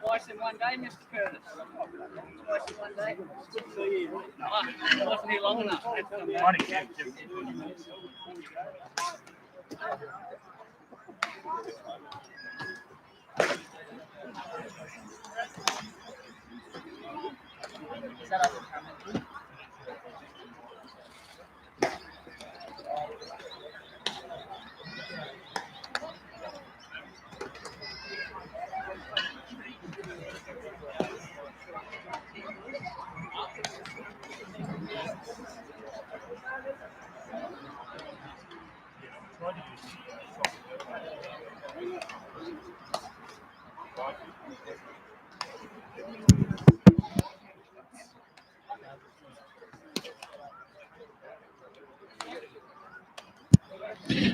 Twice in one day, Mr. Curtis. Twice in one day. Good to see you. I wasn't here long enough.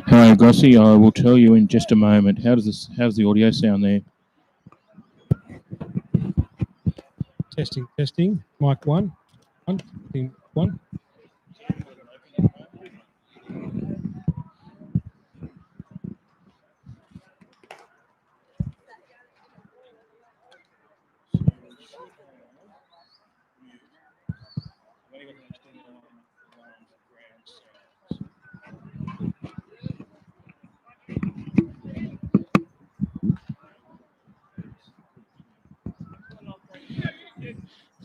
Hi, Gossie. I will tell you in just a moment. How's the audio sound there? Testing. Mic one. One.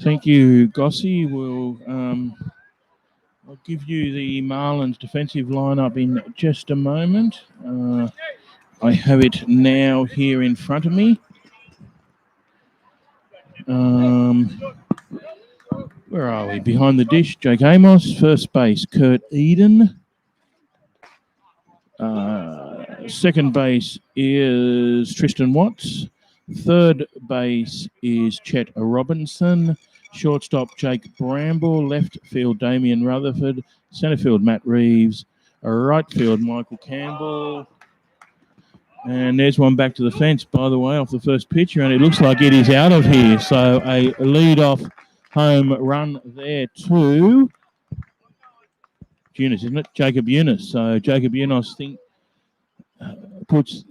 Thank you, Gossie. I'll give you the Marlins defensive lineup in just a moment. I have it now here in front of me. Where are we? Behind the dish, Jake Amos. First base, Kurt Eden. Second base is Tristan Watts. Third base is Chet Robinson. Shortstop, Jake Bramble. Left field, Damien Rutherford. Centre field, Matt Reeves. Right field, Michael Campbell. And there's one back to the fence, by the way, off the first pitch, and it looks like it is out of here. So a lead-off home run there to Eunice, isn't it? Jacob Eunice. So Jacob Eunice puts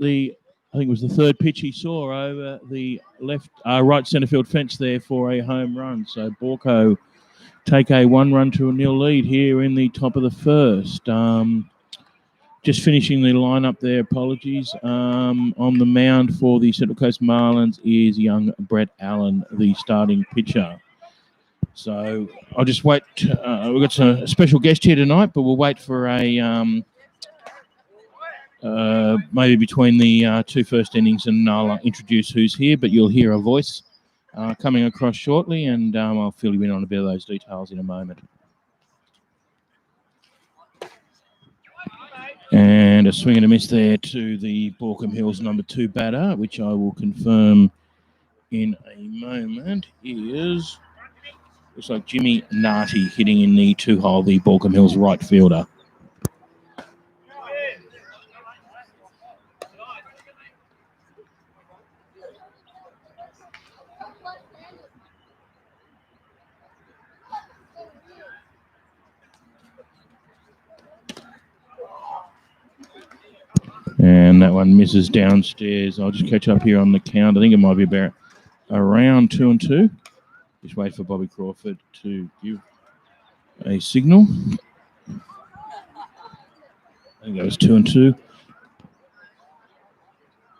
I think it was the third pitch he saw over the right centre field fence there for a home run. So Baulkham take a 1-0 lead here in the top of the first. Just finishing the lineup there, apologies. On the mound for the Central Coast Marlins is young Brett Allen, the starting pitcher. So I'll just wait. We've got a special guest here tonight, but we'll wait for maybe between the two first innings, and I'll introduce who's here, but you'll hear a voice coming across shortly, and I'll fill you in on a bit of those details in a moment. And a swing and a miss there to the Baulkham Hills number 2 batter, which I will confirm in a moment, looks like Jimmy Narty hitting in the 2-hole, the Baulkham Hills right fielder. And that one misses downstairs. I'll just catch up here on the count. I think it might be about around 2-2. Just wait for Bobby Crawford to give a signal. I think that was 2-2.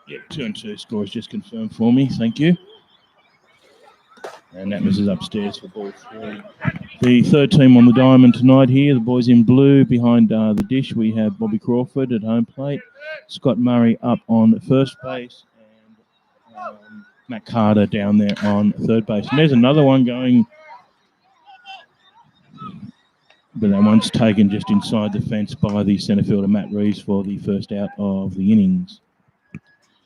Yeah, 2-2. Score is just confirmed for me. Thank you. And that misses upstairs for ball 3. The third team on the diamond tonight here, the boys in blue. Behind the dish, we have Bobby Crawford at home plate. Scott Murray up on first base. And Matt Carter down there on third base. And there's another one going, but that one's taken just inside the fence by the centre fielder, Matt Reeves, for the first out of the innings.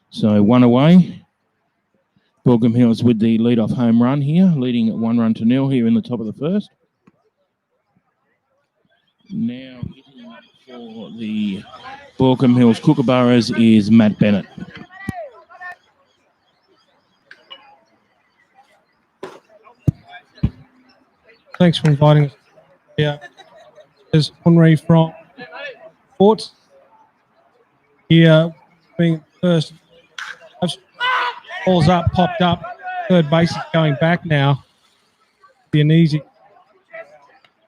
So 1 away. Baulkham Hills with the lead-off home run here, leading 1-0 here in the top of the first. Now hitting for the Baulkham Hills Kookaburras is Matt Bennett. Thanks for inviting us. Yeah, there's Henri from Fort. Here, being first, balls up, popped up. Third base is going back now. Be an easy.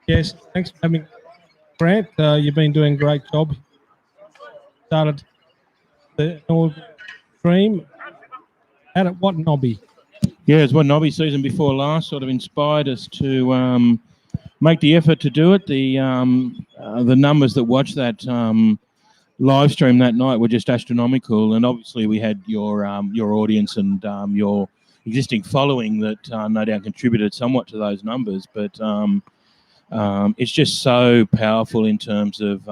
Yes, thanks for having Grant. You've been doing a great job. Started the dream. What nobby? Yeah, it's what Nobby season before last sort of inspired us to make the effort to do it. The numbers that watched that live stream that night were just astronomical, and obviously we had your audience and your existing following that no doubt contributed somewhat to those numbers. But it's just so powerful in terms of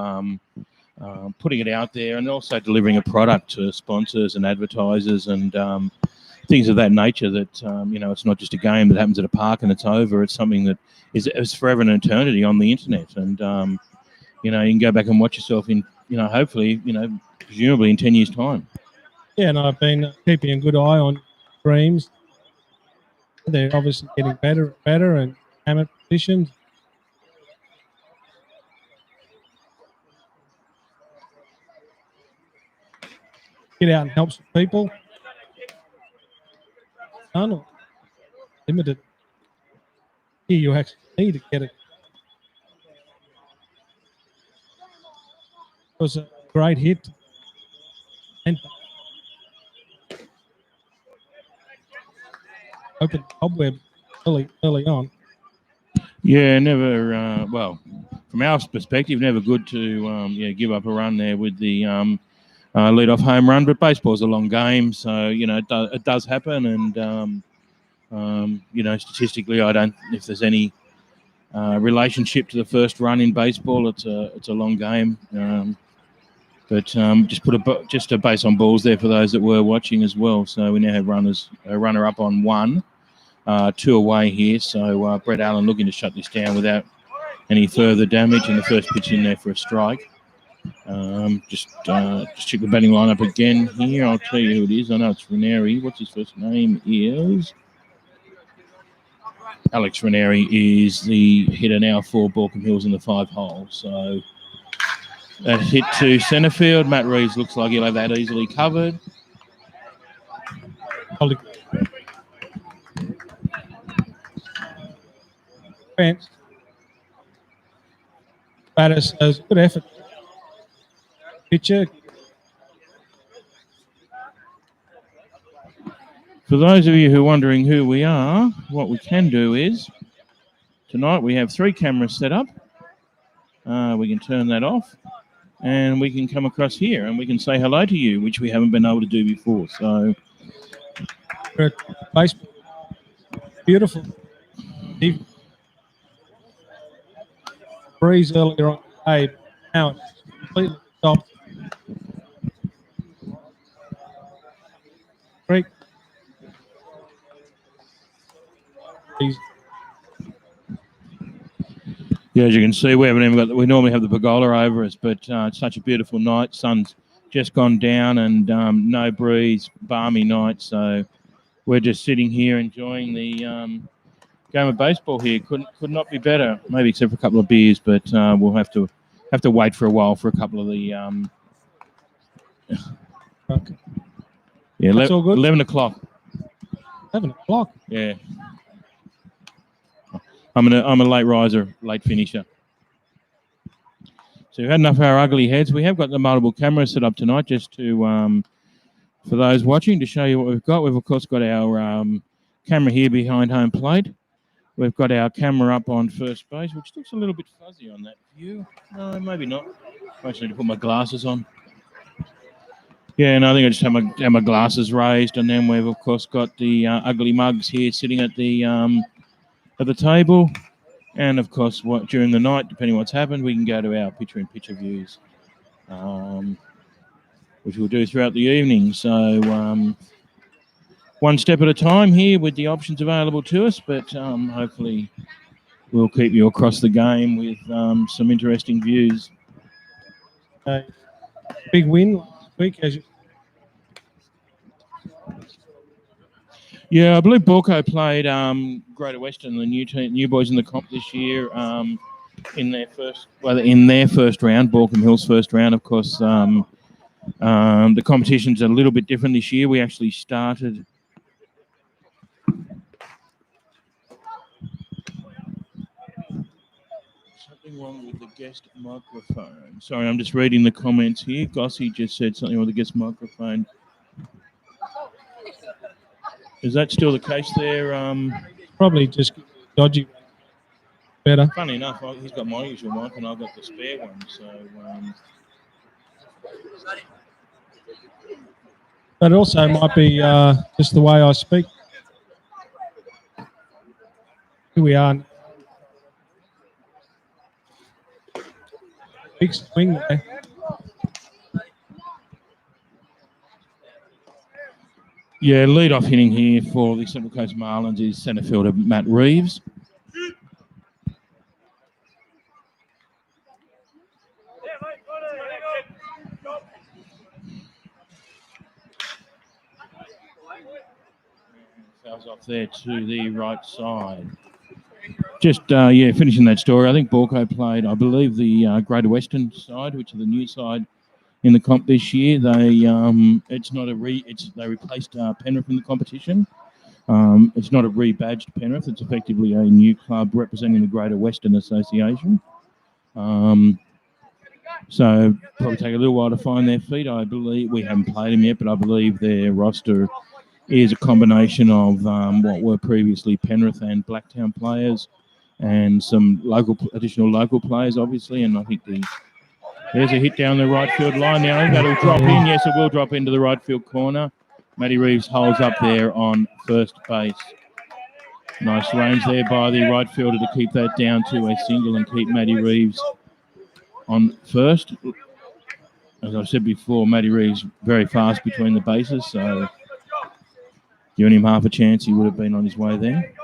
putting it out there and also delivering a product to sponsors and advertisers and things of that nature that, it's not just a game that happens at a park and it's over. It's something that is forever and eternity on the internet. And, you can go back and watch yourself in, hopefully, presumably in 10 years' time. Yeah, and I've been keeping a good eye on streams. They're obviously getting better and better and hammer positions. Get out and help some people. None limited. Here you actually need to get it. It was a great hit. And open cobweb early on. Yeah, never. Well, from our perspective, never good to give up a run there with the lead-off home run. But baseball's a long game, so it does happen. And statistically, I don't. If there's any relationship to the first run in baseball, it's a long game. But just put a base on balls there for those that were watching as well. So we now have a runner up on 1. 2 away here, so Brett Allen looking to shut this down without any further damage, and the first pitch in there for a strike. Just check the batting lineup again here. I'll tell you who it is. I know it's Ranieri. What's his first name is? Alex Ranieri is the hitter now for Baulkham Hills in the 5 hole. So that hit to centre field. Matt Reeves looks like he'll have that easily covered. Batters has good effort. Pitcher. For those of you who are wondering who we are, what we can do is tonight we have 3 cameras set up. We can turn that off and we can come across here and we can say hello to you, which we haven't been able to do before. So beautiful. Breeze earlier on. Hey, now it's completely stopped. Great. Yeah, as you can see, we haven't even got. We normally have the pergola over us, but it's such a beautiful night. Sun's just gone down and no breeze, balmy night. So we're just sitting here enjoying the game of baseball here. Could not be better. Maybe except for a couple of beers, but we'll have to wait for a while for a couple of the. Okay. Yeah, That's all good. 11 o'clock. 11 o'clock. Yeah. I'm a late riser, late finisher. So we've had enough of our ugly heads. We have got the multiple cameras set up tonight just to, for those watching, to show you what we've got. We've, of course, got our camera here behind home plate. We've got our camera up on first base, which looks a little bit fuzzy on that view. No, maybe not. I actually need to put my glasses on. Yeah, and I think I just have my glasses raised. And then we've, of course, got the ugly mugs here sitting at the table. And, of course, during the night, depending on what's happened, we can go to our picture-in-picture views, which we'll do throughout the evening. So one step at a time here with the options available to us, but hopefully we'll keep you across the game with some interesting views. Big win last week, as you. Yeah, I believe Baulkham played Greater Western, the new boys in the comp this year, in their first round, Baulkham Hills' first round. Of course, The competition's a little bit different this year. We actually started... Something wrong with the guest microphone. Sorry, I'm just reading the comments here. Gossie just said something with the guest microphone. Is that still the case there? Probably just dodgy. Better. Funny enough, he's got my usual mic and I've got the spare one. So, but it also might be just the way I speak. Here we are. Big swing there. yeah, lead-off hitting here for the Central Coast Marlins is centre fielder Matt Reeves. Fouls off there to the right side. Just, finishing that story, I think Baulkham played, I believe, the Greater Western side, which is the new side in the comp this year. They they replaced Penrith in the competition. It's not a rebadged Penrith. It's effectively a new club representing the Greater Western Association. So probably take a little while to find their feet. I believe we haven't played them yet, but I believe their roster is a combination of what were previously Penrith and Blacktown players and some additional local players, obviously. And I think there's a hit down the right field line now. I think that'll drop in. Yes, it will drop into the right field corner. Matty Reeves holds up there on first base. Nice range there by the right fielder to keep that down to a single and keep Matty Reeves on first. As I said before, Matty Reeves very fast between the bases, so giving him half a chance, he would have been on his way there.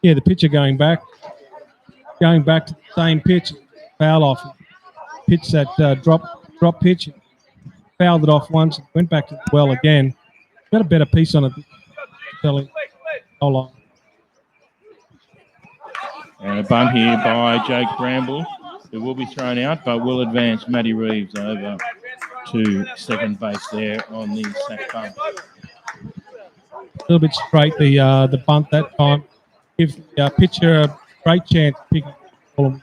Yeah, the pitcher going back to the same pitch, foul off. Pitch that drop pitch, fouled it off once, went back to the well again. Got a better piece on it. Hold on. And a bunt here by Jake Bramble, who will be thrown out, but will advance Matty Reeves over to second base there on the sack bunt. A little bit straight, the bunt that time. Gives the pitcher a great chance to pick the ball,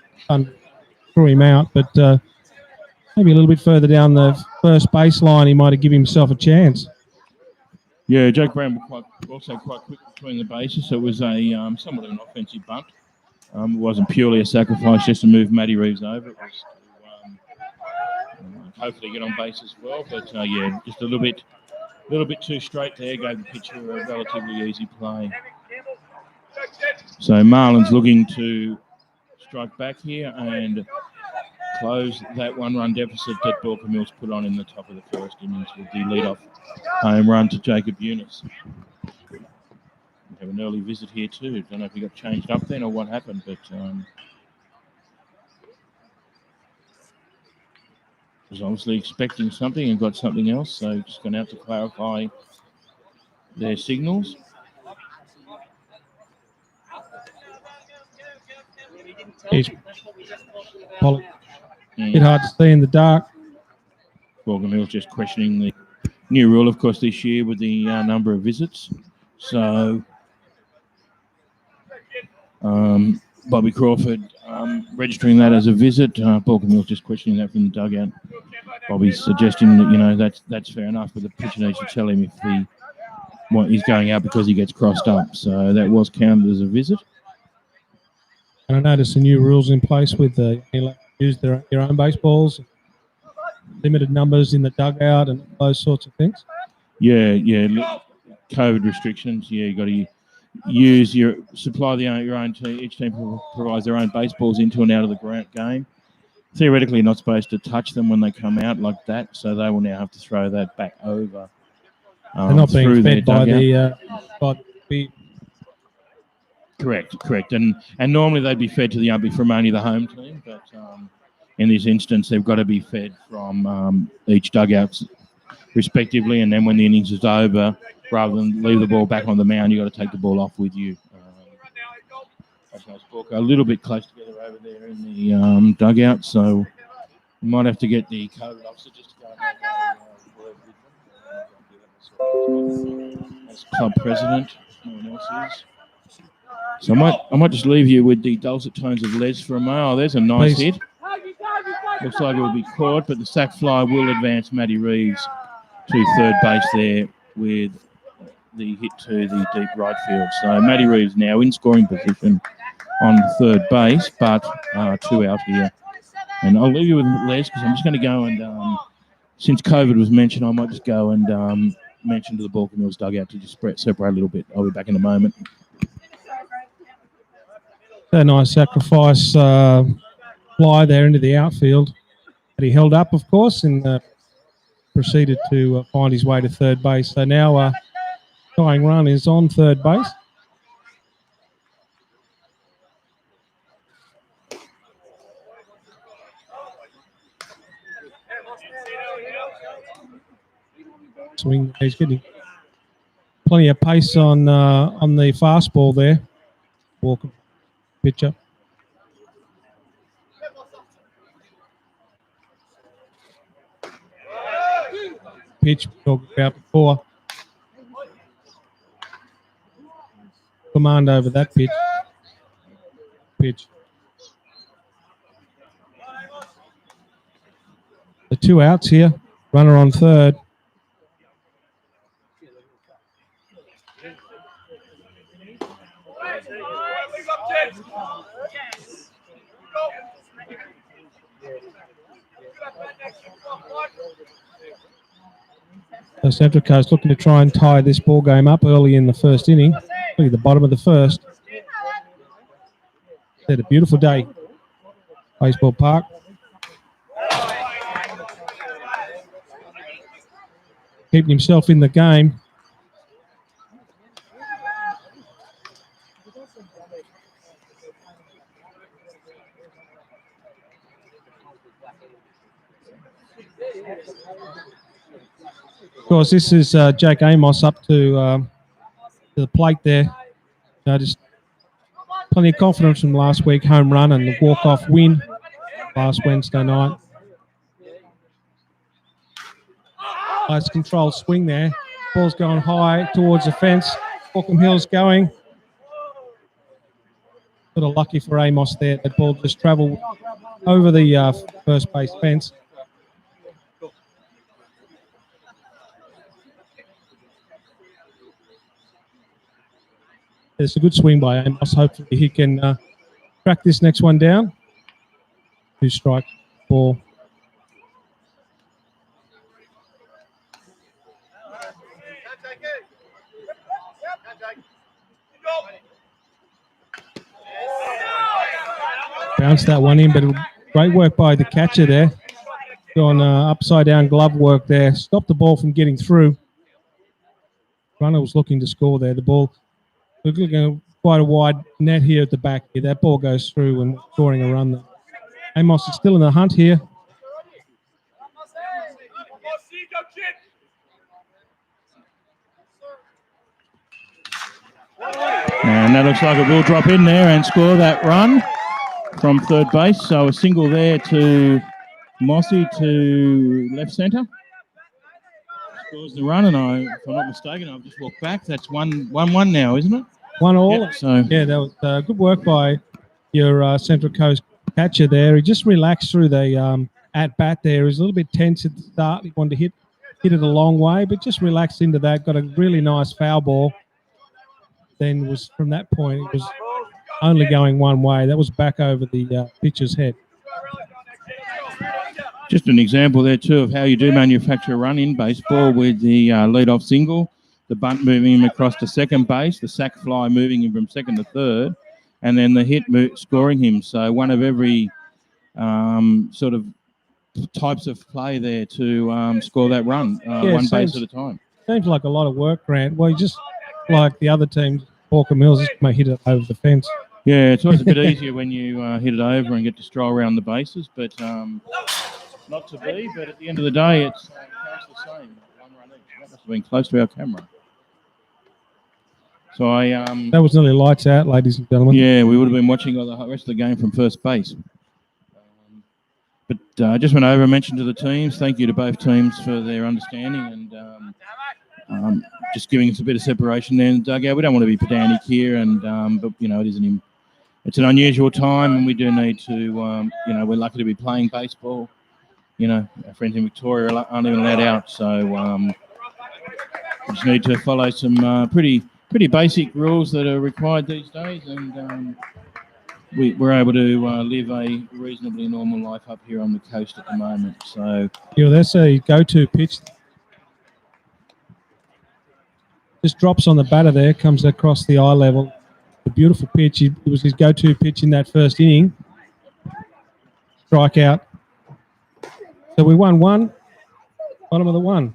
threw him out, but maybe a little bit further down the first baseline, he might have given himself a chance. Yeah, Jake Bramble also quite quick between the bases, so it was a somewhat of an offensive bunt. It wasn't purely a sacrifice just to move Matty Reeves over. It was to hopefully get on base as well, but just a little bit too straight there, gave the pitcher a relatively easy play. So Marlins looking to strike back here and close that one-run deficit that Baulkham put on in the top of the first innings with the lead-off home run to Jacob Eunice. We have an early visit here too. Don't know if he got changed up then or what happened, but was obviously expecting something and got something else, so just gone out to clarify their signals. It's a bit hard to see in the dark. Baulkham just questioning the new rule, of course, this year with the number of visits. So Bobby Crawford registering that as a visit. Baulkham just questioning that from the dugout. Bobby's suggesting that that's fair enough, but the pitcher needs to tell him if he's going out because he gets crossed up. So that was counted as a visit. And I noticed the new rules in place with use their own baseballs, limited numbers in the dugout, and those sorts of things. Yeah. COVID restrictions. Yeah, you got to supply your own team. Each team provides their own baseballs into and out of the game. Theoretically, you're not supposed to touch them when they come out like that, so they will now have to throw that back over. They're not being fed by the. Correct. And normally they'd be fed to the umpire from only the home team, but in this instance, they've got to be fed from each dugout respectively, and then when the innings is over, rather than leave the ball back on the mound, you've got to take the ball off with you. A little bit close together over there in the dugout, so we might have to get the COVID officer just to go and have a as club president. No one else is. So I might just leave you with the dulcet tones of Les for a moment. Oh, there's a nice Please. hit. Looks like it will be caught, but the sack fly will advance Matty Reeves to third base there with the hit to the deep right field. So Matty Reeves now in scoring position on third base, but 2 out here. And I'll leave you with Les because I'm just going to go and, since COVID was mentioned, I might just go and mention to the Baulkham Hills dugout to just separate a little bit. I'll be back in a moment. A nice sacrifice fly there into the outfield. But he held up, of course, and proceeded to find his way to third base. So now tying run is on third base. Swing. He's getting plenty of pace on the fastball there. Walker pitcher. Pitch we talked about before. Command over that pitch. Pitch. The 2 outs here. Runner on third. So Central Coast looking to try and tie this ball game up early in the first inning. Look at the bottom of the first. It's a beautiful day. Baseball Park. Keeping himself in the game. Of course, this is Jake Amos up to the plate there. Just plenty of confidence from last week, home run and the walk-off win last Wednesday night. Nice controlled swing there. Ball's going high towards the fence. Baulkham Hills going. Sort of lucky for Amos there. That ball just travelled over the first base fence. It's a good swing by Amos. Hopefully he can track this next one down. 2 strike ball. Bounced that one in, but great work by the catcher there. Gone upside down glove work there. Stopped the ball from getting through. Runner was looking to score there. The ball looking at quite a wide net here at the back here. That ball goes through and scoring a run there. Amos is still in the hunt here. And that looks like it will drop in there and score that run from third base. So a single there to Mossy to left centre. Scores the run, and if I'm not mistaken, I've just walked back. That's 1-1 now, isn't it? 1-1. Yep, so yeah, that was good work by your Central Coast catcher there. He just relaxed through the at bat there. He was a little bit tense at the start. He wanted to hit it a long way, but just relaxed into that. Got a really nice foul ball. Then was from that point it was only going one way. That was back over the pitcher's head. Just an example there too of how you do manufacture a run in baseball with the lead-off single, the bunt moving him across to second base, the sack fly moving him from second to third, and then the hit scoring him. So one of every sort of types of play there to score that run, one base at a time. Seems like a lot of work, Grant. Well, just like the other teams, Baulkham Hills just may hit it over the fence. Yeah, it's always a bit easier when you hit it over and get to stroll around the bases, but not to be. But at the end of the day, it's counts the same. One run each. That must have been close to our camera. So that was nearly lights out, ladies and gentlemen. Yeah, we would have been watching the rest of the game from first base. But I just went over and mentioned to the teams, thank you to both teams for their understanding and just giving us a bit of separation there in the dugout. We don't want to be pedantic here, but it's an unusual time, and we do need to. We're lucky to be playing baseball. Our friends in Victoria aren't even allowed out, so we just need to follow some pretty basic rules that are required these days, and we're able to live a reasonably normal life up here on the coast at the moment. So that's a go-to pitch. Just drops on the batter there, comes across the eye level. A beautiful pitch. It was his go-to pitch in that first inning. Strikeout. So we won one. Bottom of the one.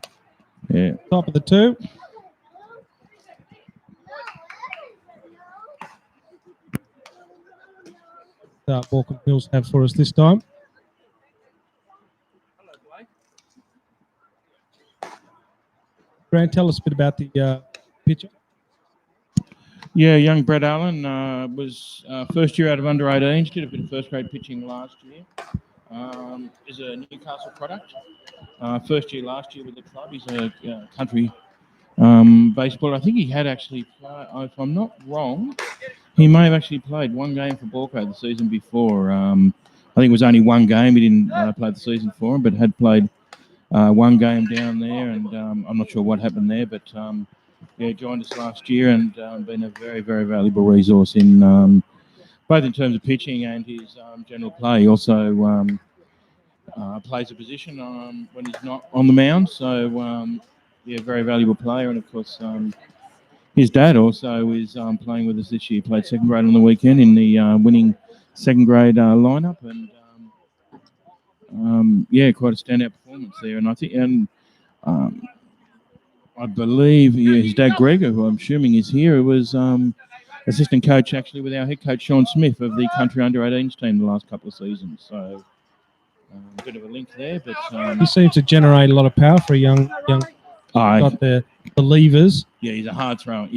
Yeah. Top of the two. Baulkham Hills have for us this time. Grant, tell us a bit about the pitcher. Yeah, young Brett Allen was first year out of under 18s, did a bit of first grade pitching last year. Is a Newcastle product. First year last year with the club. He's a country baseball. I think he had actually played, if I'm not wrong, he may have actually played one game for Baulkham the season before. I think it was only one game. He didn't play the season for him, but had played one game down there, and I'm not sure what happened there, but joined us last year and been a very, very valuable resource in both in terms of pitching and his general play. He also plays a position when he's not on the mound, so very valuable player. And of course, his dad also is playing with us this year. Played second grade on the weekend in the winning second grade lineup, and quite a standout performance there. And I think, I believe his dad Gregor, who I'm assuming is here, who was assistant coach actually with our head coach Sean Smith of the country under 18s team the last couple of seasons. So a bit of a link there, but he seems to generate a lot of power for a young. Got the levers. Yeah, he's a hard thrower.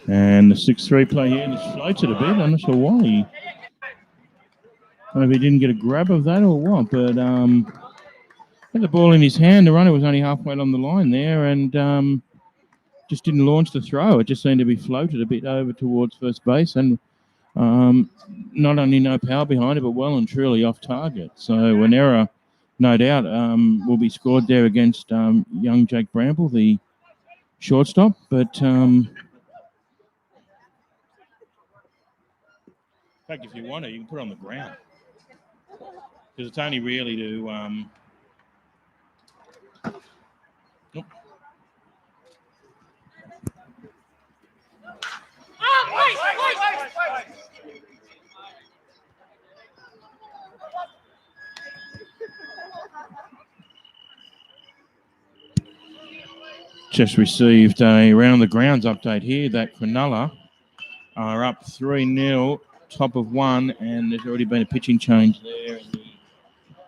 And the 6-3 play here, and he's floated a bit. I'm not sure why. I don't know if he didn't get a grab of that or what, but had the ball in his hand. The runner was only halfway along the line there, and just didn't launch the throw. It just seemed to be floated a bit over towards first base, and not only no power behind it, but well and truly off target. So an error, no doubt, will be scored there against young Jake Bramble, the shortstop. But in fact, if you want to, you can put it on the ground, because it's only really to nope. Just received a round the grounds update here that Cronulla are up 3-0, top of one, and there's already been a pitching change there in the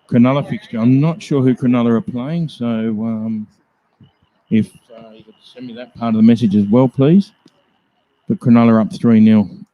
Cronulla fixture. I'm not sure who Cronulla are playing, so if you could send me that part of the message as well, please. But Cronulla up 3-0.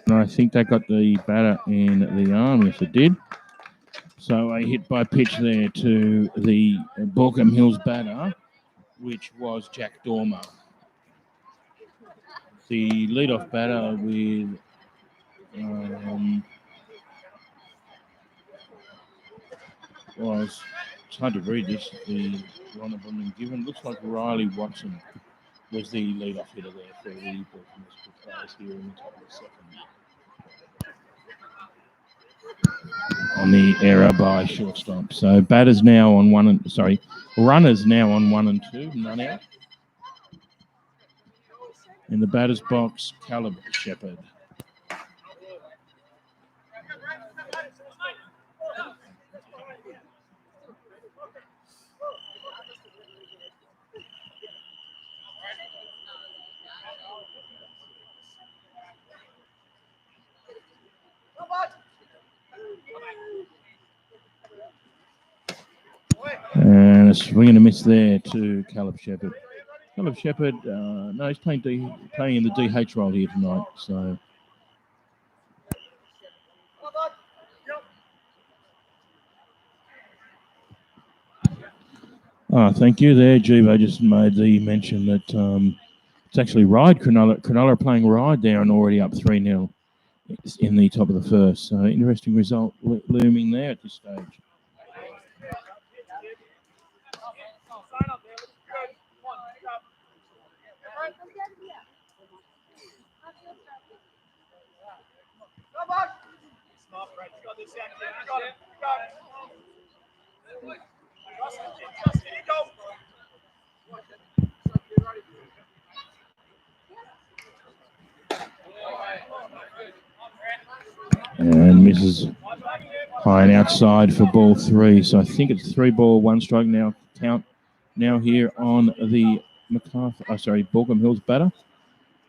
And I think that got the batter in the arm. Yes, it did. So a hit by pitch there to the Baulkham Hills batter, which was Jack Dormer. the leadoff batter with well, it's hard to read this. The one of them given looks like Riley Watson was the leadoff hitter there for the Baulkham players here in the top of the second. On the error by shortstop. So batters now on runners now on 1 and 2, none out. In the batter's box, Caleb Shepherd. And a swing and a miss there to Caleb Shepherd. Caleb Shepherd, no, he's playing in the DH role here tonight. So, thank you there, Jivo. Just made the mention that it's actually Ride. Cronulla are playing Ride there and already up 3-0 in the top of the first. So, interesting result looming there at this stage. And misses high and outside for ball 3. So I think it's 3 ball, 1 strike now. Count now here on the Baulkham Hills batter.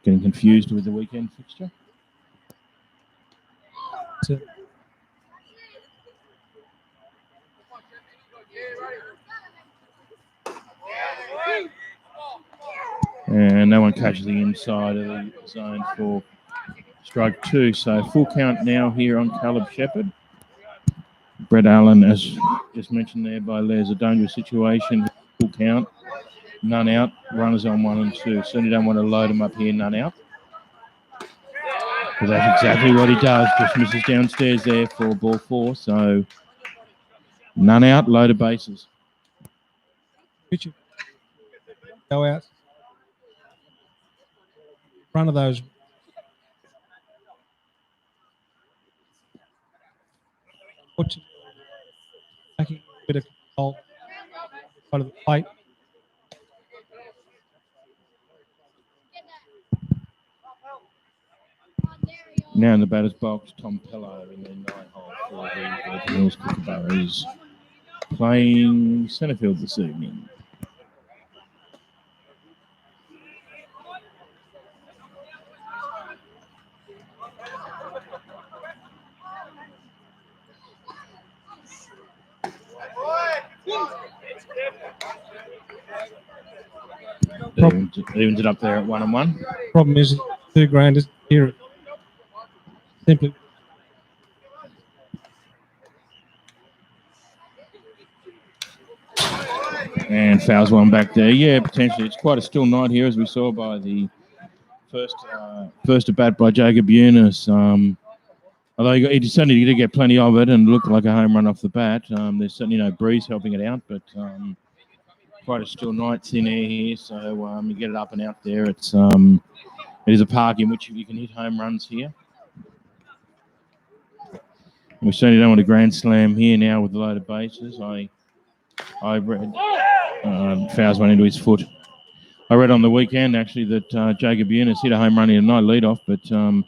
Getting confused with the weekend fixture. And no one catches the inside of the zone for strike 2. So full count now here on Caleb Shepherd. Brett Allen, as just mentioned there by Les, a dangerous situation. Full count, none out, runners on 1 and 2. Certainly don't want to load him up here, none out. Because that's exactly what he does. Just misses downstairs there for ball 4. So none out, loaded bases. Go out. Front of those. Taking a bit of control out of the plate. Now in the batter's box, Tom Pello in the 9-hole for the Hills Kookaburras, playing centre field this evening. Evens it up there at 1 and 1. Problem is, $2,000 is here. Simply. And fouls one back there. Yeah, potentially. It's quite a still night here, as we saw by the first at bat by Jacob Eunice. Although he certainly did get plenty of it and looked like a home run off the bat. There's certainly no breeze helping it out, but quite a still night, thin air here. So you get it up and out there. It is a park in which you can hit home runs here. We certainly don't want a grand slam here now with the loaded bases. I read fouls one into his foot. I read on the weekend actually that Jacob Eunice hit a home run in a night leadoff, but I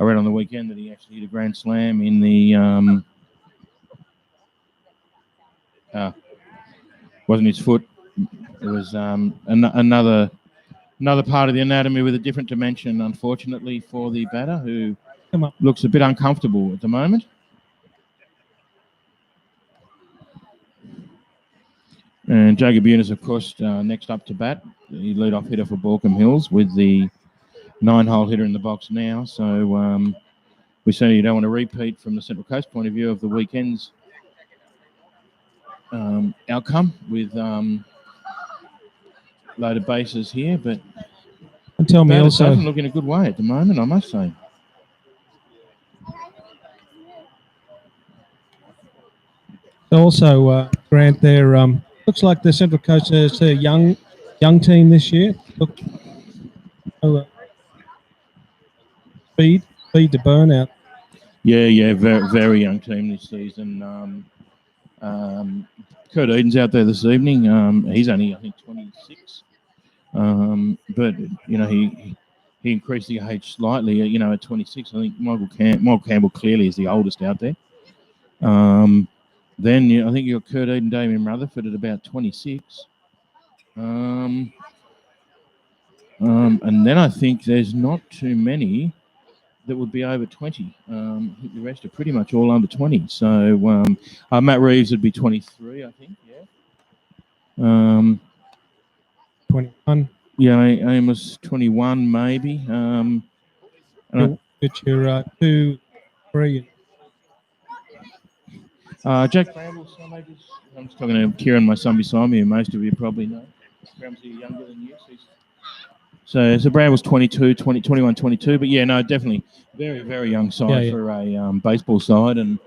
read on the weekend that he actually hit a grand slam in the wasn't his foot. It was another part of the anatomy with a different dimension, unfortunately, for the batter, who looks a bit uncomfortable at the moment. And Jacob Eunice, of course, next up to bat, the lead-off hitter for Baulkham Hills with the 9-hole hitter in the box now. So we certainly don't want to repeat from the Central Coast point of view of the weekend's outcome with loaded bases here. But tell me It also. doesn't look in a good way at the moment, I must say. Also, Grant, there looks like the Central Coast is a young team this year. Look, speed to burnout. Yeah, very, very young team this season. Kurt Eden's out there this evening. He's only, I think, 26. But he increased the age slightly. At 26, I think Michael Campbell clearly is the oldest out there. Then I think you got Kurt Eden, Damien Rutherford at about 26. And then I think there's not too many that would be over 20. I think the rest are pretty much all under 20. So Matt Reeves would be 23, I think. Yeah. 21. Yeah, Amos 21 maybe. Get your 2, 3. Jack Brambles, I'm just talking to Kieran, my son beside me, who most of you probably know. Brambles is younger than you. So Brambles 22, 21, 22. But yeah, no, definitely very, very young side for a baseball side. And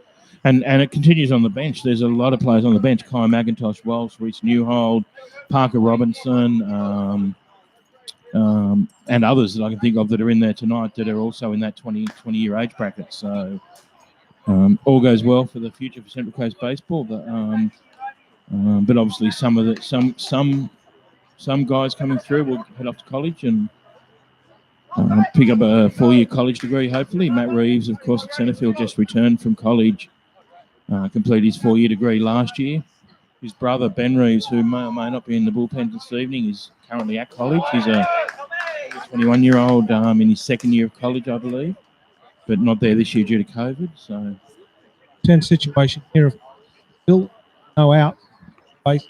it continues on the bench. There's a lot of players on the bench. Kai McIntosh, Walsh, Reese Newhold, Parker Robinson, and others that I can think of that are in there tonight that are also in that 20-year age bracket. So all goes well for the future for Central Coast baseball. But obviously some guys coming through will head off to college and pick up a 4-year college degree, hopefully. Matt Reeves, of course, at Centrefield, just returned from college, completed his 4-year degree last year. His brother, Ben Reeves, who may or may not be in the bullpen this evening, is currently at college. He's a 21-year-old in his 2nd year of college, I believe, but not there this year due to COVID. So, tense situation here. Still no out. Base.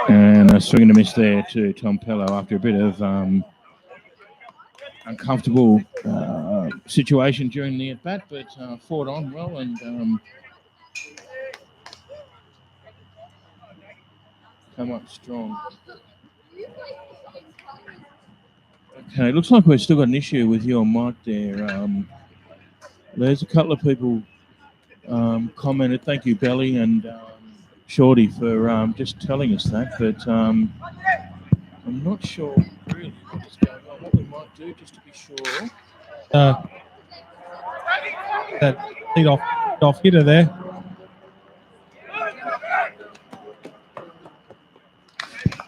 And a swing and a miss there to Tom Pello after a bit of uncomfortable situation during the at-bat, but fought on well and come up strong. Okay, looks like we've still got an issue with your mic there. There's a couple of people commented. Thank you, Belly and Shorty, for just telling us that, but I'm not sure really what is going on. What we might do, just to be sure. That lead off hitter there.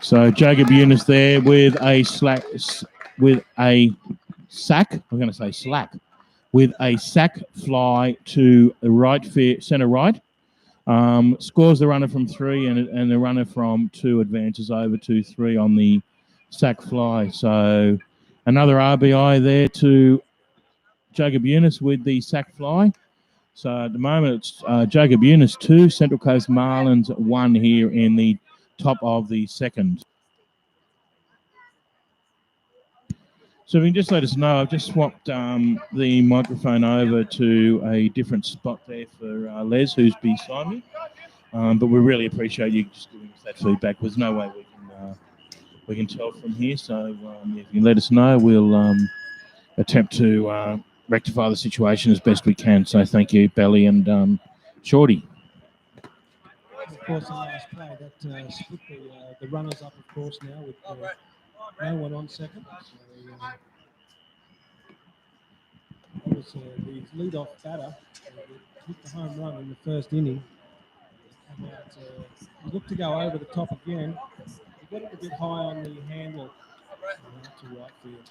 So Jacob Eunice there with a sack. I'm going to say slack with a sack fly to the center right. Scores the runner from 3 and the runner from 2 advances over to 3 on the sack fly. So another RBI there to Jacob Eunice with the sack fly. So at the moment it's Jacob Eunice 2, Central Coast Marlins 1 here in the top of the 2nd. So if you can just let us know, I've just swapped the microphone over to a different spot there for Les, who's beside me. But we really appreciate you just giving us that feedback. There's no way we can tell from here. So if you can let us know, we'll attempt to rectify the situation as best we can. So thank you, Belly and Shorty. Of course, the last play that split the runners up, of course, now with no one on second. So, that was the lead-off batter. Hit the home run in the 1st inning. He looked to go over the top again. He got it a bit high on the handle to right field.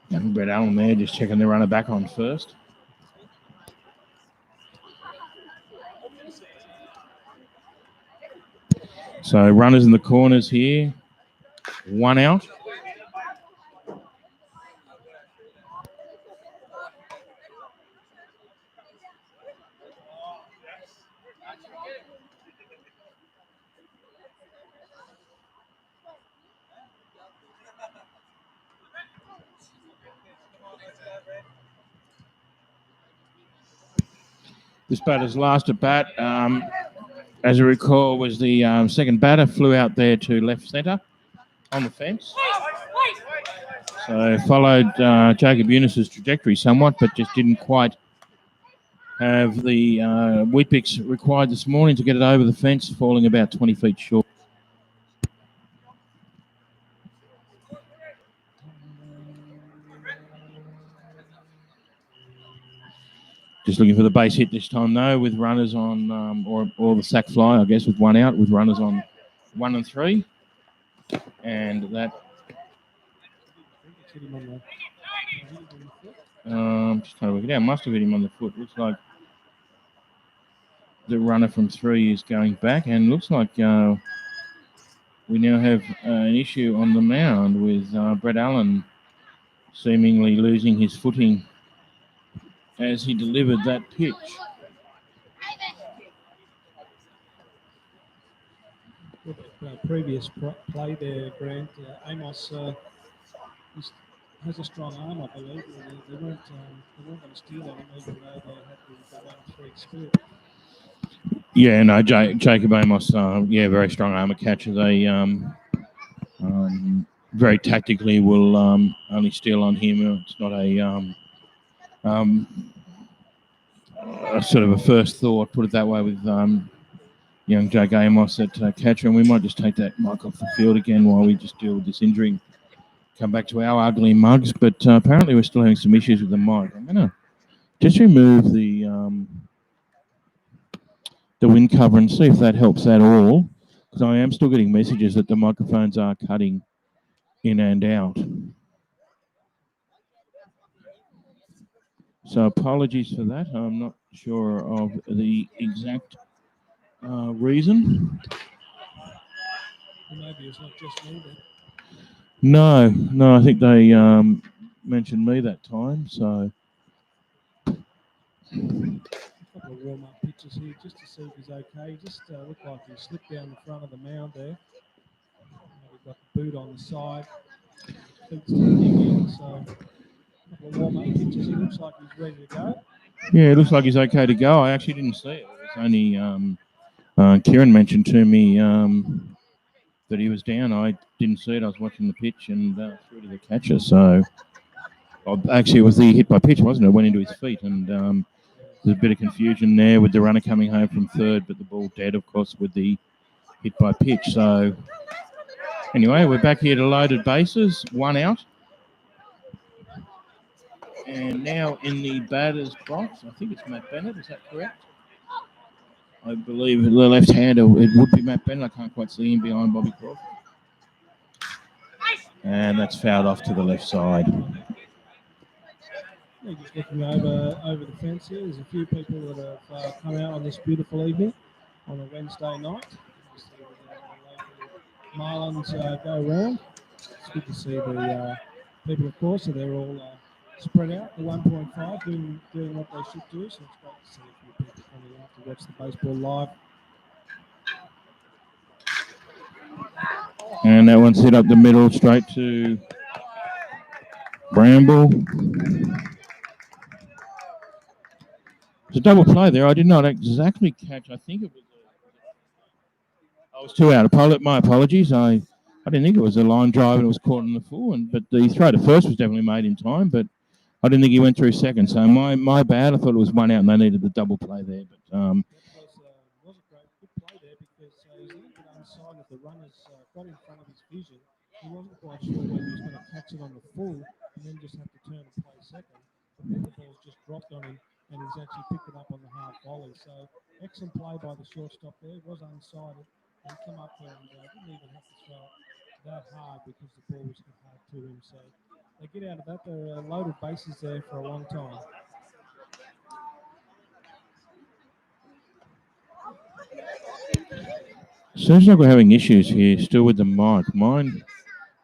Young Brett Allen there, just checking the runner back on first. So runners in the corners here. 1 out. This batter's last at bat, as I recall, was the second batter, flew out there to left centre on the fence. So followed Jacob Eunice's trajectory somewhat, but just didn't quite have the wheat picks required this morning to get it over the fence, falling about 20 feet short. Just looking for the base hit this time, though, with runners on, or the sack fly, I guess, with one out, with runners on 1 and 3. And that. Just trying to work it out. Must have hit him on the foot. Looks like the runner from 3 is going back, and looks like we now have an issue on the mound with Brett Allen seemingly losing his footing as he delivered that pitch. Previous play there, Grant. Amos has a strong arm, I believe. They weren't going to steal on him, even though they had the 1-3 split. Yeah, no, Jacob Amos, very strong armour catcher. They very tactically will only steal on him. It's not a sort of a first thought, put it that way, with young Jake Amos at catcher. And we might just take that mic off the field again while we just deal with this injury. Come back to our ugly mugs, but apparently we're still having some issues with the mic. I'm going to just remove the wind cover and see if that helps at all, because I am still getting messages that the microphones are cutting in and out. So apologies for that. I'm not sure of the exact reason. Maybe it's not just me then. No, I think they mentioned me that time, so. A couple of warm-up pitches here just to see if he's okay. Just looked like he slipped down the front of the mound there. We've got the boot on the side. Feet still in, so a couple of warm-up pitches. He looks like he's ready to go. Yeah, it looks like he's okay to go. I actually didn't see it. It was only Kieran mentioned to me that he was down. I didn't see it. I was watching the pitch and threw to the catcher. So actually, it was the hit by pitch, wasn't it? It went into his feet, and there's a bit of confusion there with the runner coming home from third, but the ball dead, of course, with the hit by pitch. So anyway, we're back here to loaded bases, 1 out. And now in the batter's box, I think it's Matt Bennett, is that correct? I believe the left-hander, it would be Matt Bennett. I can't quite see him behind Bobby Crawford. And that's fouled off to the left side. Yeah, just looking over the fence here. There's a few people that have come out on this beautiful evening on a Wednesday night. Marlins go round. It's good to see the people, of course, so they're all spread out. The 1.5 doing what they should do. So it's great to see a few people coming out to watch the baseball live. And that one's hit up the middle, straight to Bramble. It's a double play there. I did not exactly catch. I think it was. I was 2 out. My apologies. I didn't think it was a line drive and it was caught in the full. But the throw to first was definitely made in time. But I didn't think he went through second. So my bad. I thought it was 1 out and they needed the double play there. But It was a good play there because he was a little bit unsighted. The runners got in front of his vision. He wasn't quite sure whether he was going to catch it on the full and then just have to turn and play second. But then the ball's just dropped on him and he's actually picked it up on the half volley. So excellent play by the shortstop there. It was unsighted and come up and didn't even have to throw it that hard because the ball was hit hard to him. So they get out of that. They're loaded bases there for a long time. seems like we're having issues here still with the mic. Mine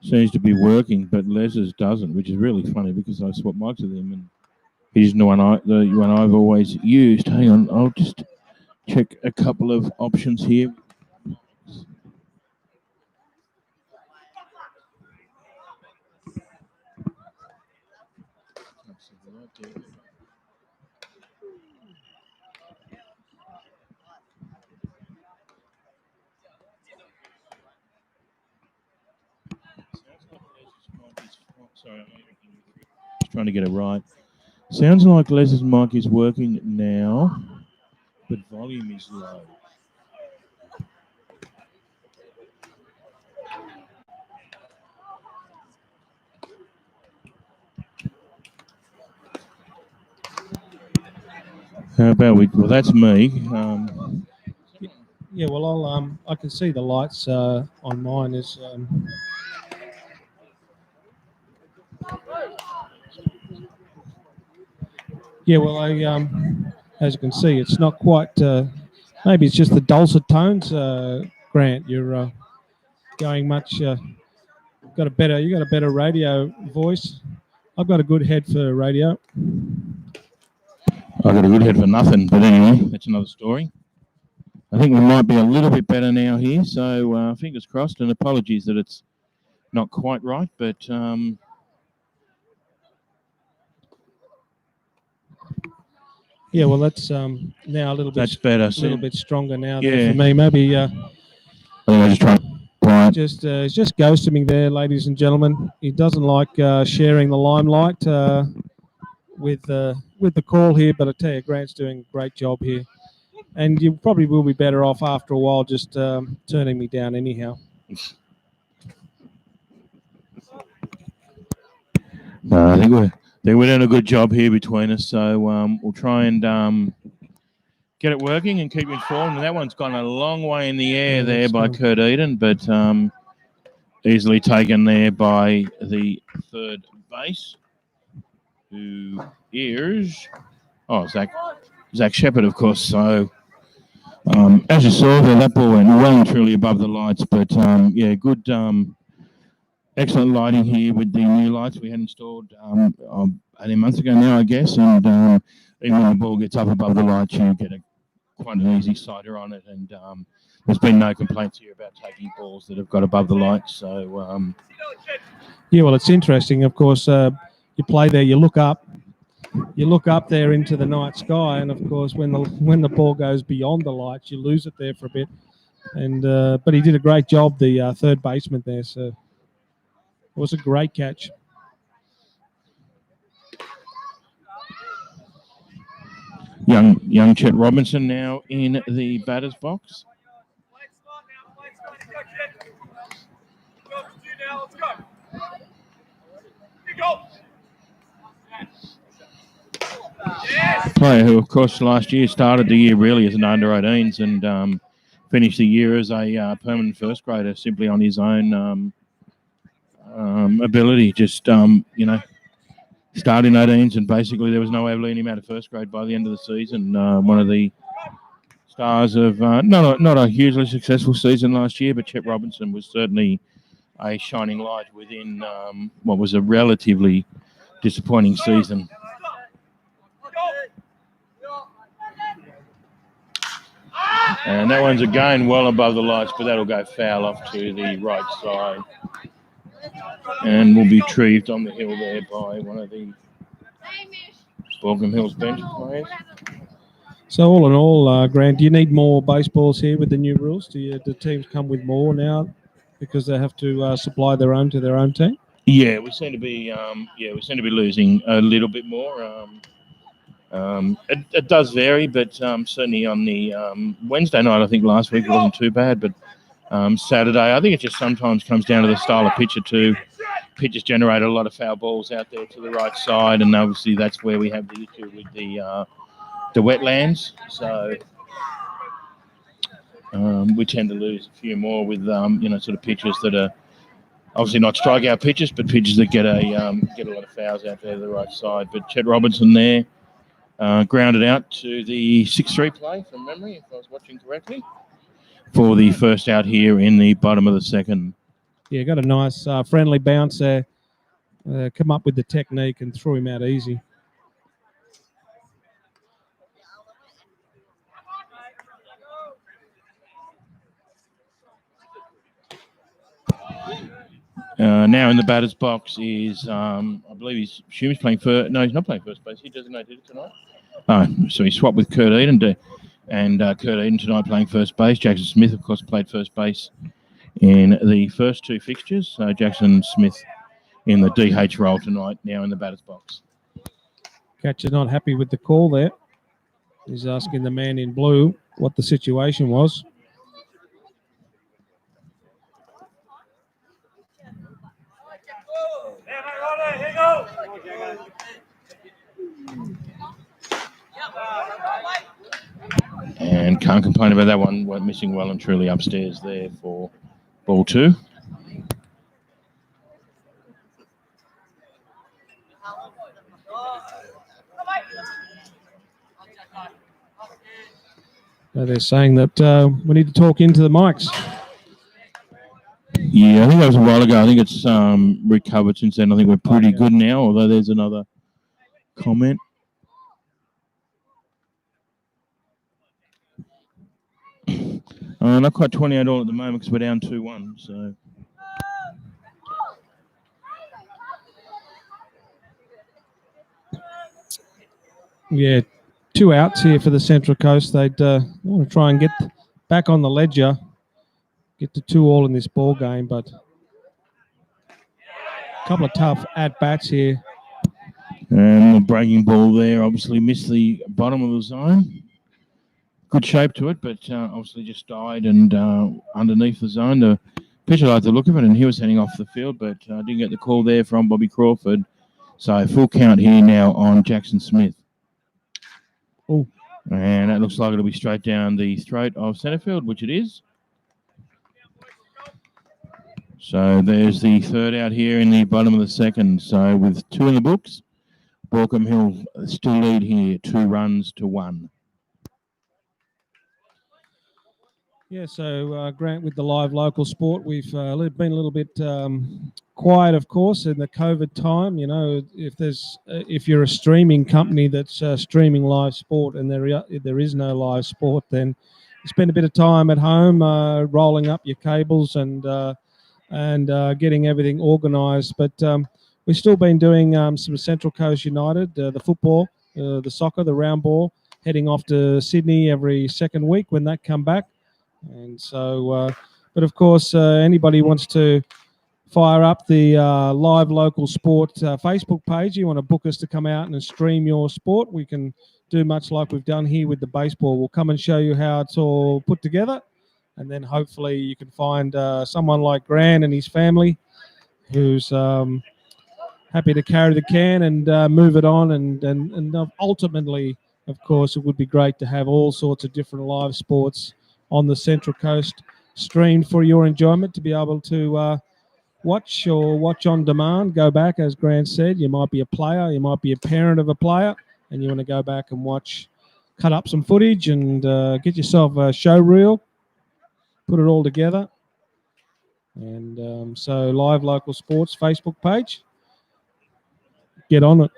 seems to be working, but Les's doesn't, which is really funny because I swapped mics with him and he's the one I've always used. Hang on, I'll just check a couple of options here. Sorry, I'm just trying to get it right. Sounds like Les's mic is working now, but volume is low. How about we? Well, that's me. Yeah, well, I can see the lights on mine is. Yeah, well, as you can see, it's not quite. Maybe it's just the dulcet tones. Grant, you're going much. You got a better radio voice. I've got a good head for radio. I got a good head for nothing, but anyway, that's another story. I think we might be a little bit better now here, so fingers crossed, and apologies that it's not quite right, but yeah, well, that's now a little bit. That's better. A little bit stronger now. Yeah. There for me. Maybe. I just try. Quiet. He's just ghosting me there, ladies and gentlemen. He doesn't like sharing the limelight with the call here, but I tell you, Grant's doing a great job here, and you probably will be better off after a while just turning me down anyhow. No, I think we're doing a good job here between us, so we'll try and get it working and keep you informed. And that one's gone a long way in the air there by Kurt Eden, but easily taken there by the third base, who is Zach Shepherd, of course. So as you saw there, that ball went well and truly above the lights, but yeah, good, excellent lighting here with the new lights we had installed 18 months ago now, I guess, and even when the ball gets up above the lights, you get quite an easy sighter on it, and there's been no complaints here about taking balls that have got above the lights. So yeah, well, it's interesting. Of course, you play there, you look up there into the night sky, and of course, when the ball goes beyond the lights, you lose it there for a bit. And but he did a great job, the third baseman there. So it was a great catch. Young Chet Robinson now in the batter's box. Player who, of course, last year started the year really as an under-18s and finished the year as a permanent first grader simply on his own ability. Just, started in 18s, and basically there was no way of leading him out of first grade by the end of the season. One of the stars of not a hugely successful season last year, but Chet Robinson was certainly a shining light within what was a relatively disappointing season. And that one's again well above the lights, but that'll go foul off to the right side. And will be retrieved on the hill there by one of the Baulkham Hills bench players. So all in all, Grant, do you need more baseballs here with the new rules? Do teams come with more now because they have to supply their own to their own team? Yeah, we seem to be losing a little bit more. It does vary, but certainly on the Wednesday night, I think last week it wasn't too bad, but Saturday, I think it just sometimes comes down to the style of pitcher too. Pitchers generate a lot of foul balls out there to the right side, and obviously that's where we have the issue with the wetlands. So we tend to lose a few more with sort of pitchers that are obviously not strikeout pitchers, but pitchers that get a lot of fouls out there to the right side. But Chet Robinson there grounded out to the 6-3 play from memory, if I was watching correctly, for the first out here in the bottom of the second. Yeah, got a nice friendly bounce there. Come up with the technique and threw him out easy. Now in the batter's box is, I believe he's playing first. No, he's not playing first base. He designated it tonight. So he swapped with Kurt Eden and Kurt Eden tonight playing first base. Jackson Smith, of course, played first base in the first two fixtures. Jackson Smith in the DH role tonight, now in the batter's box. Catcher not happy with the call there. He's asking the man in blue what the situation was. And can't complain about that one. We're missing well and truly upstairs there for ball 2. So they're saying that we need to talk into the mics. Yeah, I think that was a while ago. I think it's recovered since then. I think we're pretty good now, although there's another comment. Not quite 28 all at the moment because we're down 2-1. So. Yeah, 2 outs here for the Central Coast. They'd want to try and get back on the ledger, get to 2 all in this ball game, but a couple of tough at-bats here. And the breaking ball there obviously missed the bottom of the zone. Good shape to it, but obviously just died and underneath the zone. The pitcher liked the look of it, and he was heading off the field, but didn't get the call there from Bobby Crawford. So full count here now on Jackson Smith. Oh, and that looks like it'll be straight down the throat of centre field, which it is. So there's the third out here in the bottom of the second. So with 2 in the books, Baulkham will still lead here 2 runs to 1. Yeah, so Grant, with the live local sport, we've been a little bit quiet, of course, in the COVID time. You know, if you're a streaming company that's streaming live sport and there is no live sport, then you spend a bit of time at home rolling up your cables and getting everything organised. But we've still been doing some Central Coast United, the football, the soccer, the round ball, heading off to Sydney every second week when that come back. And so, but of course, anybody wants to fire up the live local sport Facebook page, you want to book us to come out and stream your sport, we can do much like we've done here with the baseball. We'll come and show you how it's all put together, and then hopefully you can find someone like Grant and his family who's happy to carry the can and move it on, and ultimately, of course, it would be great to have all sorts of different live sports on the Central Coast streamed for your enjoyment, to be able to watch on demand, go back, as Grant said. You might be a player, you might be a parent of a player, and you want to go back and watch, cut up some footage and get yourself a show reel, put it all together. And so Live Local Sports Facebook page, get on it.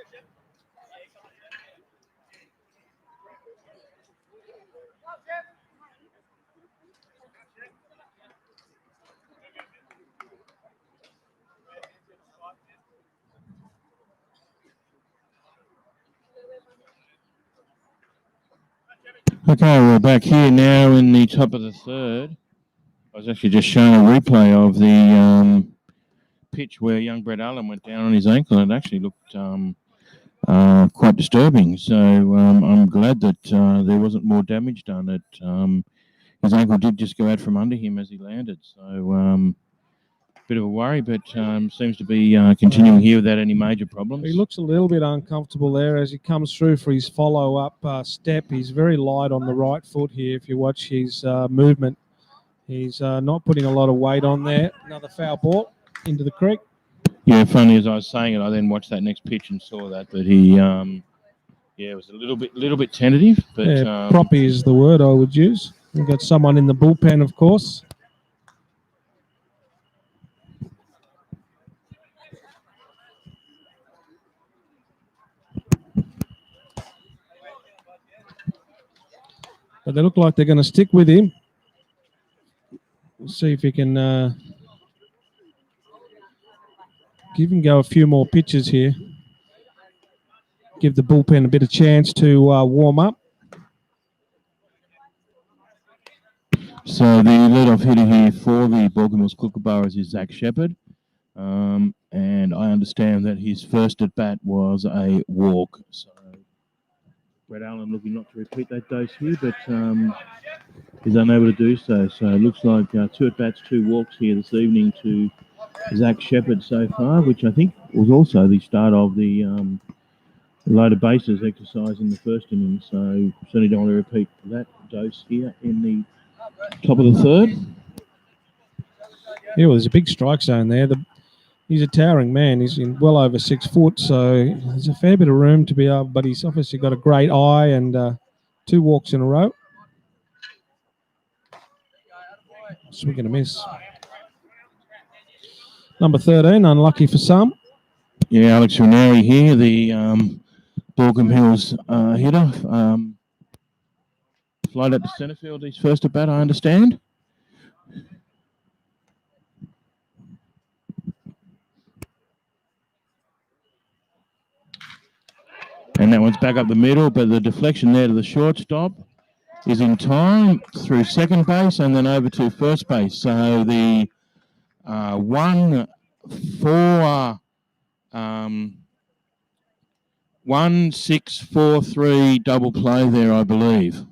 Okay, we're back here now in the top of the third. I was actually just showing a replay of the pitch where young Brett Allen went down on his ankle, and it actually looked quite disturbing. So I'm glad that there wasn't more damage done. His ankle did just go out from under him as he landed. So bit of a worry, but seems to be continuing here without any major problems. He looks a little bit uncomfortable there as he comes through for his follow-up step. He's very light on the right foot here. If you watch his movement, he's not putting a lot of weight on there. Another foul ball into the creek. Yeah, funny as I was saying it, I then watched that next pitch and saw that. But he, it was a little bit tentative. But proppy is the word I would use. We've got someone in the bullpen, of course. But they look like they're going to stick with him. We'll see if he can give him go a few more pitches here. Give the bullpen a bit of chance to warm up. So the leadoff hitter here for the Baulkham Kookaburras is Zach Shepherd. And I understand that his first at bat was a walk. So Brett Allen looking not to repeat that dose here, but is unable to do so. So it looks like 2 at bats, 2 walks here this evening to Zach Shepherd so far, which I think was also the start of the loaded bases exercise in the first inning. So certainly don't want to repeat that dose here in the top of the third. Yeah, well, there's a big strike zone there. He's a towering man. He's in well over 6 foot, so there's a fair bit of room to be able, but he's obviously got a great eye and 2 walks in a row. Swing and a miss. Number 13, unlucky for some. Yeah, Alex Ranieri here, the Baulkham Hills hitter. Flight up to centre field, his first at bat, I understand. And that one's back up the middle, but the deflection there to the shortstop is in time through second base and then over to first base. So the 1-6-4-3 double play there, I believe.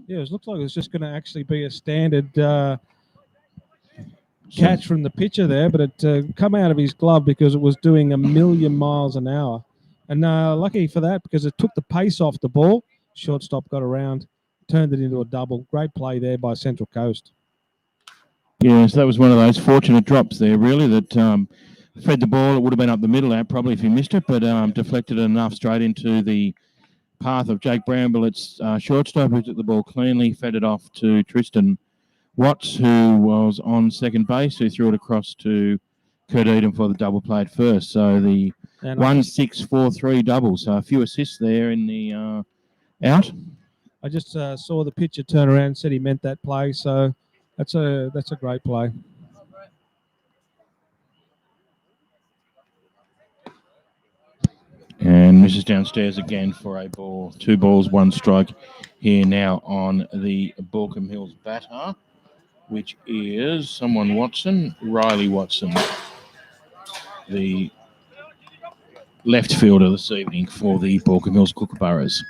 Yeah, it looks like it's just going to actually be a standard catch from the pitcher there, but it come out of his glove because it was doing 1,000,000 miles an hour. And lucky for that because it took the pace off the ball. Shortstop got around, turned it into a double. Great play there by Central Coast. Yes, that was one of those fortunate drops there, really, that fed the ball. It would have been up the middle out probably if he missed it, but deflected enough straight into the path of Jake Bramble. Shortstop who took the ball cleanly, fed it off to Tristan Watts, who was on second base, who threw it across to Kurt Eden for the double play at first. So the 1-6-4-3 double. So a few assists there in the out. I just saw the pitcher turn around and said he meant that play. So that's a great play. And Mrs. Downstairs again for a ball. 2 balls, 1 strike here now on the Baulkham Hills batter, which is Riley Watson, the left fielder this evening for the Baulkham Hills Kookaburras.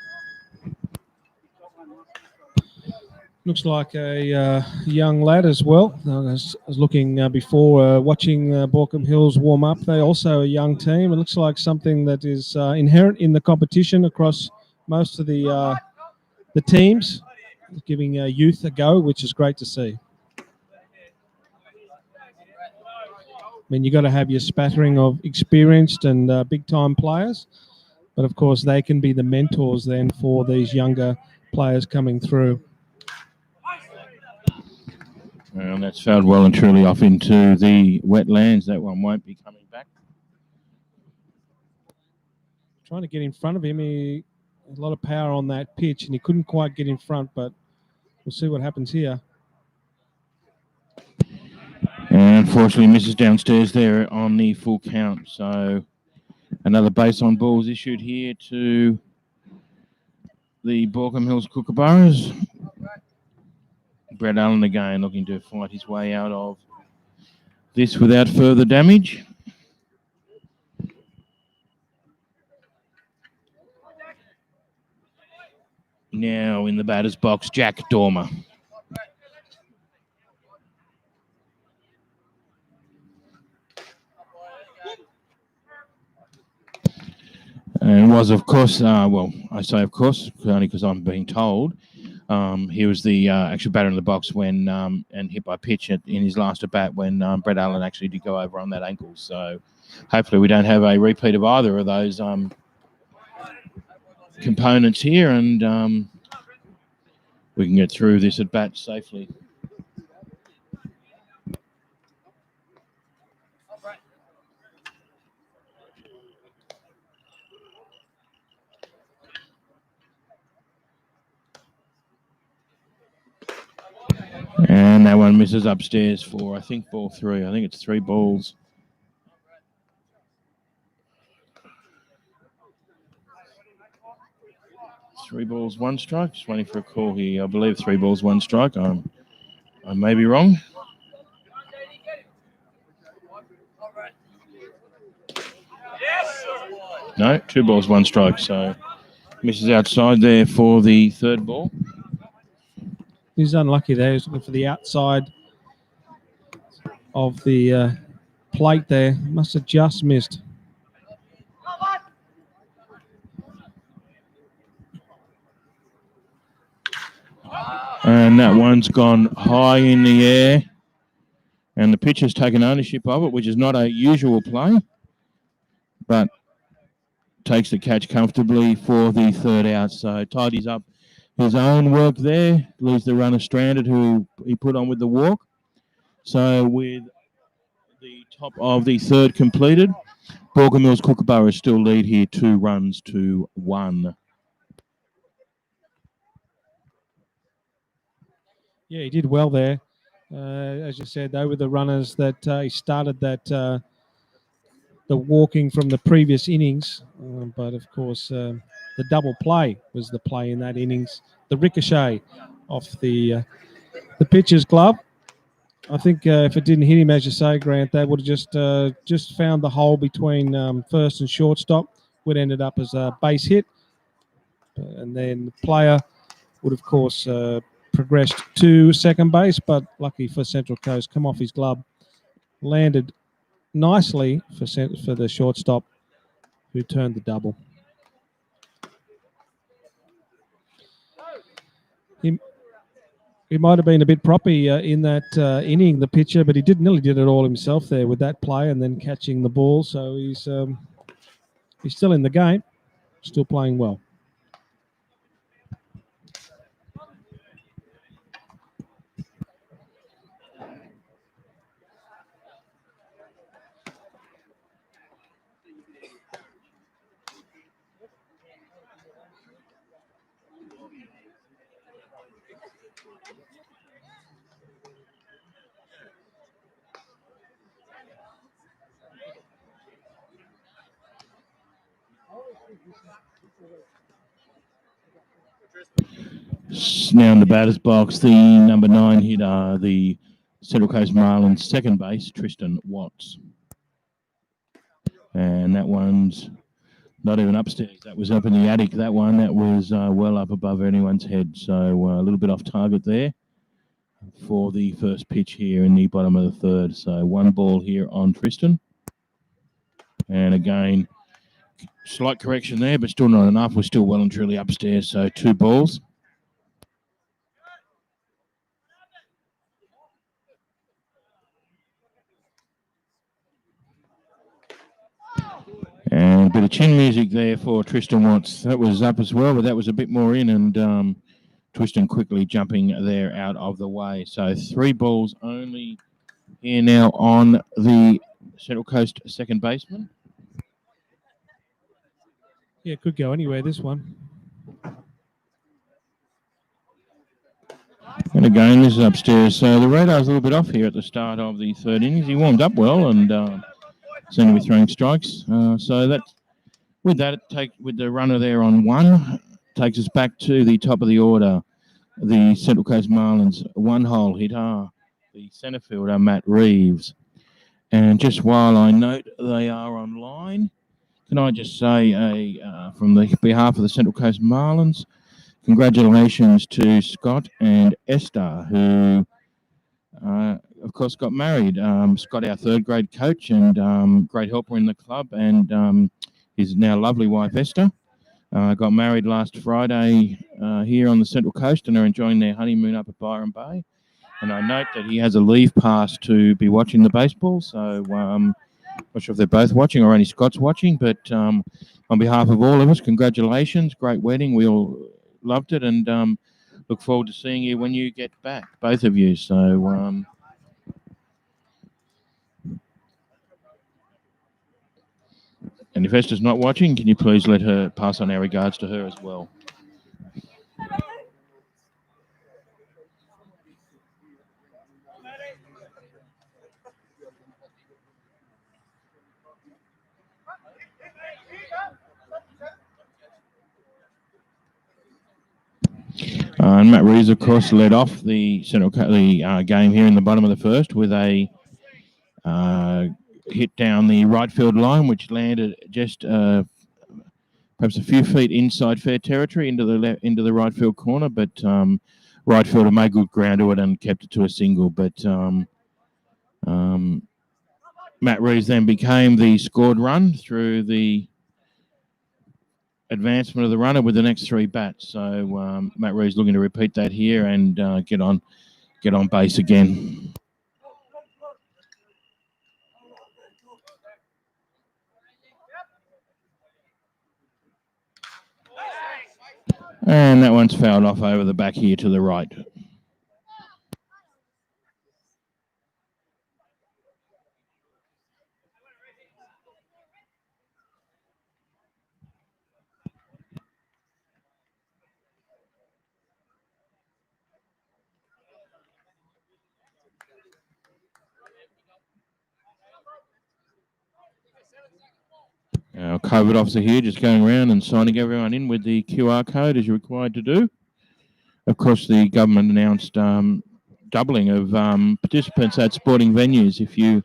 Looks like a young lad as well. I was looking before watching Baulkham Hills warm up. They're also a young team. It looks like something that is inherent in the competition across most of the teams, giving youth a go, which is great to see. I mean, you got to have your spattering of experienced and big-time players, but of course they can be the mentors then for these younger players coming through. And that's fouled well and truly off into the wetlands. That one won't be coming back. Trying to get in front of him. He has a lot of power on that pitch, and he couldn't quite get in front, but we'll see what happens here. And unfortunately, Mrs. Downstairs there on the full count. So another base on balls issued here to the Baulkham Hills Kookaburras. Brett Allen again looking to fight his way out of this without further damage. Now in the batter's box, Jack Dormer. And was, of course, well, I say of course, only because I'm being told, he was the actual batter in the box when and hit by pitch in his last at bat when Brett Allen actually did go over on that ankle. So hopefully we don't have a repeat of either of those components here, and we can get through this at bat safely. And that one misses upstairs for, I think, ball 3. I think it's 3 balls. Three balls, 1 strike. Just waiting for a call here. I believe 3 balls, 1 strike. I may be wrong. No, 2 balls, 1 strike. So misses outside there for the third ball. He's unlucky there. He's looking for the outside of the plate there. Must have just missed. And that one's gone high in the air. And the pitcher's taken ownership of it, which is not a usual play, but takes the catch comfortably for the third out. So tidies up his own work there, leaves the runner stranded who he put on with the walk. So with the top of the third completed, Baulkham Mills Kookaburras still lead here 2 runs to 1. Yeah, he did well there. As you said, they were the runners that he started that the walking from the previous innings. But, of course, the double play was the play in that innings. The ricochet off the pitcher's glove. I think if it didn't hit him, as you say, Grant, they would have just found the hole between first and shortstop. Would have ended up as a base hit. And then the player would, of course, progressed to second base, but lucky for Central Coast, come off his glove, landed nicely for the shortstop who turned the double. He might have been a bit proppy in that inning, the pitcher, but he nearly did it all himself there with that play and then catching the ball. So he's still in the game, still playing well. Now in the batter's box, the number 9 hitter, the Central Coast Marlins second base, Tristan Watts. And that one's not even upstairs. That was up in the attic, that one. That was well up above anyone's head. So a little bit off target there for the first pitch here in the bottom of the third. So 1 ball here on Tristan. And again, slight correction there, but still not enough. We're still well and truly upstairs. So 2 balls. And a bit of chin music there for Tristan Watts. That was up as well, but that was a bit more in, and Tristan quickly jumping there out of the way. So 3 balls only here now on the Central Coast second baseman. Yeah, it could go anywhere, this one. And again, this is upstairs. So the radar's a little bit off here at the start of the third innings. He warmed up well and seemed to be throwing strikes. So that, with the runner there on 1, takes us back to the top of the order. The Central Coast Marlins 1-hole hitter, the centre fielder, Matt Reeves. And just while I note they are online, can I just say, from the behalf of the Central Coast Marlins, congratulations to Scott and Esther, who, of course, got married. Scott, our 3rd grade coach and great helper in the club, and his now lovely wife, Esther, got married last Friday here on the Central Coast and are enjoying their honeymoon up at Byron Bay. And I note that he has a leave pass to be watching the baseball, so not sure if they're both watching or only Scott's watching, but on behalf of all of us, congratulations. Great wedding. We all loved it and look forward to seeing you when you get back, both of you. So, and if Esther's not watching, can you please let her pass on our regards to her as well? And Matt Reeves, of course, led off the game here in the bottom of the first with a hit down the right field line, which landed just perhaps a few feet inside fair territory into the right field corner, but right fielder made good ground to it and kept it to a single. But Matt Reeves then became the scored run through the advancement of the runner with the next 3 bats. So Matt Reeves looking to repeat that here and get on base again. And that one's fouled off over the back here to the right. Our COVID officer here just going around and signing everyone in with the QR code as you're required to do. Of course, the government announced doubling of participants at sporting venues. If you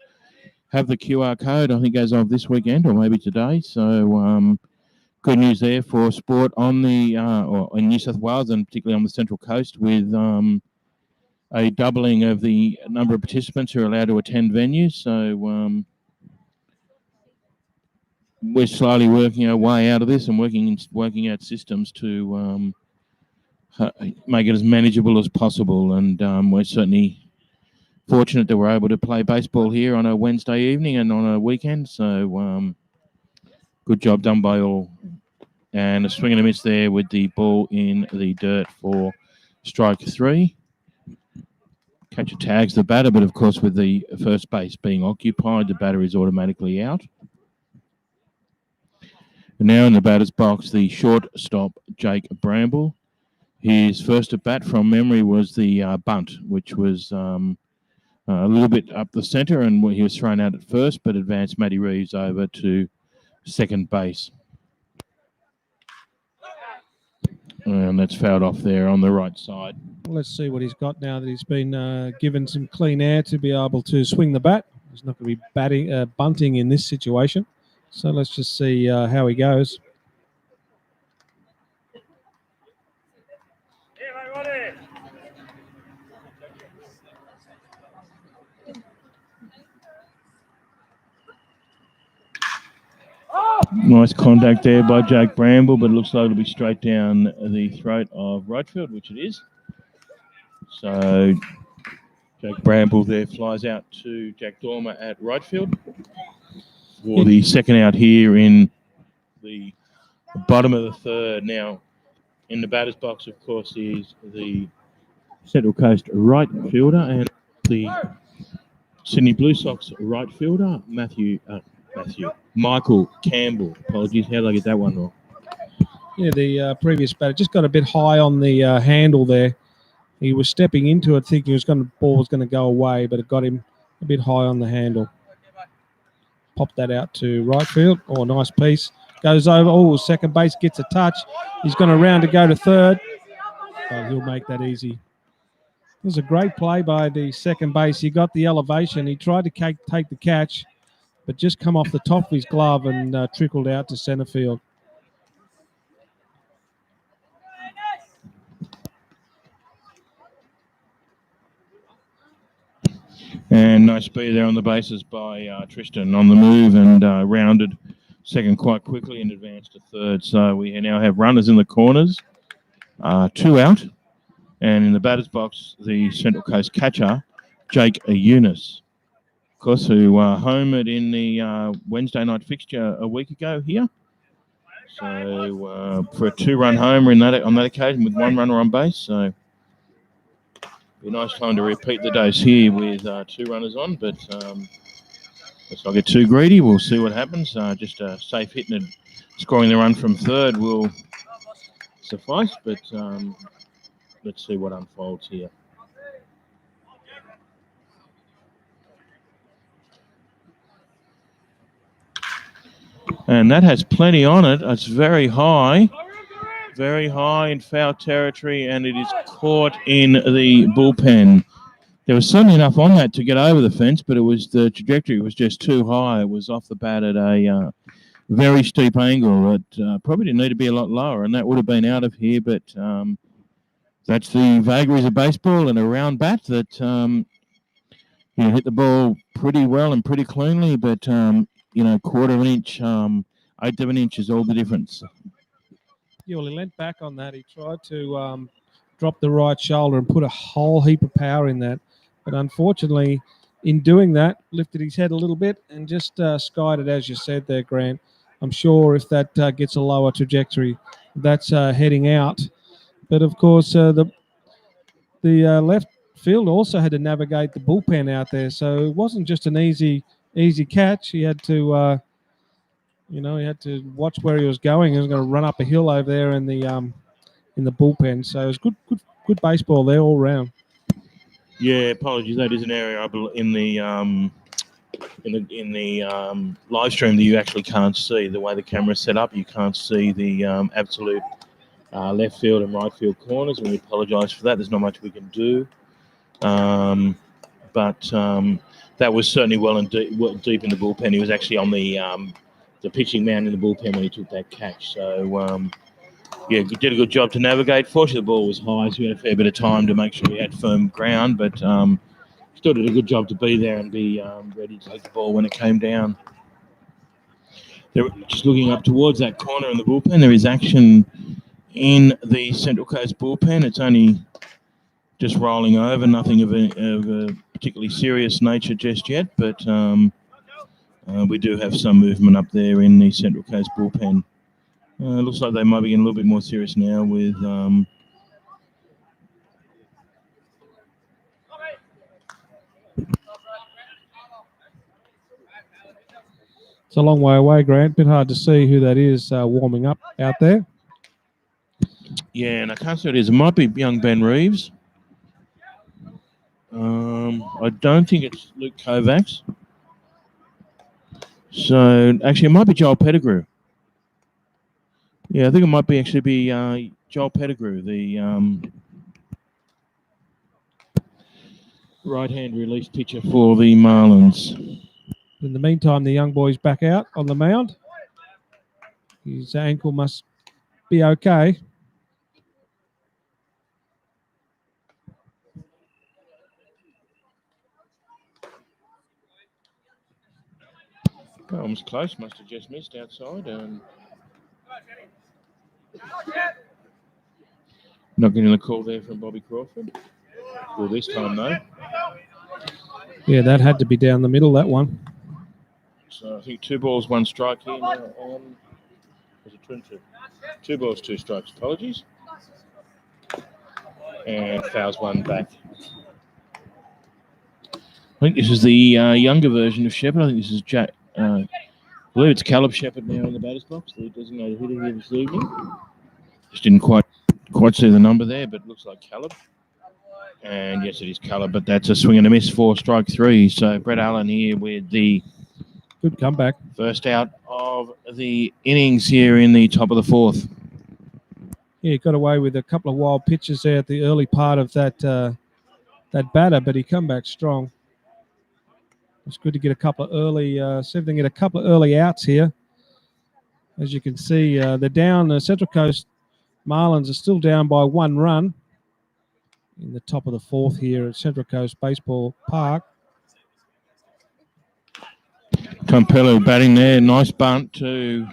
have the QR code, I think as of this weekend or maybe today. So good news there for sport on the or in New South Wales and particularly on the Central Coast with a doubling of the number of participants who are allowed to attend venues. So we're slowly working our way out of this and working out systems to make it as manageable as possible. And we're certainly fortunate that we're able to play baseball here on a Wednesday evening and on a weekend. So good job done by all. And a swing and a miss there with the ball in the dirt for strike 3. Catcher tags the batter, but of course with the first base being occupied, the batter is automatically out. And now in the batter's box, the shortstop, Jake Bramble. His first at bat from memory was the bunt, which was a little bit up the centre, and he was thrown out at first, but advanced Matty Reeves over to second base. And that's fouled off there on the right side. Let's see what he's got now that he's been given some clean air to be able to swing the bat. He's not going to be bunting in this situation. So let's just see how he goes. Nice contact there by Jake Bramble, but it looks like it'll be straight down the throat of right field, which it is. So Jake Bramble there flies out to Jack Dormer at right field for the second out here in the bottom of the third. Now, in the batter's box, of course, is the Central Coast right fielder and the Sydney Blue Sox right fielder, Michael Campbell. Apologies, how did I get that one wrong? Yeah, the previous batter just got a bit high on the handle there. He was stepping into it thinking the ball was going to go away, but it got him a bit high on the handle. Pop that out to right field. Oh, nice piece. Goes over. Oh, second base gets a touch. He's going to round to go to third, but he'll make that easy. It was a great play by the second base. He got the elevation. He tried to take the catch, but just come off the top of his glove and trickled out to center field. And nice speed there on the bases by Tristan on the move and rounded second quite quickly and advanced to third. So we now have runners in the corners, 2 out. And in the batter's box, the Central Coast catcher, Jake Eunice, of course, who homered in the Wednesday night fixture a week ago here. So for a 2-run homer on that occasion with 1 runner on base. So be a nice time to repeat the dose here with 2 runners on, but let's not get too greedy. We'll see what happens. Just a safe hit and scoring the run from third will suffice, but let's see what unfolds here. And that has plenty on it. It's very high in foul territory, and it is caught in the bullpen. There was certainly enough on that to get over the fence, but it was the trajectory was just too high. It was off the bat at a very steep angle that probably didn't need to be a lot lower, and that would have been out of here. But that's the vagaries of baseball and a round bat that hit the ball pretty well and pretty cleanly. But quarter of an inch, eighth of an inch is all the difference. Yeah, well, he leant back on that. He tried to drop the right shoulder and put a whole heap of power in that, but unfortunately, in doing that, lifted his head a little bit and just skied it, as you said there, Grant. I'm sure if that gets a lower trajectory, that's heading out. But of course, the left field also had to navigate the bullpen out there, so it wasn't just an easy catch. He had to, he had to watch where he was going. He was going to run up a hill over there in the bullpen. So it was good baseball there all round. Yeah, apologies. That is an area in the live stream that you actually can't see. The way the camera's set up, you can't see the absolute left field and right field corners. We apologise for that. There's not much we can do. But that was certainly well deep in the bullpen. He was actually on the pitching mound in the bullpen when he took that catch. So, did a good job to navigate. Fortunately, the ball was high, so we had a fair bit of time to make sure we had firm ground. But still did a good job to be there and be ready to take the ball when it came down. They're just looking up towards that corner in the bullpen. There is action in the Central Coast bullpen. It's only just rolling over, nothing of a particularly serious nature just yet, but we do have some movement up there in the Central Coast bullpen. Looks like they might be getting a little bit more serious now with it's a long way away, Grant. Bit hard to see who that is warming up out there. Yeah, and I can't see what it is. It might be young Ben Reeves. I don't think it's Luke Kovacs. So, actually, it might be Joel Pettigrew. Yeah, I think it might be Joel Pettigrew, the right-hand release pitcher for the Marlins. In the meantime, the young boy's back out on the mound. His ankle must be okay. Oh, almost close. Must have just missed outside. Not getting the call there from Bobby Crawford. Well, this time, though. Yeah, that had to be down the middle, that one. So I think 2 balls, 1 strike here now. Was it 2? 2 balls, 2 strikes. Apologies. And fouls 1 back. I think this is the younger version of Shepherd. I think this is Jack. I believe it's Caleb Shepherd now in the batter's box, the designated hitter here this evening. Just didn't quite see the number there, but it looks like Caleb. And yes, it is Caleb, but that's a swing and a miss for strike 3. So Brett Allen here with the good comeback. First out of the innings here in the top of the 4th. Yeah, he got away with a couple of wild pitches there at the early part of that batter, but he come back strong. It's good to get a couple of early, see if they can get a couple of early outs here. As you can see, they're down. The Central Coast Marlins are still down by 1 run in the top of the 4th here at Central Coast Baseball Park. Campello batting there. Nice bunt to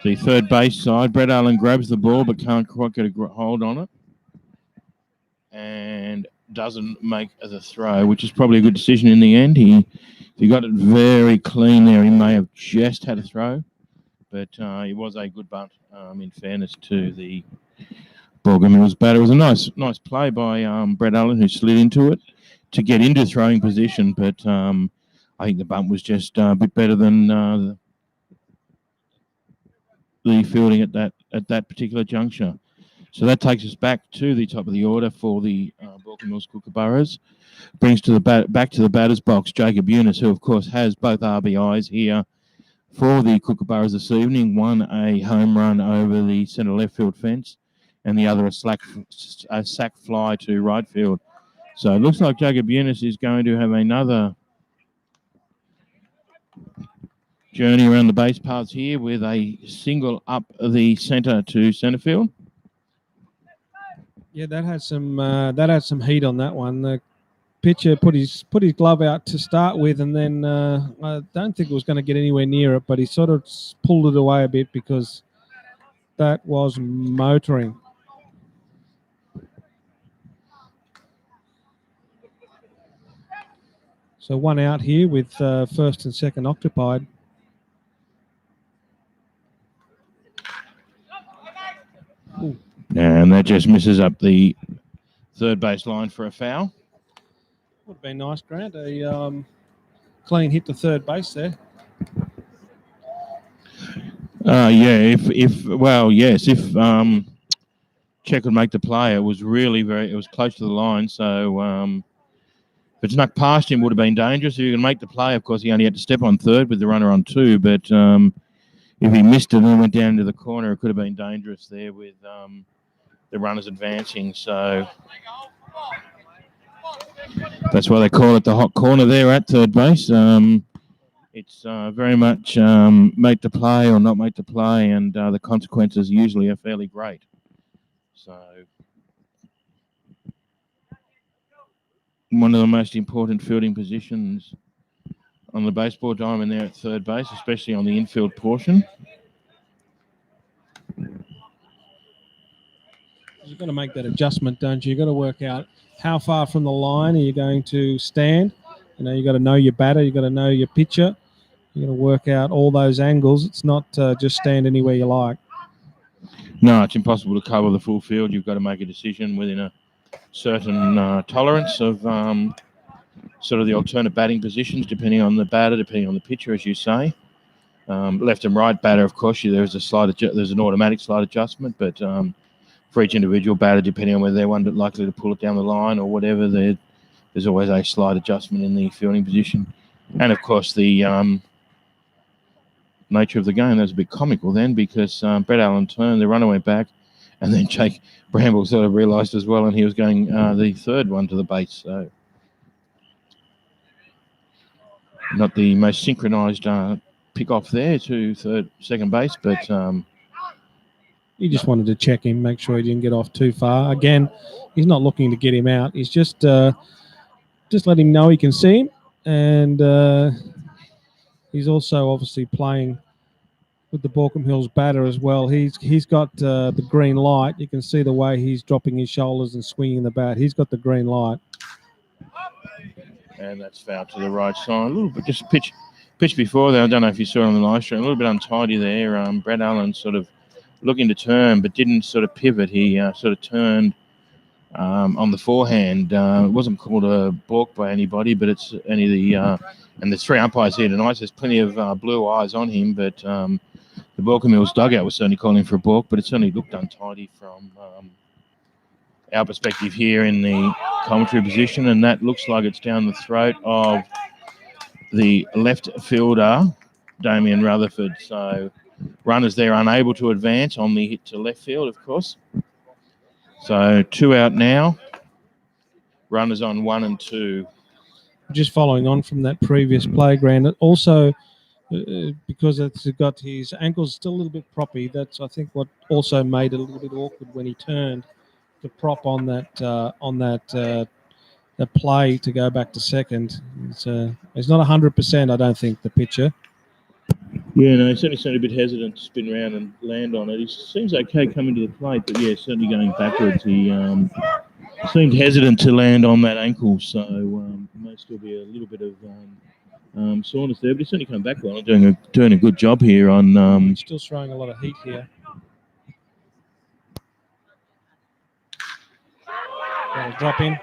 the third base side. Brett Allen grabs the ball but can't quite get a hold on it. And doesn't make the throw, which is probably a good decision in the end. If he got it very clean there, he may have just had a throw. But it was a good bunt, in fairness to the Baulkham Hills batter. It was a nice play by Brett Allen, who slid into it to get into throwing position. But I think the bunt was just a bit better than the fielding at that particular juncture. So that takes us back to the top of the order for the Baulkham Hills Kookaburras. Brings to the back to the batter's box Jacob Eunice, who of course has both RBIs here for the Kookaburras this evening. One a home run over the centre left field fence, and the other a sack fly to right field. So it looks like Jacob Eunice is going to have another journey around the base paths here with a single up the centre to centre field. Yeah, that had some heat on that one. The pitcher put his glove out to start with, and then I don't think it was going to get anywhere near it, but he sort of pulled it away a bit because that was motoring. So one out here with first and second occupied. Ooh. And that just misses up the third base line for a foul. Would have been nice, Grant. A clean hit to third base there. If Czech would make the play, it was it was close to the line. So if it snuck past him, would have been dangerous. If he can make the play, of course, he only had to step on third with the runner on two. But if he missed it and went down to the corner, it could have been dangerous there with the runners advancing. So that's why they call it the hot corner there at third base. It's very much make the play or not make the play, and the consequences usually are fairly great. So one of the most important fielding positions on the baseball diamond there at third base, especially on the infield portion. You've got to make that adjustment, don't you? You've got to work out how far from the line are you going to stand. You know, you've got to know your batter, you've got to know your pitcher. You've got to work out all those angles. It's not just stand anywhere you like. No, it's impossible to cover the full field. You've got to make a decision within a certain tolerance of sort of the alternate batting positions, depending on the batter, depending on the pitcher, as you say. Left and right batter, of course, there's an automatic slight adjustment, but for each individual batter, depending on whether they're one likely to pull it down the line or whatever, there's always a slight adjustment in the fielding position. And, of course, the nature of the game, that was a bit comical then, because Brett Allen turned, the runner went back, and then Jake Bramble sort of realised as well, and he was going the third one to the base. So not the most synchronised pick off there to second base, but he just wanted to check him, make sure he didn't get off too far. Again, he's not looking to get him out. He's just let him know he can see him, and he's also obviously playing with the Baulkham Hills batter as well. He's got the green light. You can see the way he's dropping his shoulders and swinging the bat. He's got the green light. And that's foul to the right side. A little bit, just a pitch before there. I don't know if you saw it on the live stream. A little bit untidy there. Brett Allen sort of looking to turn, but didn't sort of pivot. He sort of turned on the forehand. It wasn't called a balk by anybody, but it's any of the and there's three umpires here tonight. So there's plenty of blue eyes on him, but the Baulkham Hills dugout was certainly calling for a balk, but it certainly looked untidy from our perspective here in the commentary position, and that looks like it's down the throat of the left fielder, Damien Rutherford. So runners there unable to advance on the hit to left field, of course. So 2 out now. Runners on 1 and 2. Just following on from that previous playground, it also because it's got his ankles still a little bit proppy. That's I think what also made it a little bit awkward when he turned to prop on that the play to go back to second. It's not 100%, I don't think, the pitcher. Yeah, no, he certainly seemed a bit hesitant to spin around and land on it. He seems okay coming to the plate, but yeah, certainly going backwards. He seemed hesitant to land on that ankle, so may still be a little bit of soreness there, but he's certainly come back well and doing a good job here on. Still throwing a lot of heat here. That'll drop in.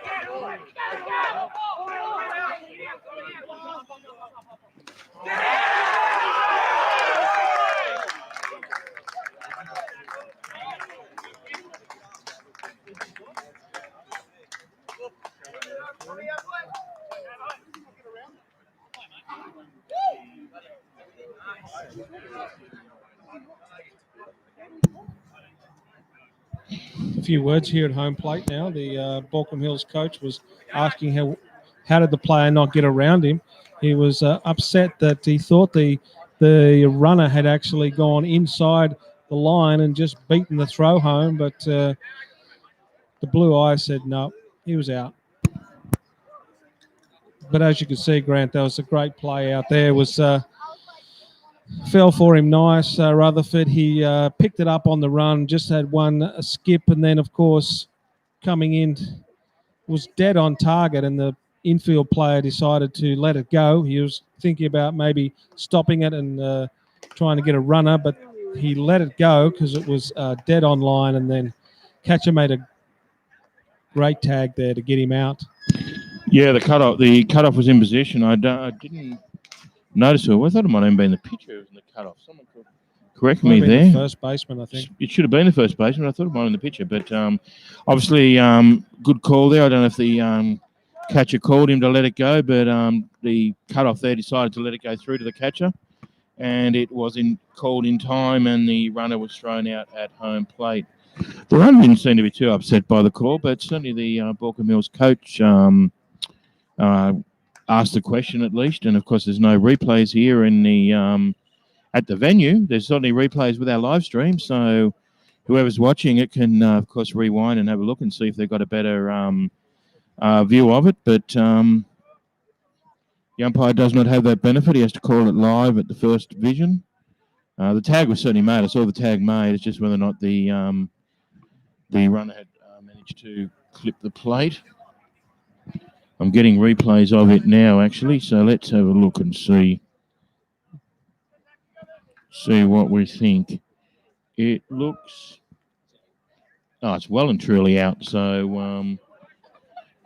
A few words here at home plate now. The Baulkham Hills coach was asking how did the player not get around him. He was upset that he thought the the runner had actually gone inside the line and just beaten the throw home, but the blue eye said no, he was out. But as you can see, Grant, that was a great play out there. It was fell for him nice. Rutherford, he picked it up on the run, just had one skip, and then, of course, coming in was dead on target, and the infield player decided to let it go. He was thinking about maybe stopping it and trying to get a runner, but he let it go because it was dead on line, and then catcher made a great tag there to get him out. Yeah, the cutoff was in position. I didn't notice it. I thought it might have been the pitcher who was in the cutoff. Someone could correct me there. The first baseman, I think. It should have been the first baseman. I thought it might have been the pitcher, but obviously good call there. I don't know if the catcher called him to let it go, but the cutoff there decided to let it go through to the catcher, and it was called in time, and the runner was thrown out at home plate. The runner didn't seem to be too upset by the call, but certainly the Baulkham Hills coach asked the question at least, and of course there's no replays here in the at the venue. There's certainly replays with our live stream, so whoever's watching it can of course rewind and have a look and see if they've got a better view of it, but the umpire does not have that benefit. He has to call it live at the first vision. The tag was certainly made. I saw the tag made. It's just whether or not the runner had managed to clip the plate. I'm getting replays of it now, actually, so let's have a look and see what we think. It looks... Oh, it's well and truly out. So,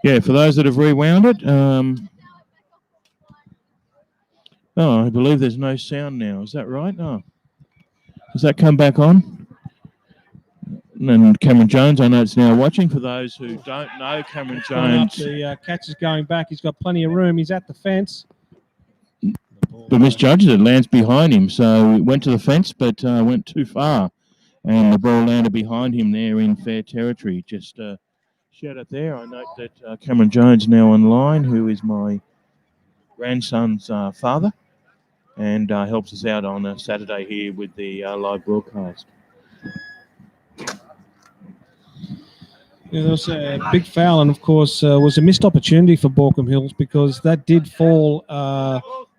yeah, for those that have rewound it, I believe there's no sound now. Is that right? Oh, does that come back on? And Cameron Jones, I know it's now watching. For those who don't know, Cameron Jones... The catcher's going back. He's got plenty of room. He's at the fence. But misjudged it. Lands behind him. So it went to the fence, but went too far. And the ball landed behind him there in fair territory. Just shout out there. I note that Cameron Jones now online, who is my grandson's father, and helps us out on a Saturday here with the live broadcast. Yeah, there was a big foul, and of course was a missed opportunity for Baulkham Hills because that did fall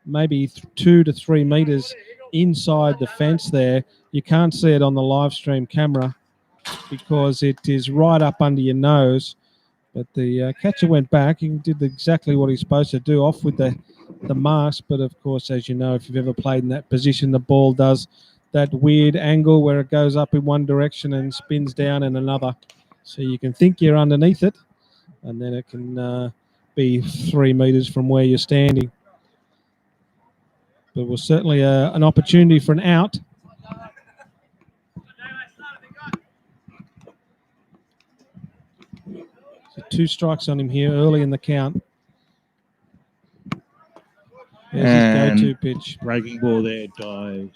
maybe 2 to 3 meters inside the fence there. You can't see it on the live stream camera because it is right up under your nose. But the catcher went back. He did exactly what he's supposed to do, off with the mask. But of course, as you know, if you've ever played in that position, the ball does that weird angle where it goes up in one direction and spins down in another. So you can think you're underneath it, and then it can be 3 meters from where you're standing. But it was certainly an opportunity for an out. So 2 strikes on him here early in the count. There's his go-to pitch. Breaking ball there dies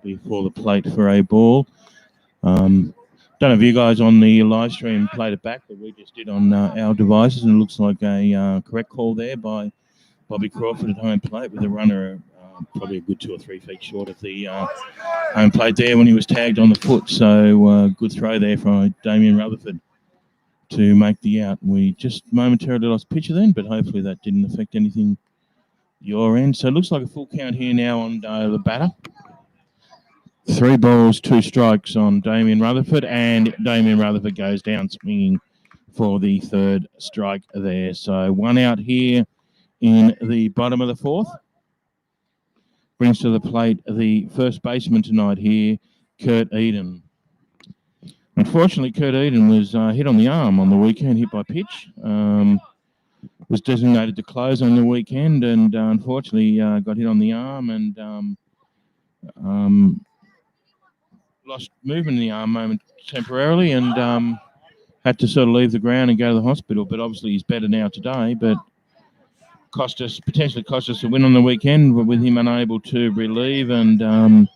before the plate for a ball. Don't know if you guys on the live stream played it back, but we just did on our devices, and it looks like a correct call there by Bobby Crawford at home plate, with the runner probably a good 2 or 3 feet short of the home plate there when he was tagged on the foot. So good throw there from Damien Rutherford to make the out. We just momentarily lost pitcher then, but hopefully that didn't affect anything your end. So it looks like a full count here now on the batter. 3 balls, 2 strikes on Damien Rutherford, and Damien Rutherford goes down swinging for the 3rd strike there. So 1 out here in the bottom of the 4th. Brings to the plate the first baseman tonight here, Kurt Eden. Unfortunately, Kurt Eden was hit on the arm on the weekend, hit by pitch. Was designated to close on the weekend, and unfortunately got hit on the arm and lost movement in the arm moment temporarily, and had to sort of leave the ground and go to the hospital. But obviously he's better now today, but potentially cost us a win on the weekend with him unable to relieve. And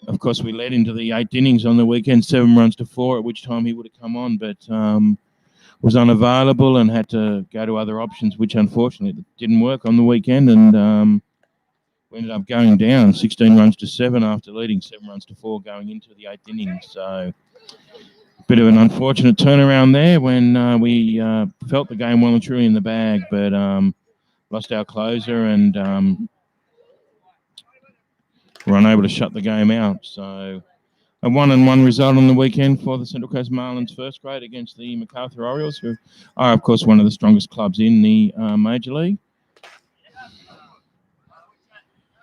of course we led into the 8th innings on the weekend, 7 runs to 4, at which time he would have come on, but was unavailable and had to go to other options, which unfortunately didn't work on the weekend. And We ended up going down 16 runs to 7 after leading 7 runs to 4 going into the 8th inning. So bit of an unfortunate turnaround there when we felt the game well and truly in the bag, but lost our closer and were unable to shut the game out. So a 1-1 result on the weekend for the Central Coast Marlins first grade against the MacArthur Orioles, who are, of course, one of the strongest clubs in the Major League.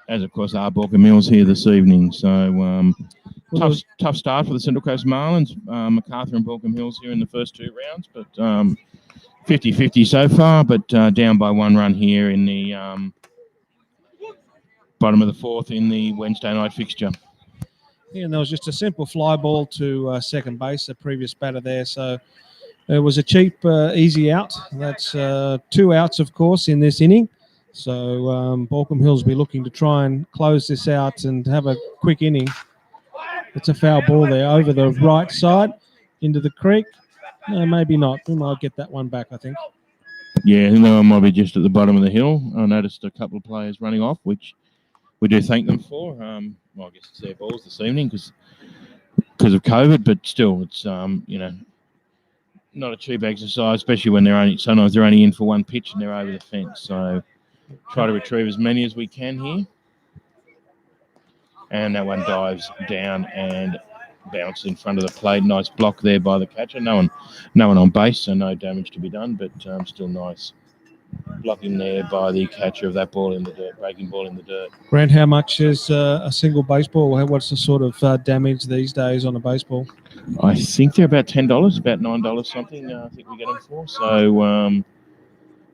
As, of course, are Baulkham Hills here this evening. So tough start for the Central Coast Marlins. MacArthur and Baulkham Hills here in the first 2 rounds, but 50-50 so far, but down by 1 run here in the bottom of the 4th in the Wednesday night fixture. Yeah, and there was just a simple fly ball to second base, the previous batter there. So it was a cheap, easy out. That's 2 outs, of course, in this inning. So Baulkham Hills will be looking to try and close this out and have a quick inning. It's a foul ball there over the right side into the creek. No, maybe not. We might get that one back, I think. Yeah, that one might be just at the bottom of the hill. I noticed a couple of players running off, which we do thank them for. Well, I guess it's their balls this evening because of COVID, but still, it's not a cheap exercise, especially when sometimes they're only in for 1 pitch and they're over the fence. So try to retrieve as many as we can here. And that one dives down and bounces in front of the plate. Nice block there by the catcher. No one on base, so no damage to be done, but still nice blocking there by the catcher of that ball in the dirt, breaking ball in the dirt. Grant, how much is a single baseball? What's the sort of damage these days on a baseball? I think they're about $10, about $9 something. I think we get them for. So,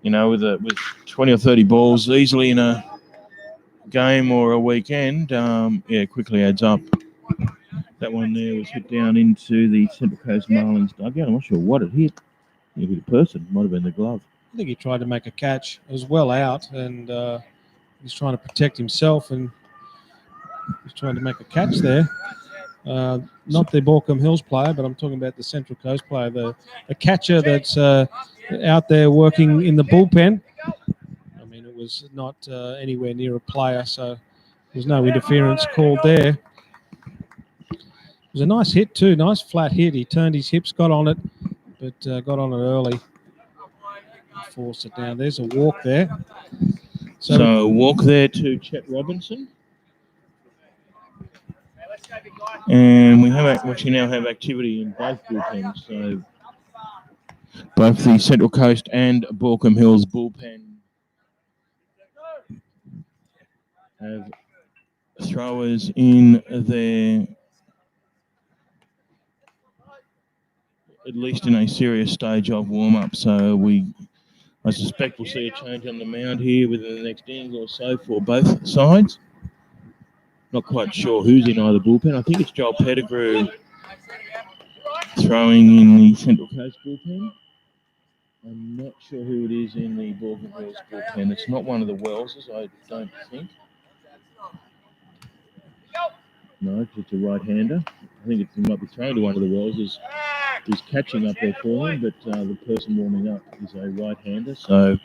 with 20 or 30 balls easily in a game or a weekend, quickly adds up. That one there was hit down into the Central Coast Marlins dugout. I'm not sure what it hit. It hit a person. Might have been the glove. I think he tried to make a catch. It was well out, and he's trying to protect himself, and he's trying to make a catch there. Not the Baulkham Hills player, but I'm talking about the Central Coast player, the catcher that's out there working in the bullpen. I mean, it was not anywhere near a player, so there's no interference called there. It was a nice hit too, nice flat hit. He turned his hips, got on it, but got on it early. Forced it down. There's a walk there. So walk there to Chet Robinson. And we actually now have activity in both bullpens. So both the Central Coast and Baulkham Hills bullpen have throwers in there, at least in a serious stage of warm-up. So I suspect we'll see a change on the mound here within the next inning or so for both sides. Not quite sure who's in either bullpen. I think it's Joel Pettigrew throwing in the Central Coast bullpen. I'm not sure who it is in the Baulkham Hills bullpen. It's not one of the Wellses, I don't think. No, it's a right-hander. I think it might be thrown to one of the Wellses. He's catching up there for him, but the person warming up is a right-hander. So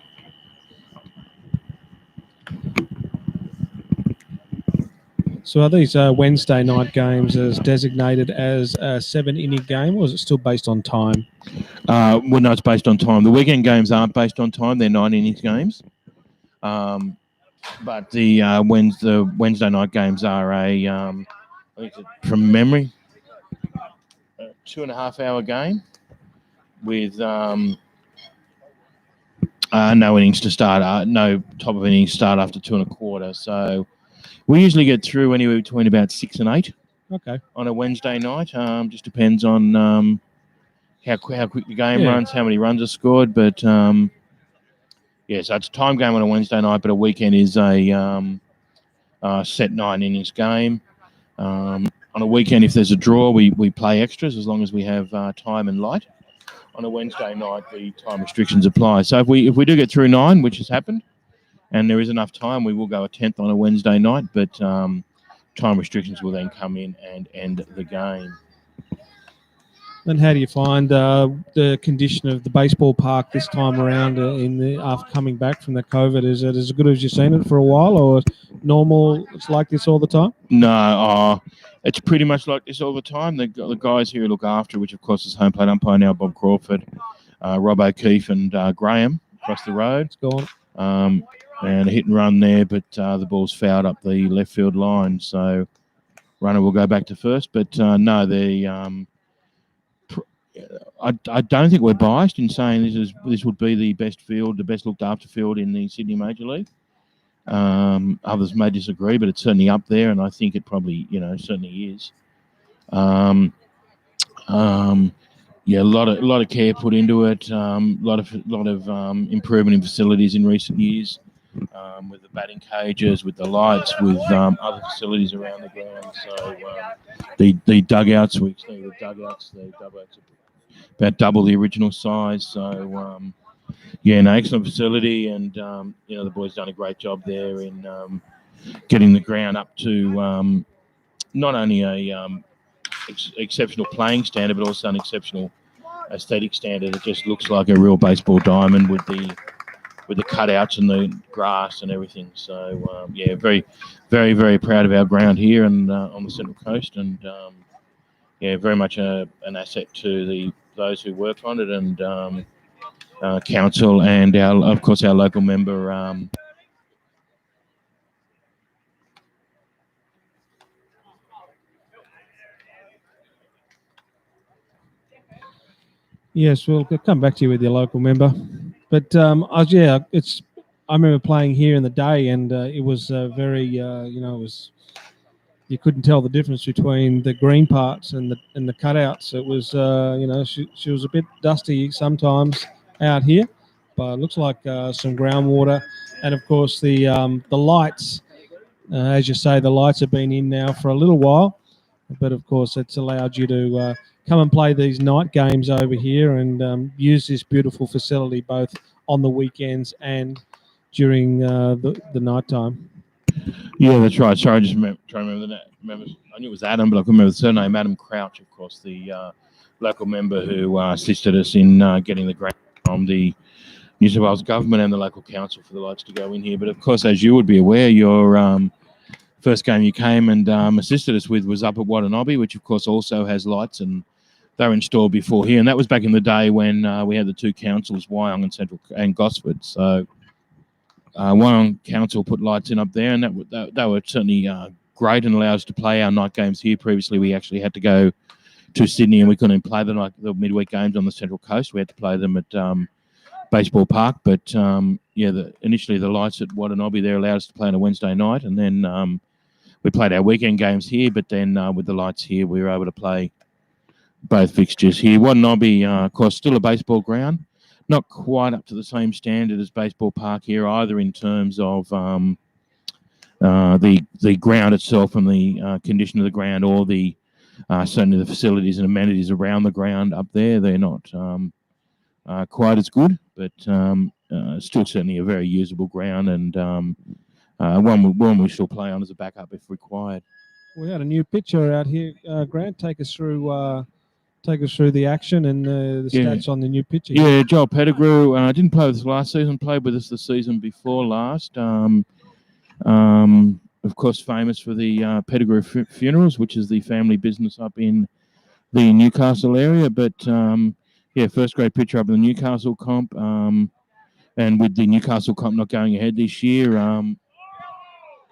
are these Wednesday night games as designated as a 7-inning game, or is it still based on time? Well, no, it's based on time. The weekend games aren't based on time. They're 9-inning games. But the Wednesday night games are I think from memory, a 2.5-hour game with no innings to start, no top of innings start after 2 1/4. So we usually get through anywhere between about 6 and 8. Okay. On a Wednesday night. Just depends on how quick the game runs, how many runs are scored. But so it's a time game on a Wednesday night, but a weekend is a set 9 innings game. On a weekend, if there's a draw, we play extras as long as we have time and light. On a Wednesday night, the time restrictions apply. So if we do get through 9, which has happened, and there is enough time, we will go a 10th on a Wednesday night, but time restrictions will then come in and end the game. And how do you find the condition of the baseball park this time around after coming back from the COVID? Is it as good as you've seen it for a while, or normal? It's like this all the time? No, it's pretty much like this all the time. The guys here look after, which of course is home plate umpire now, Bob Crawford, Rob O'Keefe, and Graham across the road. It's gone. And a hit and run there, but the ball's fouled up the left field line, so runner will go back to first. But no, I don't think we're biased in saying this would be the best field, the best looked after field in the Sydney Major League. Others may disagree, but it's certainly up there, and I think it probably, certainly is. Yeah, a lot of care put into it. A lot of improvement in facilities in recent years, with the batting cages, with the lights, with other facilities around the ground. So the dugouts, we extended the dugouts. The dugouts are about double the original size. So an excellent facility, and the boys done a great job there in getting the ground up to not only a exceptional playing standard, but also an exceptional aesthetic standard. It just looks like a real baseball diamond with the cutouts and the grass and everything. So very, very, very proud of our ground here and on the Central Coast, and very much an asset to those who work on it, and council, and of course our local member. Yes, we'll come back to you with your local member. But I remember playing here in the day, and it was very, you couldn't tell the difference between the green parts and the cutouts. It was, she was a bit dusty sometimes out here, but it looks like some groundwater, and of course the lights. As you say, the lights have been in now for a little while, but of course it's allowed you to come and play these night games over here and use this beautiful facility both on the weekends and during the night time. Yeah, that's right. Sorry, I just trying to remember that. I knew it was Adam, but I couldn't remember the surname. Adam Crouch, of course, the local member who assisted us in getting the grant from the New South Wales government and the local council for the lights to go in here. But of course, as you would be aware, your first game you came and assisted us with was up at Watanabe, which of course also has lights, and they were installed before here. And that was back in the day when we had the two councils, Wyong and Central and Gosford. So Wyong Council put lights in up there, and that were certainly great and allowed us to play our night games here. Previously, we actually had to go to Sydney, and we couldn't play the midweek games on the Central Coast. We had to play them at Baseball Park. But initially the lights at Watanabe there allowed us to play on a Wednesday night, and then we played our weekend games here. But then with the lights here, we were able to play both fixtures here. Watanabe, of course, still a baseball ground. Not quite up to the same standard as Baseball Park here, either in terms of the ground itself and the condition of the ground, or the certainly the facilities and amenities around the ground up there. They're not quite as good, but still certainly a very usable ground, and one we shall play on as a backup if required. We had a new picture out here. Grant, take us through the action and the stats on the new pitcher. Yeah, Joel Pettigrew didn't play with us last season, played with us the season before last. Of course, famous for the Pettigrew Funerals, which is the family business up in the Newcastle area. But, first grade pitcher up in the Newcastle comp. And with the Newcastle comp not going ahead this year,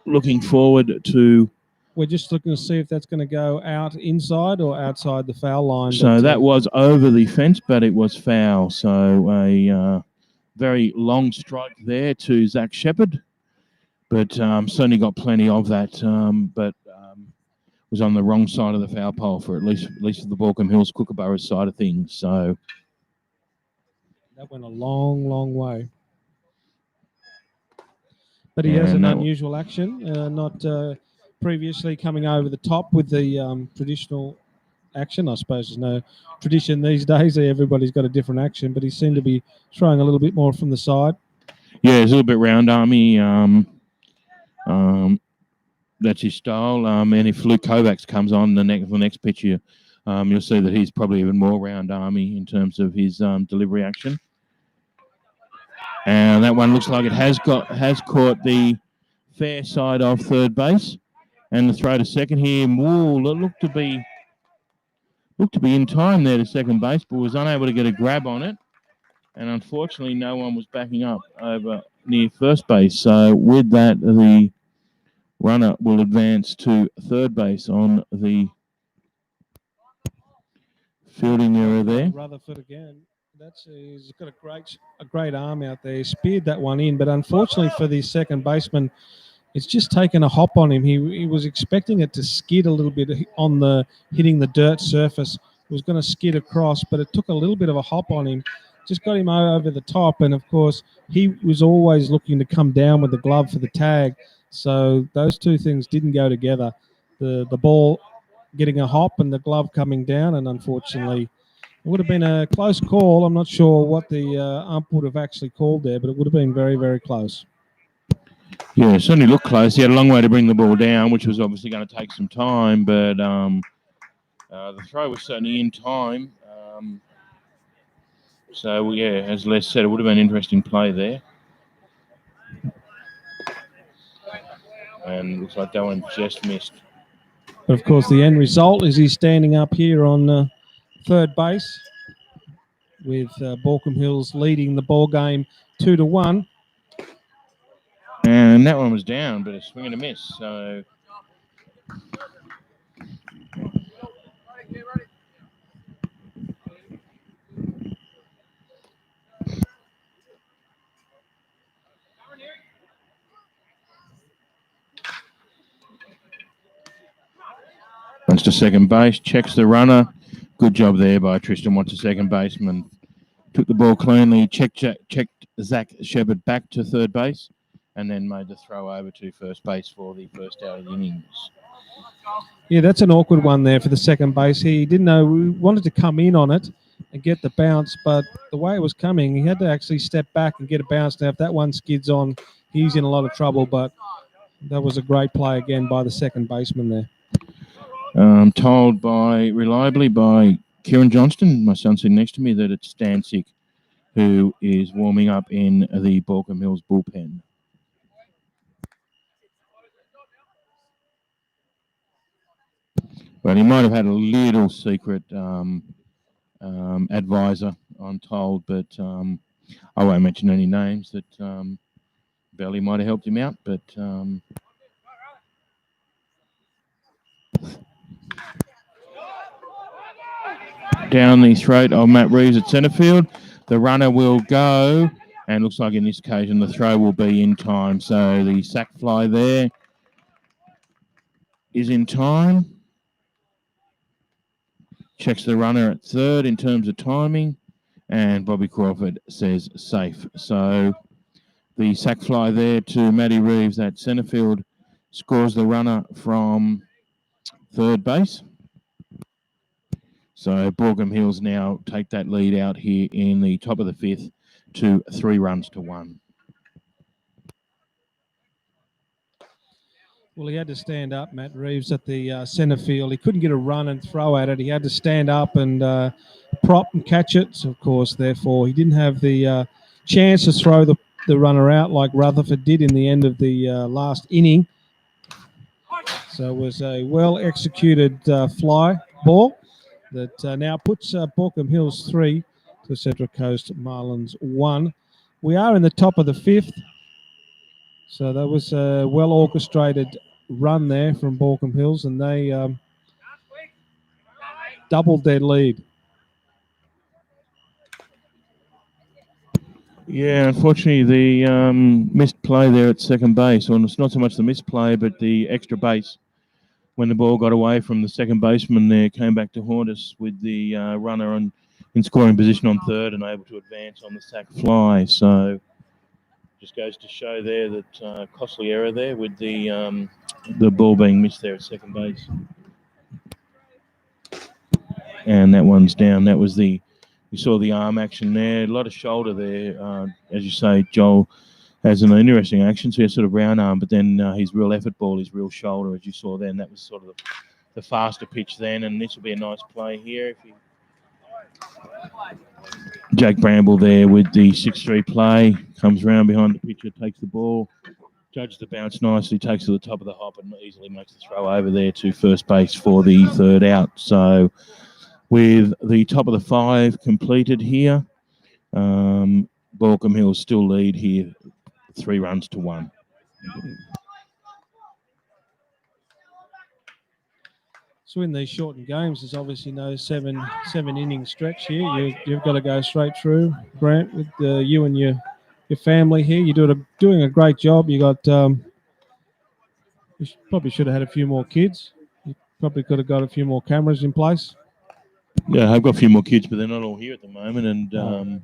looking forward to... We're just looking to see if that's going to go out inside or outside the foul line. So that was over the fence, but it was foul. So a very long strike there to Zach Shepherd, but certainly got plenty of that. But was on the wrong side of the foul pole for at least the Baulkham Hills Kookaburra side of things. So that went a long, long way. But he has an unusual action, not previously coming over the top with the traditional action. I suppose there's no tradition these days. Everybody's got a different action, but he seemed to be throwing a little bit more from the side. Yeah, it's a little bit round army. That's his style. And if Luke Kovacs comes on the next pitch, You'll see that he's probably even more round army in terms of his delivery action. And that one looks like it has caught the fair side of third base. And the throw to second here, looked to be in time there to second base, but was unable to get a grab on it. And unfortunately, no one was backing up over near first base. So with that, the runner will advance to third base on the fielding error there. Rutherford again. He's got a great arm out there. He speared that one in, but unfortunately for the second baseman, it's just taken a hop on him. He was expecting it to skid a little bit on hitting the dirt surface. It was going to skid across, but it took a little bit of a hop on him. Just got him over the top, and of course he was always looking to come down with the glove for the tag. So those two things didn't go together. The ball getting a hop and the glove coming down, and unfortunately it would have been a close call. I'm not sure what the ump would have actually called there, but it would have been very, very close. Yeah, it certainly looked close. He had a long way to bring the ball down, which was obviously going to take some time, but the throw was certainly in time. So, yeah, as Les said, it would have been an interesting play there. And looks like that one just missed. But, of course, the end result is he's standing up here on third base with Baulkham Hills leading the ball game 2-1. And that one was down, but a swing and a miss. So runs to second base, checks the runner. Good job there by Tristan Watts, the second baseman. Took the ball cleanly, checked Zach Shepard back to third base, and then made the throw over to first base for the first out of the innings. Yeah, that's an awkward one there for the second base. He didn't know, we wanted to come in on it and get the bounce, but the way it was coming, he had to actually step back and get a bounce. Now, if that one skids on, he's in a lot of trouble, but that was a great play again by the second baseman there. Told reliably by Kieran Johnston, my son sitting next to me, that it's Stancic who is warming up in the Baulkham Hills bullpen. But he might have had a little secret advisor, I'm told, but I won't mention any names that Belly might have helped him out, but down the throat of Matt Reeves at centre field. The runner will go, and looks like in this occasion the throw will be in time. So the sack fly there is in time. Checks the runner at third in terms of timing, and Bobby Crawford says safe. So the sack fly there to Matty Reeves at centre field scores the runner from third base. So Baulkham Hills now take that lead out here in the top of the fifth to 3-1. Well, he had to stand up, Matt Reeves, at the centre field. He couldn't get a run and throw at it. He had to stand up and prop and catch it. So, of course, therefore, he didn't have the chance to throw the runner out like Rutherford did in the end of the last inning. So it was a well-executed fly ball that now puts Baulkham Hills 3 to Central Coast Marlins 1. We are in the top of the fifth. So that was a well-orchestrated run there from Baulkham Hills, and they doubled their lead. Yeah, unfortunately, the missed play there at second base, or it's not so much the missed play, but the extra base when the ball got away from the second baseman there, came back to haunt us with the runner in scoring position on third and able to advance on the sack fly. So just goes to show there that costly error there with the ball being missed there at second base. And that one's down. That was you saw the arm action there. A lot of shoulder there. As you say, Joel has an interesting action. So he has sort of round arm, but then his real effort ball is real shoulder, as you saw then. That was sort of the faster pitch then, and this will be a nice play here. Jake Bramble there with the 6-3 play, comes round behind the pitcher, takes the ball, judges the bounce nicely, takes it to the top of the hop and easily makes the throw over there to first base for the third out. So with the top of the 5 completed here, Baulkham Hills still lead here 3 runs to 1. So in these shortened games, there's obviously no seven inning stretch here. You've got to go straight through, Grant, with you and your family here. You're doing a great job. You got probably should have had a few more kids. You probably could have got a few more cameras in place. Yeah, I've got a few more kids, but they're not all here at the moment. And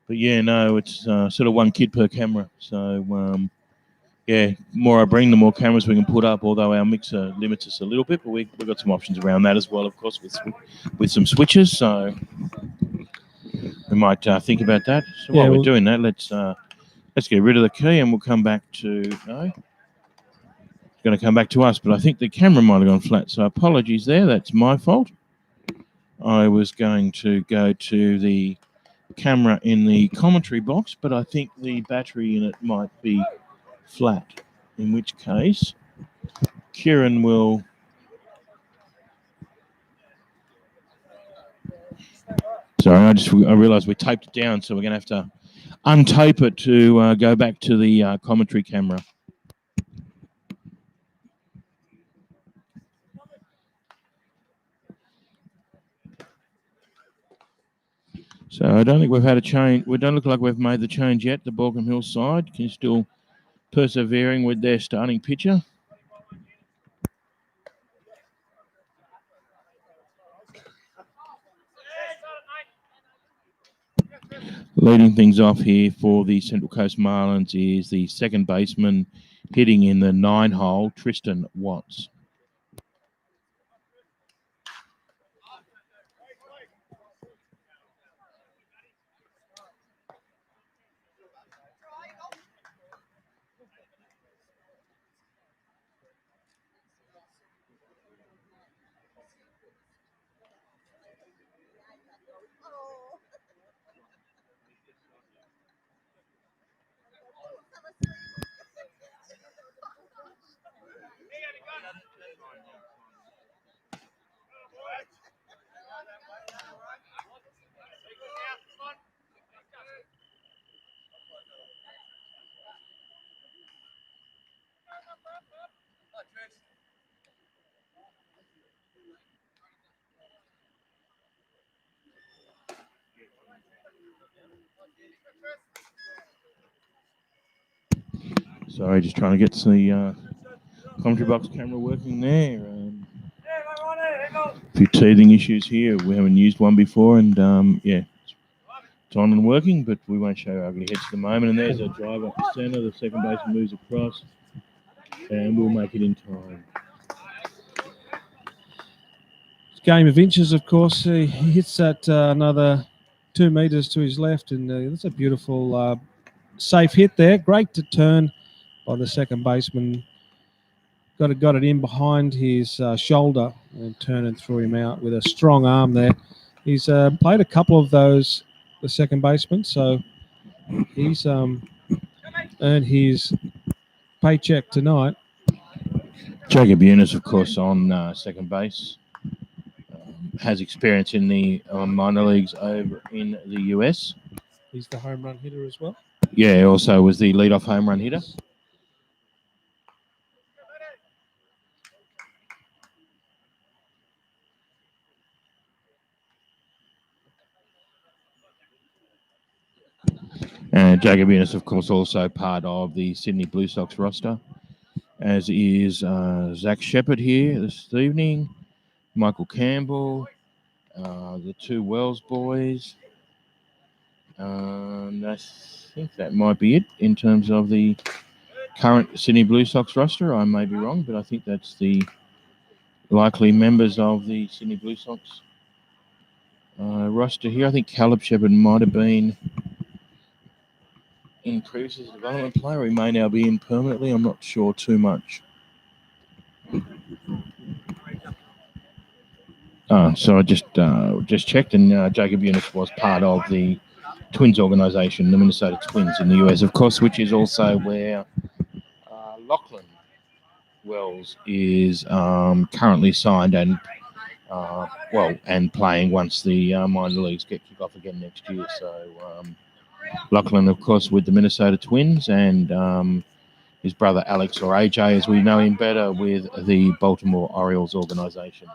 but yeah, no, it's sort of 1 kid per camera. So yeah, more I bring, the more cameras we can put up. Although our mixer limits us a little bit, but we've got some options around that as well, of course, with some switches. So we might think about that. So while we're doing that, let's get rid of the key, and we'll come back to It's going to come back to us, but I think the camera might have gone flat. So apologies there. That's my fault. I was going to go to the camera in the commentary box, but I think the battery in it might be flat, in which case Kieran will sorry, I realized we taped it down, so we're going to have to untape it to go back to the commentary camera. So I don't think we've had a change. We don't look like we've made the change yet. The Baulkham Hills side can still persevering with their starting pitcher. Leading things off here for the Central Coast Marlins is the second baseman hitting in the 9-hole, Tristan Watts. Sorry, just trying to get the commentary box camera working there. A few teething issues here. We haven't used one before, and yeah, it's on and working, but we won't show ugly heads at the moment. And there's a drive up the centre. The second baseman moves across, and we'll make it in time. Game of inches, of course. He hits that another 2 meters to his left, and that's a beautiful, safe hit there. Great to turn by the second baseman. Got it in behind his shoulder and turn and threw him out with a strong arm there. He's played a couple of those, the second baseman, so he's earned his paycheck tonight. Jacob Eunice, of course, on second base. Has experience in the minor leagues over in the US. He's the home run hitter as well. Yeah, also was the leadoff home run hitter. And Jacob Eunice, of course, also part of the Sydney Blue Sox roster, as is Zach Shepherd here this evening, Michael Campbell, the 2 Wells boys. I think that might be it in terms of the current Sydney Blue Sox roster. I may be wrong, but I think that's the likely members of the Sydney Blue Sox roster here. I think Caleb Shepherd might have been in previous as a development player. He may now be in permanently. I'm not sure too much. So I just checked, and Jacob Eunice was part of the Twins organisation, the Minnesota Twins in the US, of course, which is also where Lachlan Wells is currently signed and and playing once the minor leagues kick off again next year. So Lachlan, of course, with the Minnesota Twins, and his brother Alex, or AJ as we know him better, with the Baltimore Orioles organisation.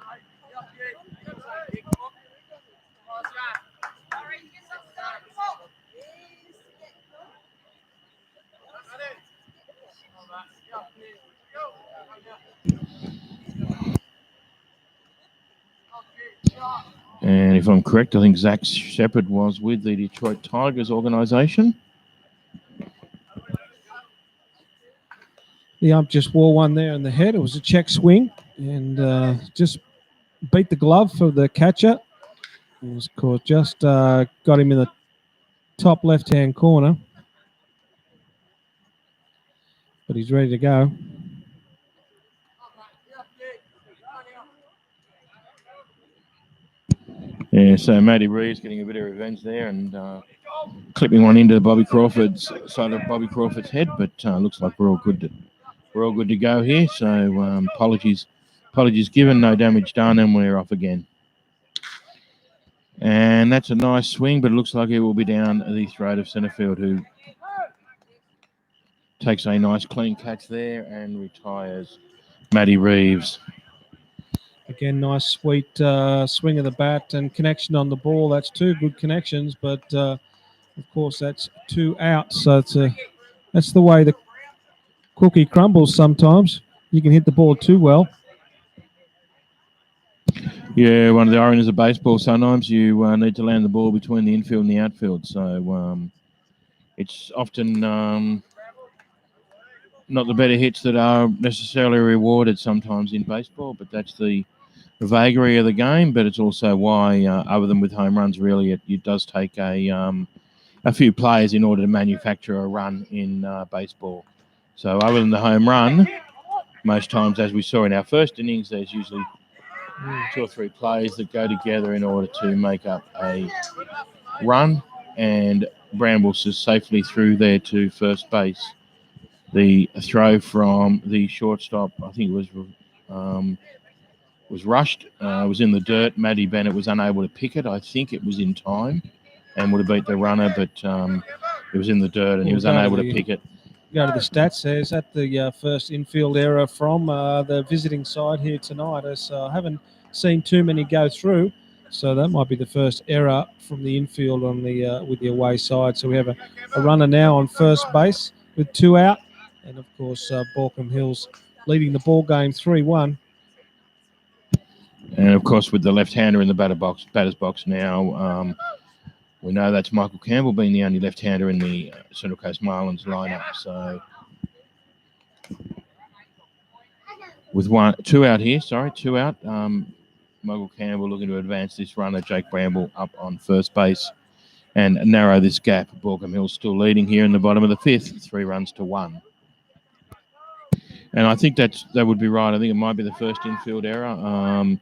And if I'm correct, I think Zach Shepard was with the Detroit Tigers organisation. The ump just wore one there in the head. It was a check swing and just beat the glove for the catcher. It was caught, just got him in the top left-hand corner. But he's ready to go. Yeah, so Matty Reeves getting a bit of revenge there and clipping one into Bobby Crawford's side of Bobby Crawford's head, but looks like we're all good to go here. So apologies given, no damage done, and we're off again. And that's a nice swing, but it looks like it will be down the throat of centre field, who takes a nice clean catch there and retires Matty Reeves. Again, nice sweet swing of the bat and connection on the ball. That's two good connections, but of course that's 2 outs. So that's the way the cookie crumbles sometimes. You can hit the ball too well. Yeah, one of the ironies of baseball, sometimes you need to land the ball between the infield and the outfield. So it's often not the better hits that are necessarily rewarded sometimes in baseball, but that's the vagary of the game. But it's also why, other than with home runs, really, it does take a few players in order to manufacture a run in baseball. So other than the home run, most times, as we saw in our first innings, there's usually 2 or 3 plays that go together in order to make up a run, and Brambles is safely through there to first base. The throw from the shortstop, I think it was rushed, was in the dirt. Matty Bennett was unable to pick it. I think it was in time and would have beat the runner, but it was in the dirt and he was unable to pick it. Go to the stats there. Is that the first infield error from the visiting side here tonight? As I haven't seen too many go through, so that might be the first error from the infield on the with the away side. So we have a runner now on first base with 2 out, and of course Baulkham Hills leading the ball game 3-1. And of course, with the left-hander in the batter's box now, we know that's Michael Campbell being the only left-hander in the Central Coast Marlins lineup. So with 2 out here, Michael Campbell looking to advance this runner, Jake Bramble, up on first base and narrow this gap. Baulkham Hills still leading here in the bottom of the 5th, 3 runs to 1. And I think that would be right. I think it might be the first infield error.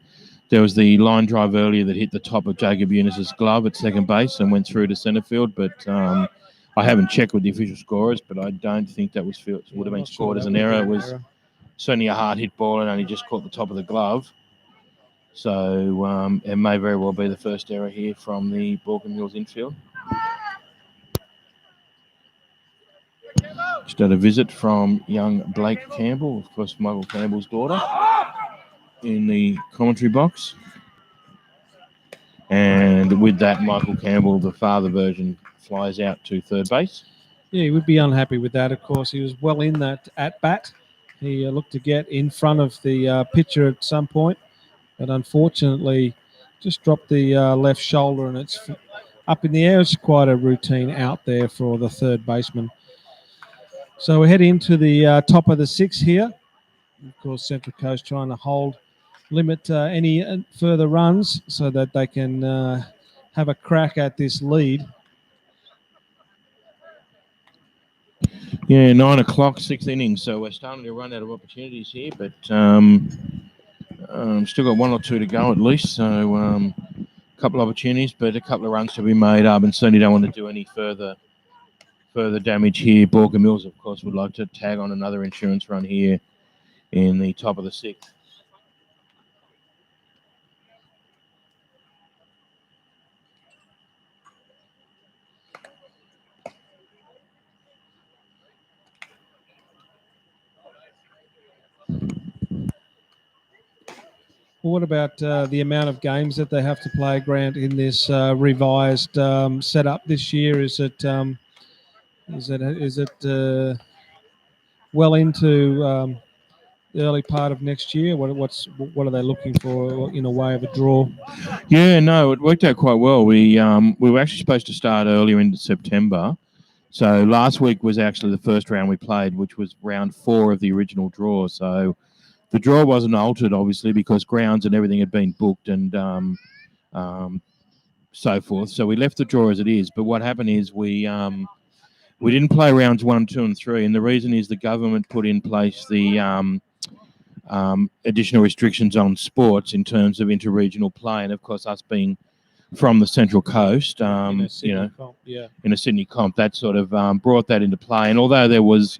There was the line drive earlier that hit the top of Jacob Eunice's glove at second base and went through to centre field. But I haven't checked with the official scorers, but I don't think that would have been scored as an error. It was certainly a hard hit ball and only just caught the top of the glove. So it may very well be the first error here from the Baulkham Hills infield. Just had a visit from young Blake Campbell, of course, Michael Campbell's daughter, in the commentary box. And with that, Michael Campbell, the father version, flies out to third base. Yeah, he would be unhappy with that, of course. He was well in that at-bat. He looked to get in front of the pitcher at some point, but unfortunately just dropped the left shoulder, and it's up in the air. It's quite a routine out there for the third baseman. So we head into the top of the 6th here. Of course, Central Coast trying to limit any further runs so that they can have a crack at this lead. Yeah, 9 o'clock, 6th inning. So we're starting to run out of opportunities here, but Still got one or two to go at least, so a couple of opportunities, but a couple of runs to be made up, and certainly don't want to do any further damage here. Baulkham Mills, of course, would like to tag on another insurance run here in the top of the 6th. Well, what about the amount of games that they have to play, Grant, in this revised setup this year? Is it well into the early part of next year? What are they looking for in a way of a draw? Yeah, no, it worked out quite well. We were actually supposed to start earlier in September. So last week was actually the first round we played, which was round 4 of the original draw. So the draw wasn't altered, obviously, because grounds and everything had been booked and so forth. So we left the draw as it is. But what happened is we didn't play rounds 1, 2, and 3, and the reason is the government put in place the additional restrictions on sports in terms of interregional play, and of course, us being from the Central Coast, in a Sydney comp, that sort of brought that into play. And although there was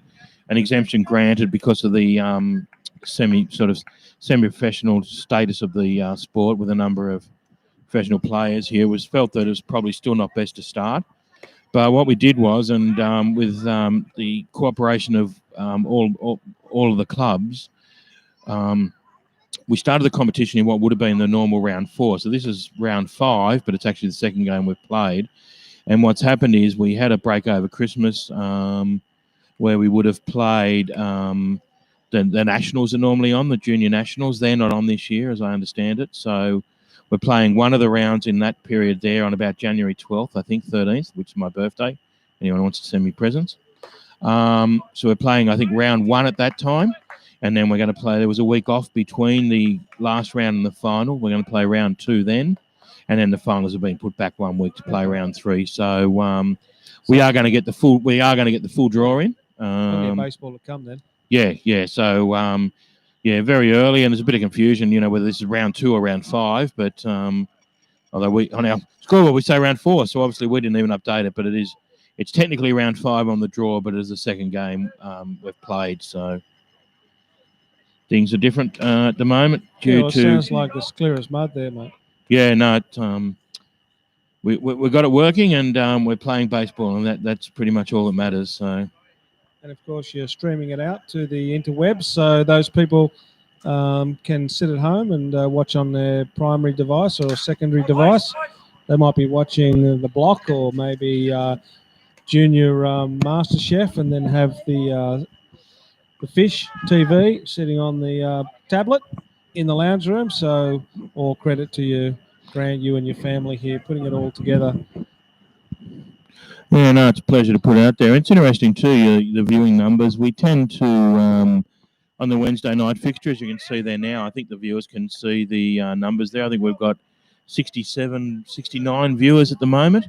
an exemption granted because of the semi-professional status of the sport with a number of professional players here, was felt that it was probably still not best to start. But what we did was, and with the cooperation of all of the clubs, we started the competition in what would have been the normal round 4. So this is round 5, but it's actually the second game we've played. And what's happened is we had a break over Christmas where we would have played the Nationals are normally on, the Junior Nationals. They're not on this year, as I understand it. So we're playing one of the rounds in that period there on about January 12th, I think, 13th, which is my birthday. Anyone wants to send me presents? So we're playing, I think, round 1 at that time. And then we're going to play, there was a week off between the last round and the final. We're going to play round 2 then. And then the finals have been put back 1 week to play round 3. So we are going to get the full draw in. Baseball to come then. Yeah. So very early, and there's a bit of confusion, whether this is round 2 or round 5. But although on our scoreboard we say round 4, so obviously we didn't even update it. But it's technically round 5 on the draw, but it is the second game we've played. So things are different at the moment due to. Sounds like it's clear as mud there, mate. Yeah, no. We got it working, and we're playing baseball, and that's pretty much all that matters. So. And of course, you're streaming it out to the interwebs, so those people can sit at home and watch on their primary device or secondary device. They might be watching the block or maybe Junior MasterChef, and then have the Fish TV sitting on the tablet in the lounge room. So all credit to you, Grant, you and your family here, putting it all together. Yeah, no, it's a pleasure to put it out there. It's interesting too, the viewing numbers. We tend to, on the Wednesday night fixture, as you can see there now, I think the viewers can see the numbers there. I think we've got 67, 69 viewers at the moment.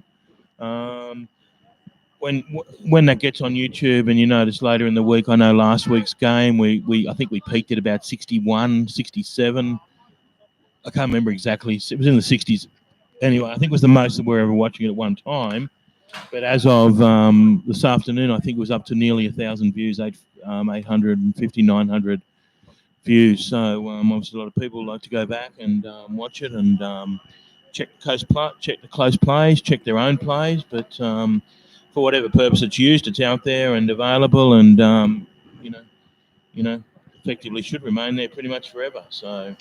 When that gets on YouTube, and you notice later in the week, I know last week's game, I think we peaked at about 61, 67. I can't remember exactly. It was in the 60s. Anyway, I think it was the most that we're ever watching it at one time. But as of this afternoon, I think it was up to nearly 1,000 views, 850, 900 views. So obviously a lot of people like to go back and watch it and check the close plays, check their own plays. But for whatever purpose it's used, it's out there and available, and effectively should remain there pretty much forever. So,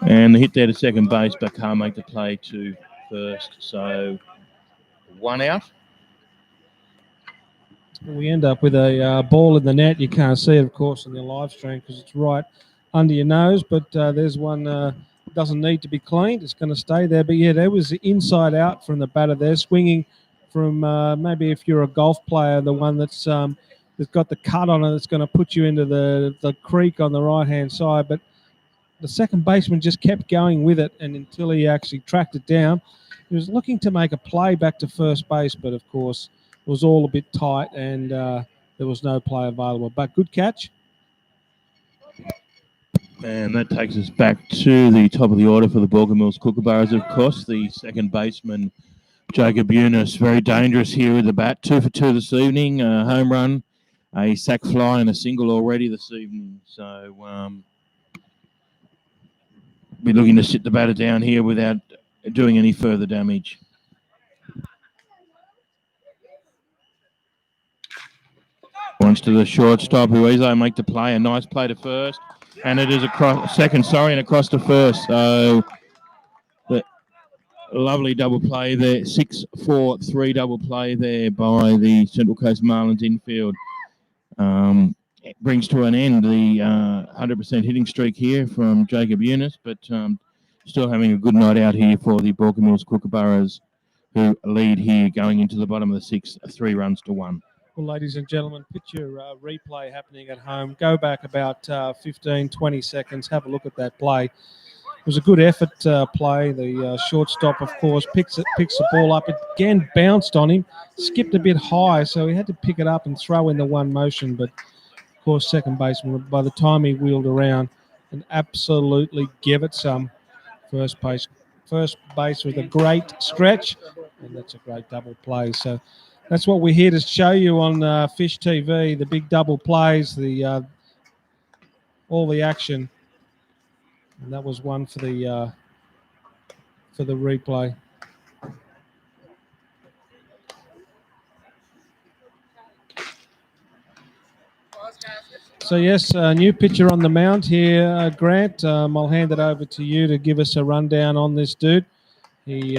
and the hit there to second base, but can't make the play to first. So 1 out. We end up with a ball in the net. You can't see it, of course, on the live stream because it's right under your nose. But there's one doesn't need to be cleaned. It's going to stay there. But yeah, there was the inside out from the batter there, swinging from maybe if you're a golf player, the one that's got the cut on it, that's going to put you into the creek on the right hand side. But the second baseman just kept going with it, and until he actually tracked it down, he was looking to make a play back to first base, but of course it was all a bit tight, and there was no play available. But good catch. And that takes us back to the top of the order for the Baulkham Hills Kookaburras, of course. The second baseman, Jacob Eunice, very dangerous here with the bat. 2 for 2 this evening, a home run, a sac fly, and a single already this evening. So be looking to sit the batter down here without doing any further damage. Wants to the shortstop, Huizo make the play. A nice play to first. And it is across second, and across to first. So the lovely double play there. 6-4-3 double play there by the Central Coast Marlins infield. It brings to an end the 100% hitting streak here from Jacob Eunice, but still having a good night out here for the Baulkham Hills Kookaburras, who lead here going into the bottom of the 6th, 3 runs to 1. Well, ladies and gentlemen, picture replay happening at home. Go back about 15, 20 seconds. Have a look at that play. It was a good effort play. The shortstop, of course, picks the ball up. It again bounced on him, skipped a bit high, so he had to pick it up and throw in the one motion. But, of course, second baseman, by the time he wheeled around, and absolutely give it some. First base with a great stretch, and that's a great double play. So that's what we're here to show you on Fish TV, the big double plays, the all the action. And that was one for the replay. So, yes, a new pitcher on the mound here, Grant. I'll hand it over to you to give us a rundown on this dude. He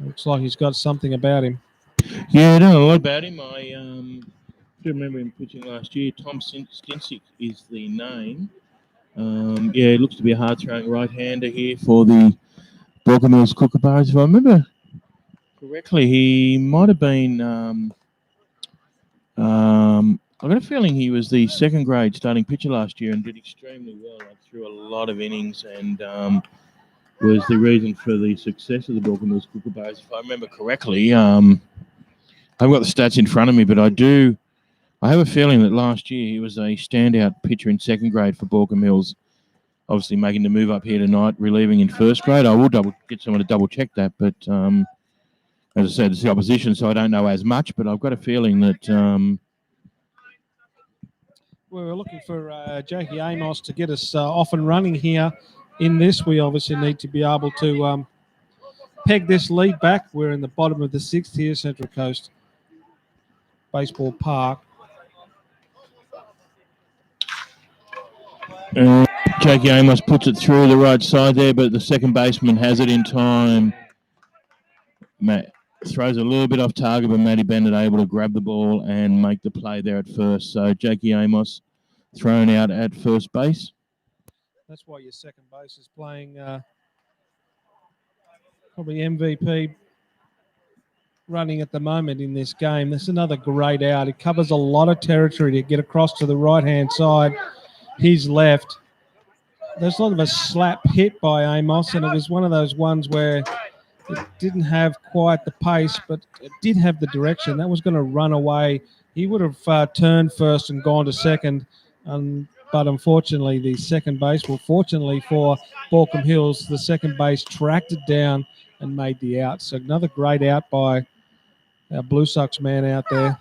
looks like he's got something about him. Yeah, I don't know a lot about him. I do remember him pitching last year. Tom Stinsick is the name. Yeah, it looks to be a hard-throwing right-hander here for the Baulkham Hills Kookaburras. If I remember correctly, he might have been... I've got a feeling he was the second grade starting pitcher last year and did extremely well. Threw a lot of innings and was the reason for the success of the Baulkham Hills Kookaburras. If I remember correctly, I haven't got the stats in front of me, but I have a feeling that last year he was a standout pitcher in second grade for Baulkham Hills. Obviously making the move up here tonight, relieving in first grade. I will get someone to double check that, but as I said, it's the opposition, so I don't know as much, but I've got a feeling that... We were looking for Jakey Amos to get us off and running here in this. We obviously need to be able to peg this lead back. We're in the bottom of the 6th here, Central Coast Baseball Park. Jakey Amos puts it through the right side there, but the second baseman has it in time. Matt throws a little bit off target, but Matty Bennett able to grab the ball and make the play there at first. So Jakey Amos thrown out at first base. That's why your second base is playing probably MVP running at the moment in this game. That's another great out. It covers a lot of territory to get across to the right-hand side. He's left. There's sort of a slap hit by Amos, and it was one of those ones where it didn't have quite the pace, but it did have the direction. That was going to run away. He would have turned first and gone to second, but unfortunately, the second base, well, fortunately for Baulkham Hills, the second base tracked it down and made the out. So another great out by our Blue Sox man out there.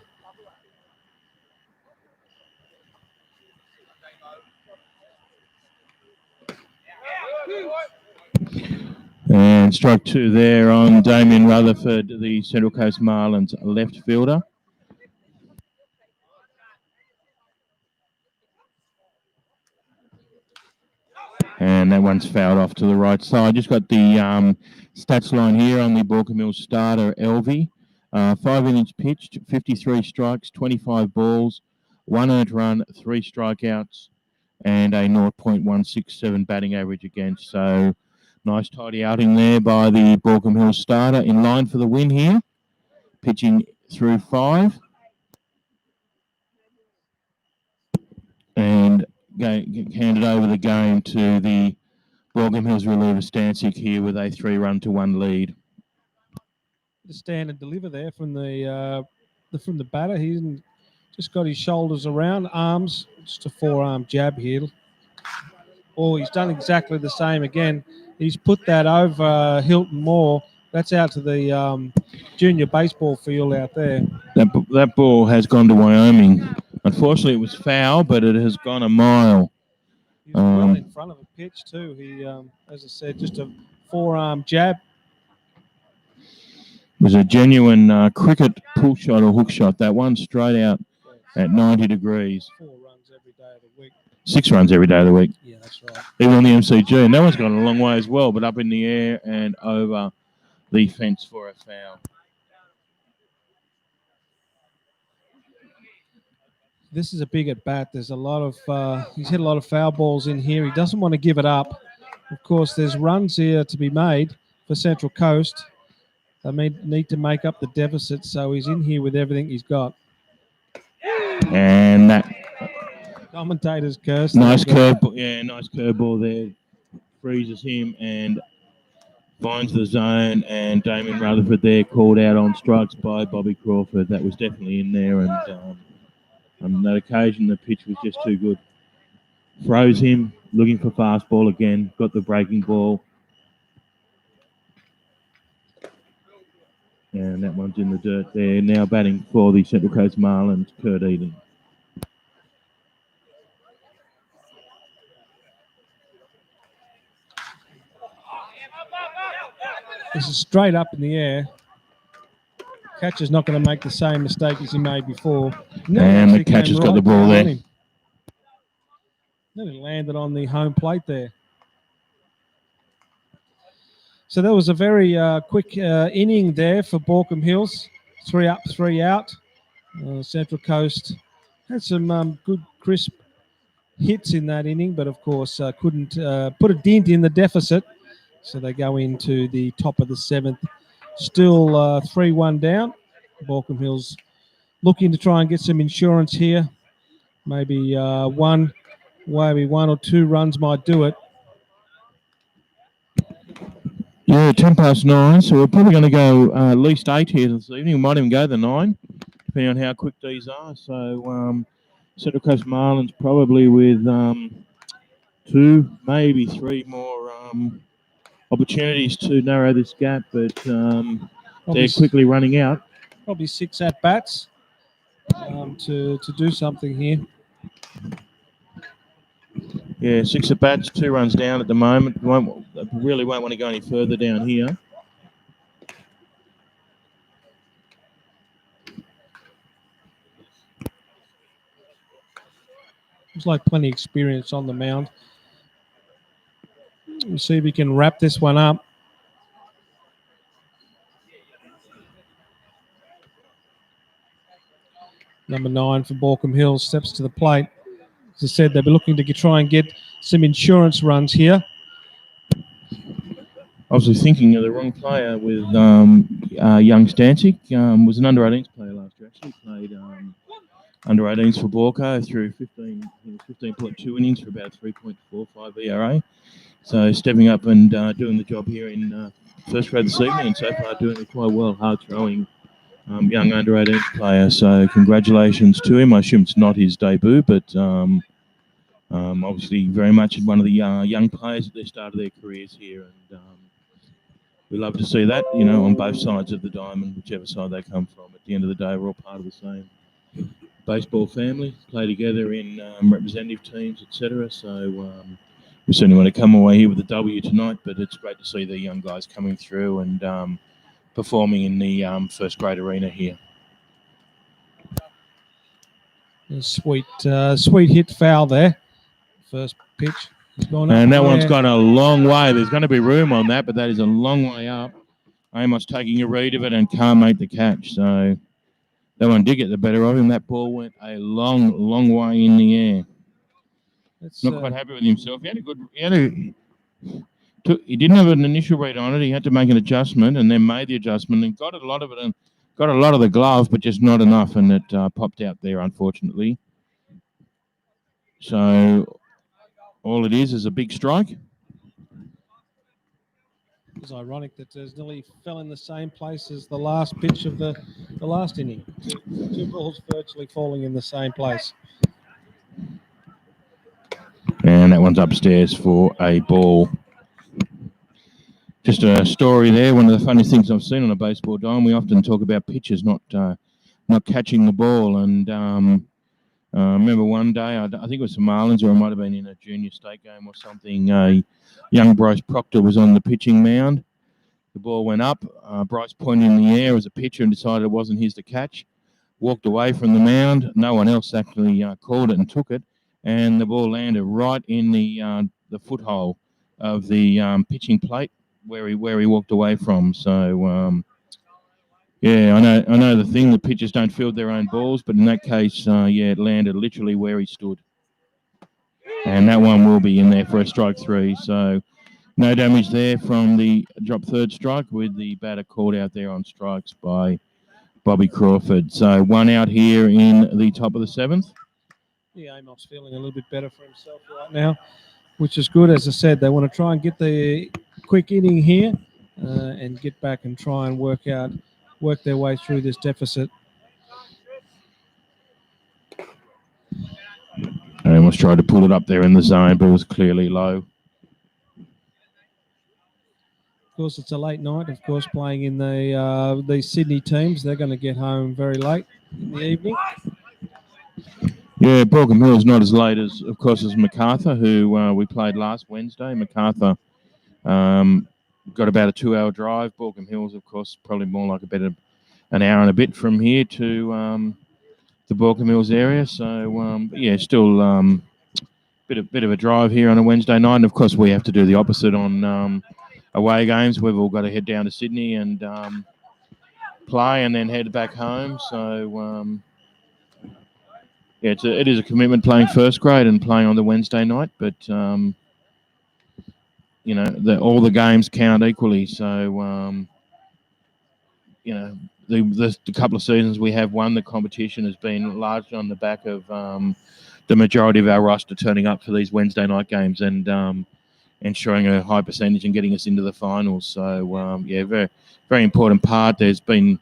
And strike 2 there on Damien Rutherford, the Central Coast Marlins left fielder. And that one's fouled off to the right side. Just got the stats line here on the Baulkham Hills starter, Elvie. 5 innings pitched, 53 strikes, 25 balls, 1 earned run, 3 strikeouts, and a 0.167 batting average against. So nice tidy outing there by the Baulkham Hills starter. In line for the win here. Pitching through 5. And handed over the game to the Baulkham Hills reliever Stansick here with a 3-run to 1 lead. The stand and deliver there from the batter. He didn't Just got his shoulders around, arms, just a forearm jab here. Oh, he's done exactly the same again. He's put that over Hilton Moore. That's out to the junior baseball field out there. That ball has gone to Wyoming. Unfortunately, it was foul, but it has gone a mile. He was well in front of a pitch too. He, as I said, just a forearm jab. It was a genuine cricket pull shot or hook shot. That one straight out at 90 degrees. 4 runs every day of the week. 6 runs every day of the week. Yeah, that's right. Even on the MCG. And that one's gone a long way as well, but up in the air and over the fence for a foul. This is a big at bat. There's a lot of he's hit a lot of foul balls in here. He doesn't want to give it up. Of course, there's runs here to be made for Central Coast. They need to make up the deficit, so he's in here with everything he's got. And that commentator's curse. Nice curveball. Yeah, nice curveball there. Freezes him and finds the zone. And Damien Rutherford there called out on strikes by Bobby Crawford. That was definitely in there. And on that occasion, the pitch was just too good. Froze him, looking for fastball again. Got the breaking ball. And that one's in the dirt there. Now batting for the Central Coast Marlins, Kurt Ealing. This is straight up in the air. Catcher's not going to make the same mistake as he made before. And the catcher's got the ball there. Then it landed on the home plate there. So that was a very quick inning there for Baulkham Hills. 3 up, 3 out. Central Coast had some good, crisp hits in that inning, but of course couldn't put a dent in the deficit. So they go into the top of the 7th. Still 3-1 down. Baulkham Hills looking to try and get some insurance here. Maybe one or 2 runs might do it. Yeah, 9:10, so we're probably going to go at least 8 here this evening. We might even go the 9, depending on how quick these are. So Central Coast Marlins probably with 2, maybe 3 more opportunities to narrow this gap, but they're quickly running out. Probably 6 at-bats to do something here. Yeah, 6 at-bats, 2 runs down at the moment. Really won't want to go any further down here. Looks like plenty of experience on the mound. We'll see if we can wrap this one up. Number 9 for Baulkham Hills steps to the plate. As I said, they'll be looking to try and get some insurance runs here. Obviously thinking of the wrong player with young Stancic. Was an under-18s player last year, actually. Played under-18s for Baulkham through 15.2 innings for about 3.45 ERA. So stepping up and doing the job here in first grade this evening, and so far doing it quite well, hard-throwing young under-18s player. So congratulations to him. I assume it's not his debut, but obviously very much one of the young players at the start of their careers here. And we love to see that, on both sides of the diamond, whichever side they come from. At the end of the day, we're all part of the same baseball family, play together in representative teams, etc. So we certainly want to come away here with a W tonight, but it's great to see the young guys coming through and performing in the first grade arena here. A sweet hit foul there. First pitch. And that one's gone a long way. There's going to be room on that, but that is a long way up. Amos taking a read of it and can't make the catch. So that one did get the better of him. That ball went a long, long way in the air. Not quite happy with himself. He didn't have an initial read on it. He had to make an adjustment and then made the adjustment and got a lot of it and got a lot of the glove, but just not enough, and it popped out there, unfortunately. So all it is a big strike. It's ironic that it nearly fell in the same place as the last pitch of the the last inning. Two balls virtually falling in the same place. And that one's upstairs for a ball. Just a story there. One of the funniest things I've seen on a baseball diamond. We often talk about pitchers not catching the ball. And I remember one day, I think it was the Marlins, or it might have been in a junior state game or something. Young Bryce Proctor was on the pitching mound. The ball went up. Bryce pointed in the air as a pitcher and decided it wasn't his to catch. Walked away from the mound. No one else actually called it and took it. And the ball landed right in the foothole of the pitching plate where he walked away from. So yeah, I know the thing. The pitchers don't field their own balls, but in that case, it landed literally where he stood. And that one will be in there for a strike 3. So no damage there from the drop third strike, with the batter called out there on strikes by Bobby Crawford. So 1 out here in the top of the 7th. Yeah, Amos's feeling a little bit better for himself right now, which is good. As I said, they want to try and get the quick inning here and get back and try and work their way through this deficit. Amos tried to pull it up there in the zone, but it was clearly low. Of course, it's a late night. Of course, playing in the Sydney teams, they're going to get home very late in the evening. Yeah, Baulkham Hill's not as late as, of course, as MacArthur, who we played last Wednesday. MacArthur got about a 2-hour drive. Baulkham Hill's, of course, probably more like an hour and a bit from here to the Baulkham Hills area. So still bit of a drive here on a Wednesday night. And of course, we have to do the opposite on away games. We've all got to head down to Sydney and play, and then head back home. So it is a commitment playing first grade and playing on the Wednesday night. But all the games count equally. So the couple of seasons we have won the competition has been largely on the back of the majority of our roster turning up for these Wednesday night games and ensuring a high percentage and getting us into the finals. So, very, very important part. There's been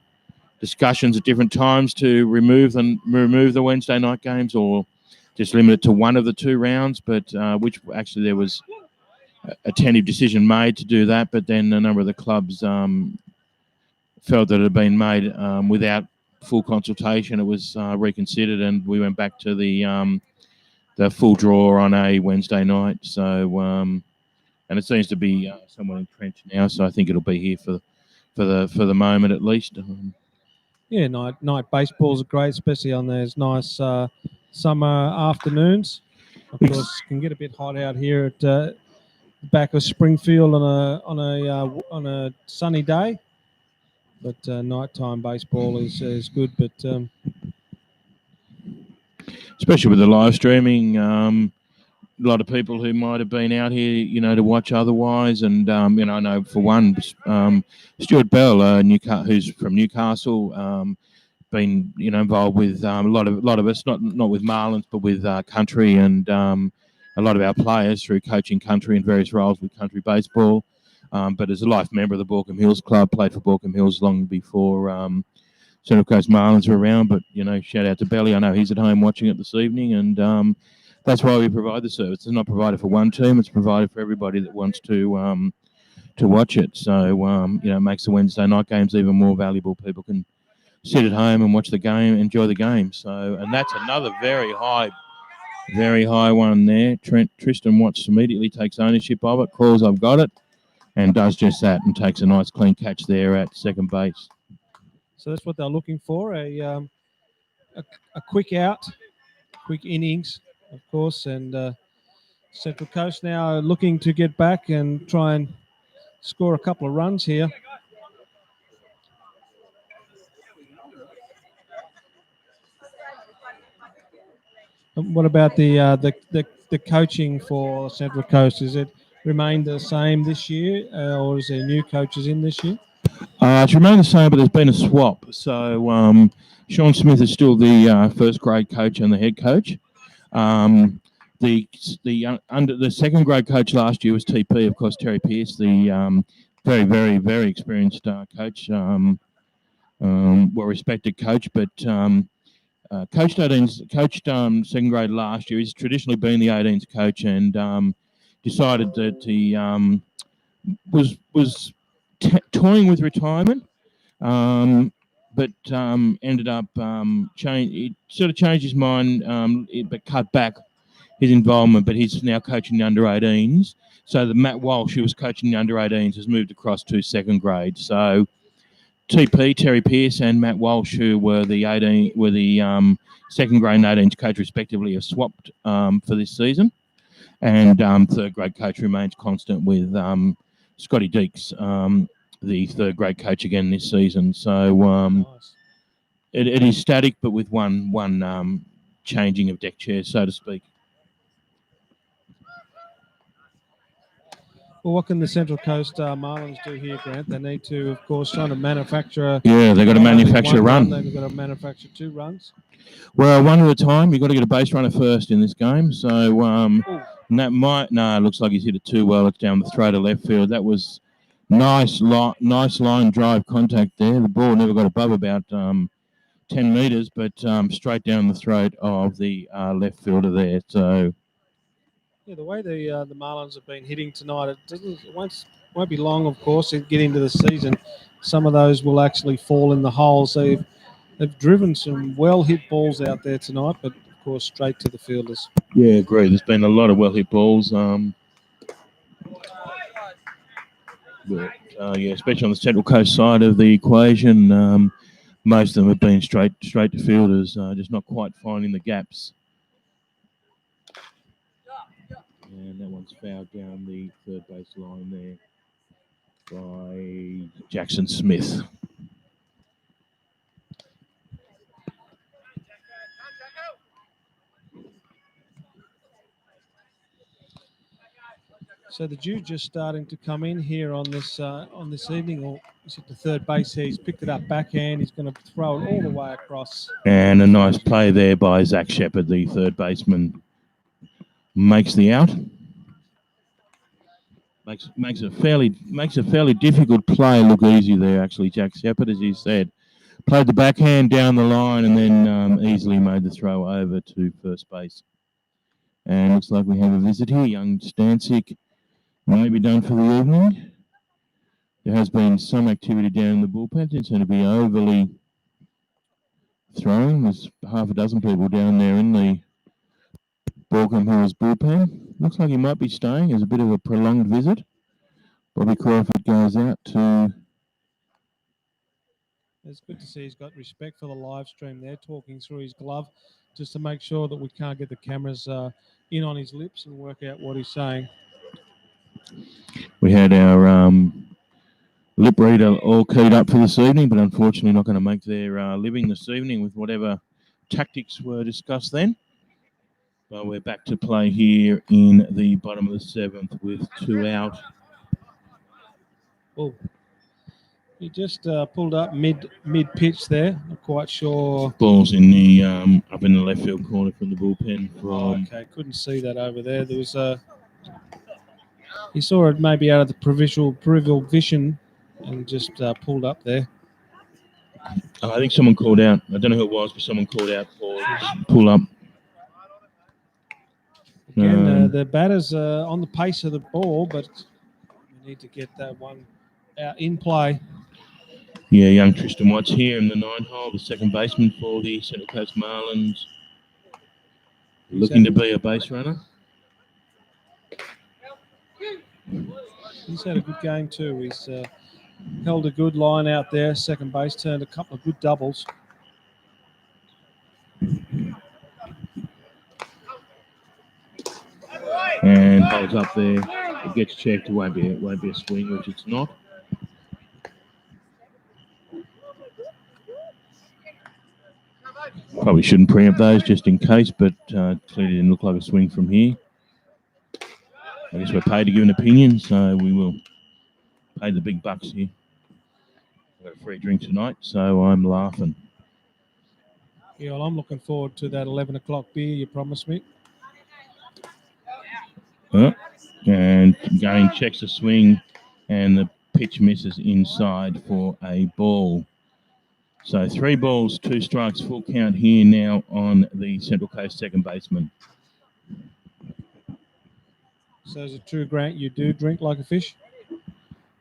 discussions at different times to remove the Wednesday night games or just limit it to one of the 2 rounds, but which actually there was a tentative decision made to do that, but then a number of the clubs felt that it had been made without full consultation. It was reconsidered, and we went back to the full draw on a Wednesday night. So, and it seems to be somewhat entrenched now. So I think it'll be here for the moment at least. Yeah, night baseballs are great, especially on those nice summer afternoons. Of course, can get a bit hot out here at the back of Springfield on a sunny day. But nighttime baseball is good. But especially with the live streaming, a lot of people who might have been out here, to watch otherwise. And I know for one, Stuart Bell, who's from Newcastle, been involved with a lot of us, not with Marlins, but with country and a lot of our players through coaching country in various roles with country baseball. But as a life member of the Baulkham Hills Club, played for Baulkham Hills long before Central Coast Marlins were around. But, shout out to Belly. I know he's at home watching it this evening. And that's why we provide the service. It's not provided for one team. It's provided for everybody that wants to watch it. So, it makes the Wednesday night games even more valuable. People can sit at home and watch the game, enjoy the game. So, and that's another very high one there. Tristan Watts immediately takes ownership of it, calls, "I've got it," and does just that and takes a nice clean catch there at second base. So that's what they're looking for, a quick out, quick innings, of course. And Central Coast now looking to get back and try and score a couple of runs here. What about the coaching for Central Coast? Is it remained the same this year, or is there new coaches in this year? It's remained the same, but there's been a swap. So Sean Smith is still the first grade coach and the head coach. The second grade coach last year was TP, of course, Terry Pearce, the very, very, very experienced coach. well-respected coach, but coached 18s, coached second grade last year. He's traditionally been the 18s coach, and decided that he was toying with retirement, but ended up he sort of changed his mind, but cut back his involvement. But he's now coaching the under 18s. So the Matt Walsh, who was coaching the under 18s, has moved across to second grade. So TP, Terry Pearce, and Matt Walsh, who were the second grade and 18s coach respectively, have swapped for this season. And third grade coach remains constant with Scotty Deeks, the third grade coach again this season. So Nice. it is static, but with one changing of deck chairs, so to speak. Well, what can the Central Coast Marlins do here, Grant? They need to, of course, trying to manufacture. Yeah, they've got to manufacture a run. They've got to manufacture 2 runs. Well, one at a time. You've got to get a base runner first in this game. So and that might it looks like he's hit it too well. It's down the throat of left field. That was nice line drive contact there. The ball never got above about 10 metres, but straight down the throat of the left fielder there. So. Yeah, the way the Marlins have been hitting tonight, it won't be long, of course, to get into the season. Some of those will actually fall in the holes. They've driven some well-hit balls out there tonight, but, of course, straight to the fielders. Yeah, agree. There's been a lot of well-hit balls. Especially on the Central Coast side of the equation, most of them have been straight to fielders, just not quite finding the gaps. And that one's fouled down the third base line there by Jackson Smith. So the dew just starting to come in here on this evening, or is it the third base here? He's picked it up backhand. He's going to throw it all the way across. And a nice play there by Zach Shepherd, the third baseman, makes the out. Makes a fairly difficult play look easy there. Actually, Jack Shepherd, as you said, played the backhand down the line and then easily made the throw over to first base. And looks like we have a visit here. Young Stancic may be done for the evening. There has been some activity down in the bullpen. It's going to be overly thrown. There's half a dozen people down there in the Baulkham Hills bullpen. Looks like he might be staying as a bit of a prolonged visit. Bobby Crawford goes out to... It's good to see he's got respect for the live stream there, talking through his glove, just to make sure that we can't get the cameras in on his lips and work out what he's saying. We had our lip reader all keyed up for this evening, but unfortunately not going to make their living this evening with whatever tactics were discussed then. But we're back to play here in the bottom of the 7th with 2 out. Oh, he just pulled up mid pitch there. Not quite sure. Ball's in the up in the left field corner from the bullpen. Okay, couldn't see that over there. There was he saw it maybe out of the peripheral vision and just pulled up there. I think someone called out. I don't know who it was, but someone called out for pull up. Again, the batter's on the pace of the ball, but we need to get that one out in play. Yeah, young Tristan Watts here in the 9-hole, the second baseman for the Central Coast Marlins. Looking to be a base runner. He's had a good game too. He's held a good line out there. Second base, turned a couple of good doubles. And holds up there. It gets checked. It won't be a swing, which it's not. Probably shouldn't preempt those just in case, but clearly didn't look like a swing from here. I guess we're paid to give an opinion, so we will pay the big bucks here. I've got a free drink tonight, so I'm laughing. Yeah, well, I'm looking forward to that 11 o'clock beer you promised me. And Gain checks the swing, and the pitch misses inside for a ball. So 3 balls, 2 strikes, full count here now on the Central Coast second baseman. So is it true, Grant, you do drink like a fish?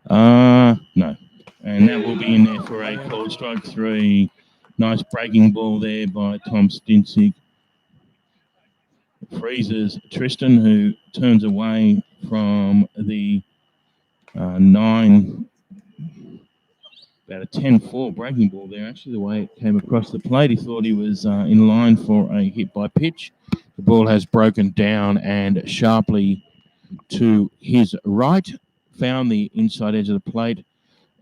No. And that will be in there for a called strike 3. Nice breaking ball there by Tom Stinsick. Freezes Tristan, who turns away from the 9. About a 10-4 breaking ball there. Actually, the way it came across the plate, he thought he was in line for a hit by pitch. The ball has broken down and sharply to his right, found the inside edge of the plate,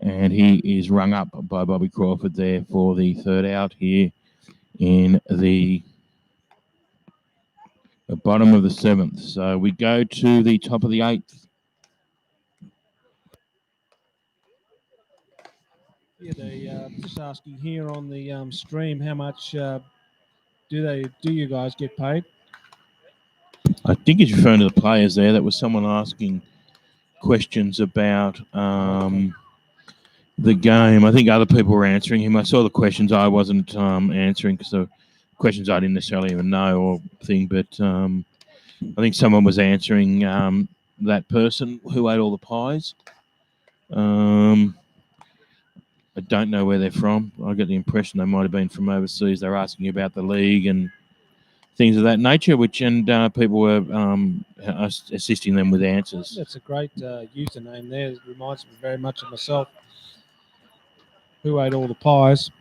and he is rung up by Bobby Crawford there for the third out here in the bottom of the 7th. So we go to the top of the 8th. Yeah, they just asking here on the stream, how much do you guys get paid? I think he's referring to the players there. That was someone asking questions about the game. I think other people were answering him. I saw the questions. I wasn't answering because the questions I didn't necessarily even know or thing. But I think someone was answering that person who ate all the pies. I don't know where they're from. I get the impression they might have been from overseas. They're asking about the league and things of that nature, and people were assisting them with answers. That's a great username there. It reminds me very much of myself. Who ate all the pies?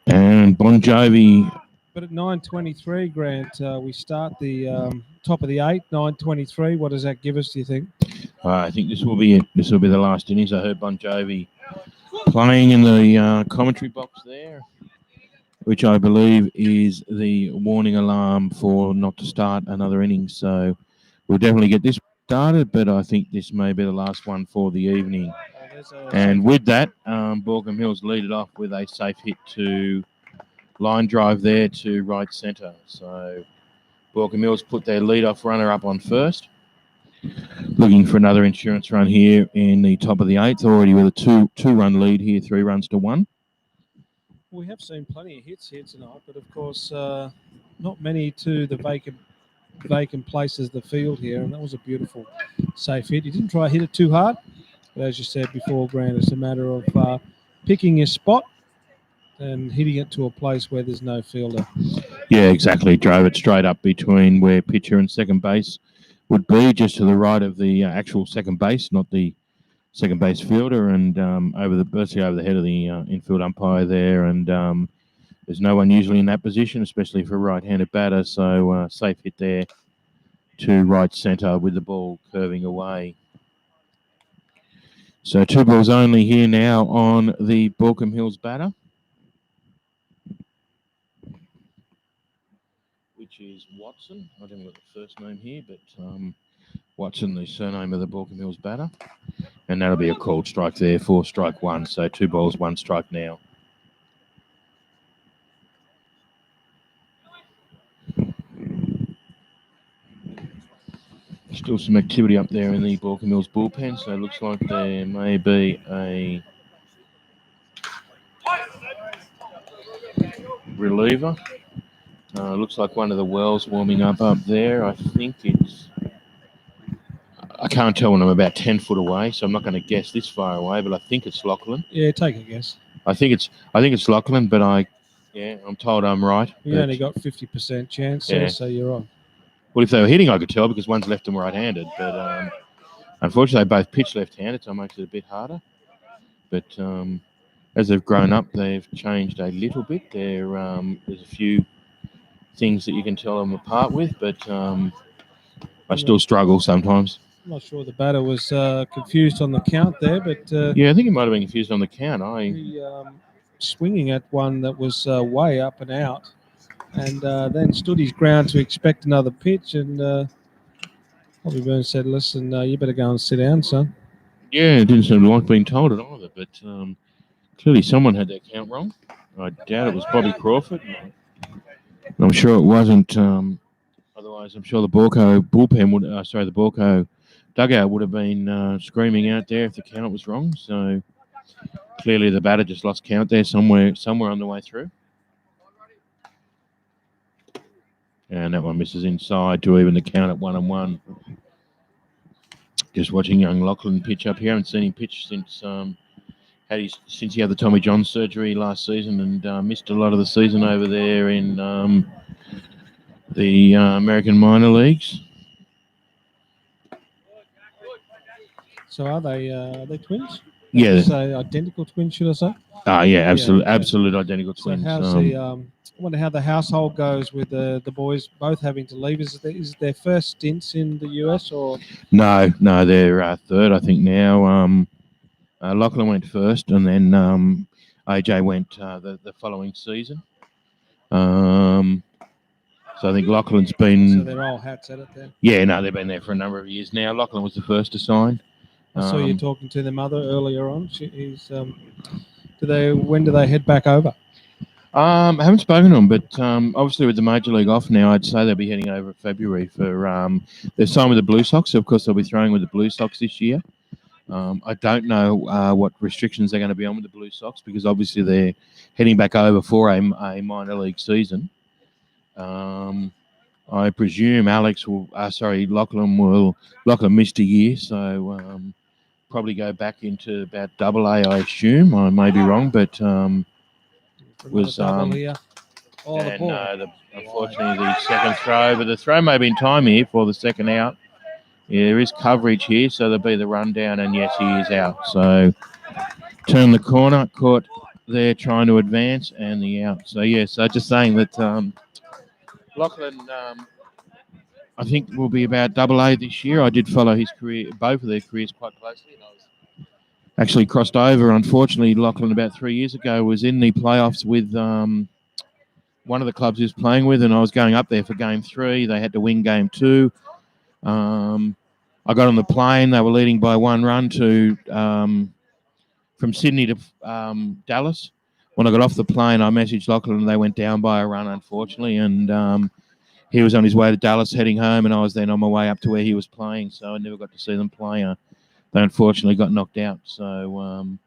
And Bon Jovi. But at 9:23, Grant, we start the top of the 8, 9:23. What does that give us, do you think? I think this will be it. This will be the last innings. I heard Bon Jovi playing in the commentary box there, which I believe is the warning alarm for not to start another innings. So we'll definitely get this started, but I think this may be the last one for the evening. And with that, Baulkham Hills lead it off with a safe hit to line drive there to right centre. So Baulkham Hills put their lead-off runner up on first. Looking for another insurance run here in the top of the 8th, already with a two-run lead here, 3 runs to 1. We have seen plenty of hits here tonight, but of course not many to the vacant places, the field here, and that was a beautiful safe hit. He didn't try to hit it too hard, but as you said before, Grant, it's a matter of picking your spot and hitting it to a place where there's no fielder. Yeah, exactly. Drove it straight up between where pitcher and second base would be, just to the right of the actual second base, not the second base fielder, and virtually over the head of the infield umpire there. And there's no one usually in that position, especially for a right-handed batter. So safe hit there to right centre with the ball curving away. So 2 balls only here now on the Baulkham Hills batter, which is Watson. I don't know what the first name here, but Watson, the surname of the Baulkham Hills batter. And that'll be a called strike there for strike 1. So 2 balls, 1 strike now. Still some activity up there in the Baulkham Hills bullpen, so it looks like there may be a reliever. Looks like one of the Wells warming up there. I think I can't tell when I'm about 10 foot away, so I'm not going to guess this far away, but I think it's Lachlan. Yeah, take a guess. I think it's Lachlan, but I'm told I'm right. You only got 50% chance there, so you're on. Well, if they were hitting, I could tell because one's left and right-handed, but unfortunately they both pitch left-handed, so it makes it a bit harder. But as they've grown up, they've changed a little bit. There's a few things that you can tell them apart with, but I still struggle sometimes. I'm not sure the batter was confused on the count there, but yeah, I think he might have been confused on the count. He swinging at one that was way up and out, and then stood his ground to expect another pitch, and Bobby Burns said, "Listen, you better go and sit down, son." Yeah, it didn't seem like being told it either, but clearly someone had their count wrong. I doubt it was Bobby Crawford. I'm sure it wasn't. Otherwise, I'm sure the Baulkham dugout would have been screaming out there if the count was wrong. So clearly the batter just lost count there somewhere on the way through. And that one misses inside to even the count at 1-1. Just watching young Lachlan pitch up here. I haven't seen him pitch since he had the Tommy John surgery last season and missed a lot of the season over there in the American minor leagues. So are they twins? Yeah. So identical twins, should I say? Yeah, absolute identical twins. So how's I wonder how the household goes with the boys both having to leave. Is it their first stints in the US or? No, they're third, I think now. Lachlan went first, and then AJ went the following season. So I think Lachlan's been. So they're all hats at it then. Yeah, no, they've been there for a number of years now. Lachlan was the first to sign. I saw you talking to the mother earlier on. When do they head back over? I haven't spoken to them, but obviously with the Major League off now, I'd say they'll be heading over in February for their sign with the Blue Sox. So of course, they'll be throwing with the Blue Sox this year. I don't know what restrictions they're going to be on with the Blue Sox because obviously they're heading back over for a minor league season. I presume Lachlan missed a year, so probably go back into about AA, I assume. I may be wrong, but unfortunately the second throw, but the throw may be in time here for the second out. Yeah, there is coverage here, so there'll be the rundown, and yes, he is out. So turn the corner, caught there trying to advance, and the out. So just saying that Lachlan, I think will be about AA this year. I did follow his career, both of their careers quite closely. And I was actually crossed over. Unfortunately, Lachlan about 3 years ago was in the playoffs with one of the clubs he was playing with, and I was going up there for Game 3. They had to win Game 2. I got on the plane. They were leading by 1 run from Sydney to Dallas. When I got off the plane, I messaged Lachlan, and they went down by a run, unfortunately, and he was on his way to Dallas heading home, and I was then on my way up to where he was playing, so I never got to see them play. They unfortunately got knocked out, so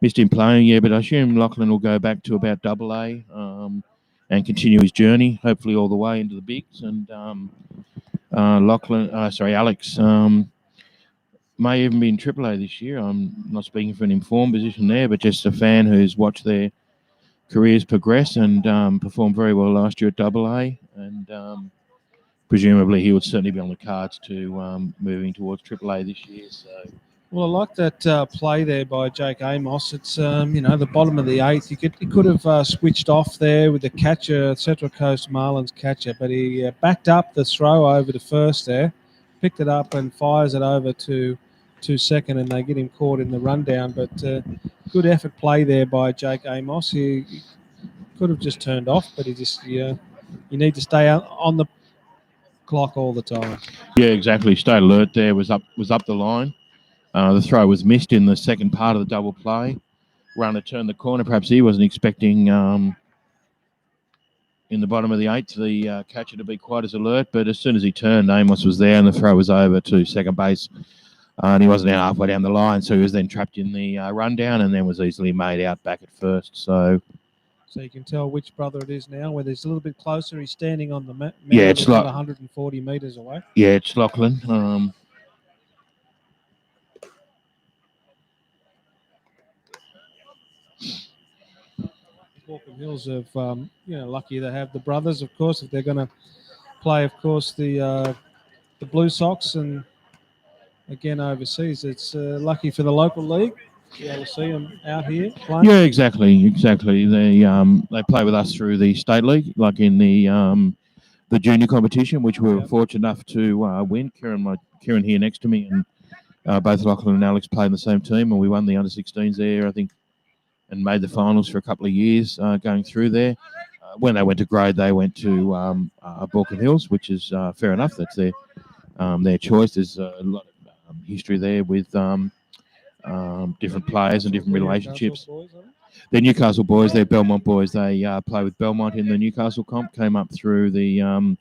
missed him playing, but I assume Lachlan will go back to about AA and continue his journey, hopefully all the way into the bigs. And Alex may even be in AAA this year. I'm not speaking for an informed position there, but just a fan who's watched their careers progress and performed very well last year at AA, and presumably he would certainly be on the cards to moving towards AAA this year. So, well, I like that play there by Jake Amos. It's the bottom of the 8th. He could have switched off there with the catcher, Central Coast Marlins catcher, but he backed up the throw over to first there, picked it up and fires it over to second, and they get him caught in the rundown. But good effort play there by Jake Amos. He could have just turned off, but you need to stay out on the clock all the time. Yeah, exactly. Stay alert there. Was up the line. The throw was missed in the second part of the double play. Runner turned the corner. Perhaps he wasn't expecting in the bottom of the 8th the catcher to be quite as alert, but as soon as he turned, Amos was there, and the throw was over to second base. And he wasn't halfway down the line, so he was then trapped in the rundown and then was easily made out back at first. So you can tell which brother it is now, where he's a little bit closer. He's standing on the mound. Yeah, it's about 140 metres away. Yeah, it's Lachlan. Baulkham Hills have, lucky to have the brothers, of course, if they're going to play, of course, the Blue Sox and again overseas. It's lucky for the local league to be able to see them out here playing. Yeah, exactly. They play with us through the state league, like in the junior competition, which we were fortunate enough to win. Kieran here next to me, and both Lachlan and Alex played in the same team, and we won the under-16s there, I think, and made the finals for a couple of years going through there. When they went to grade, they went to Baulkham Hills, which is fair enough. That's their choice. There's a lot of history there with different players and different relationships. They're Newcastle boys. They're Belmont boys. They play with Belmont in the Newcastle comp. Came up through the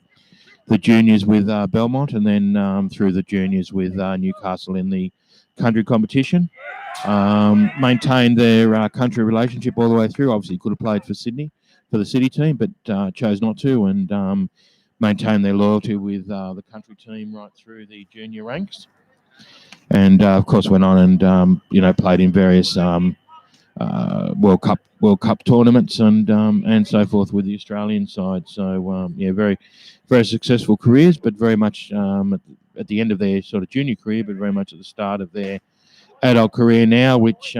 juniors with Belmont, and then through the juniors with Newcastle in the country competition. Maintained their country relationship all the way through. Obviously, could have played for Sydney, for the city team, but chose not to, and maintained their loyalty with the country team right through the junior ranks. And of course, went on and played in various World Cup tournaments and so forth with the Australian side. So very, very successful careers, but very much at the end of their sort of junior career, but very much at the start of their adult career now, which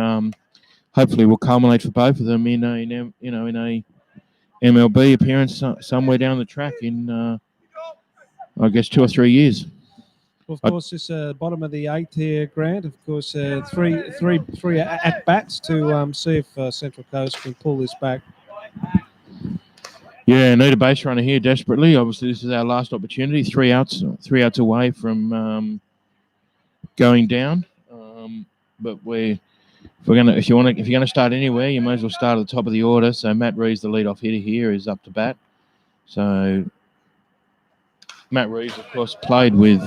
hopefully will culminate for both of them in a MLB appearance somewhere down the track in I guess 2 or 3 years. Of course, this bottom of the 8th here, Grant. Of course, three at bats to see if Central Coast can pull this back. Yeah, need a base runner here desperately. Obviously, this is our last opportunity. 3 outs away from going down. But if you're gonna start anywhere, you may as well start at the top of the order. So Matt Reeves, the leadoff hitter here, is up to bat. So Matt Reeves, of course, played with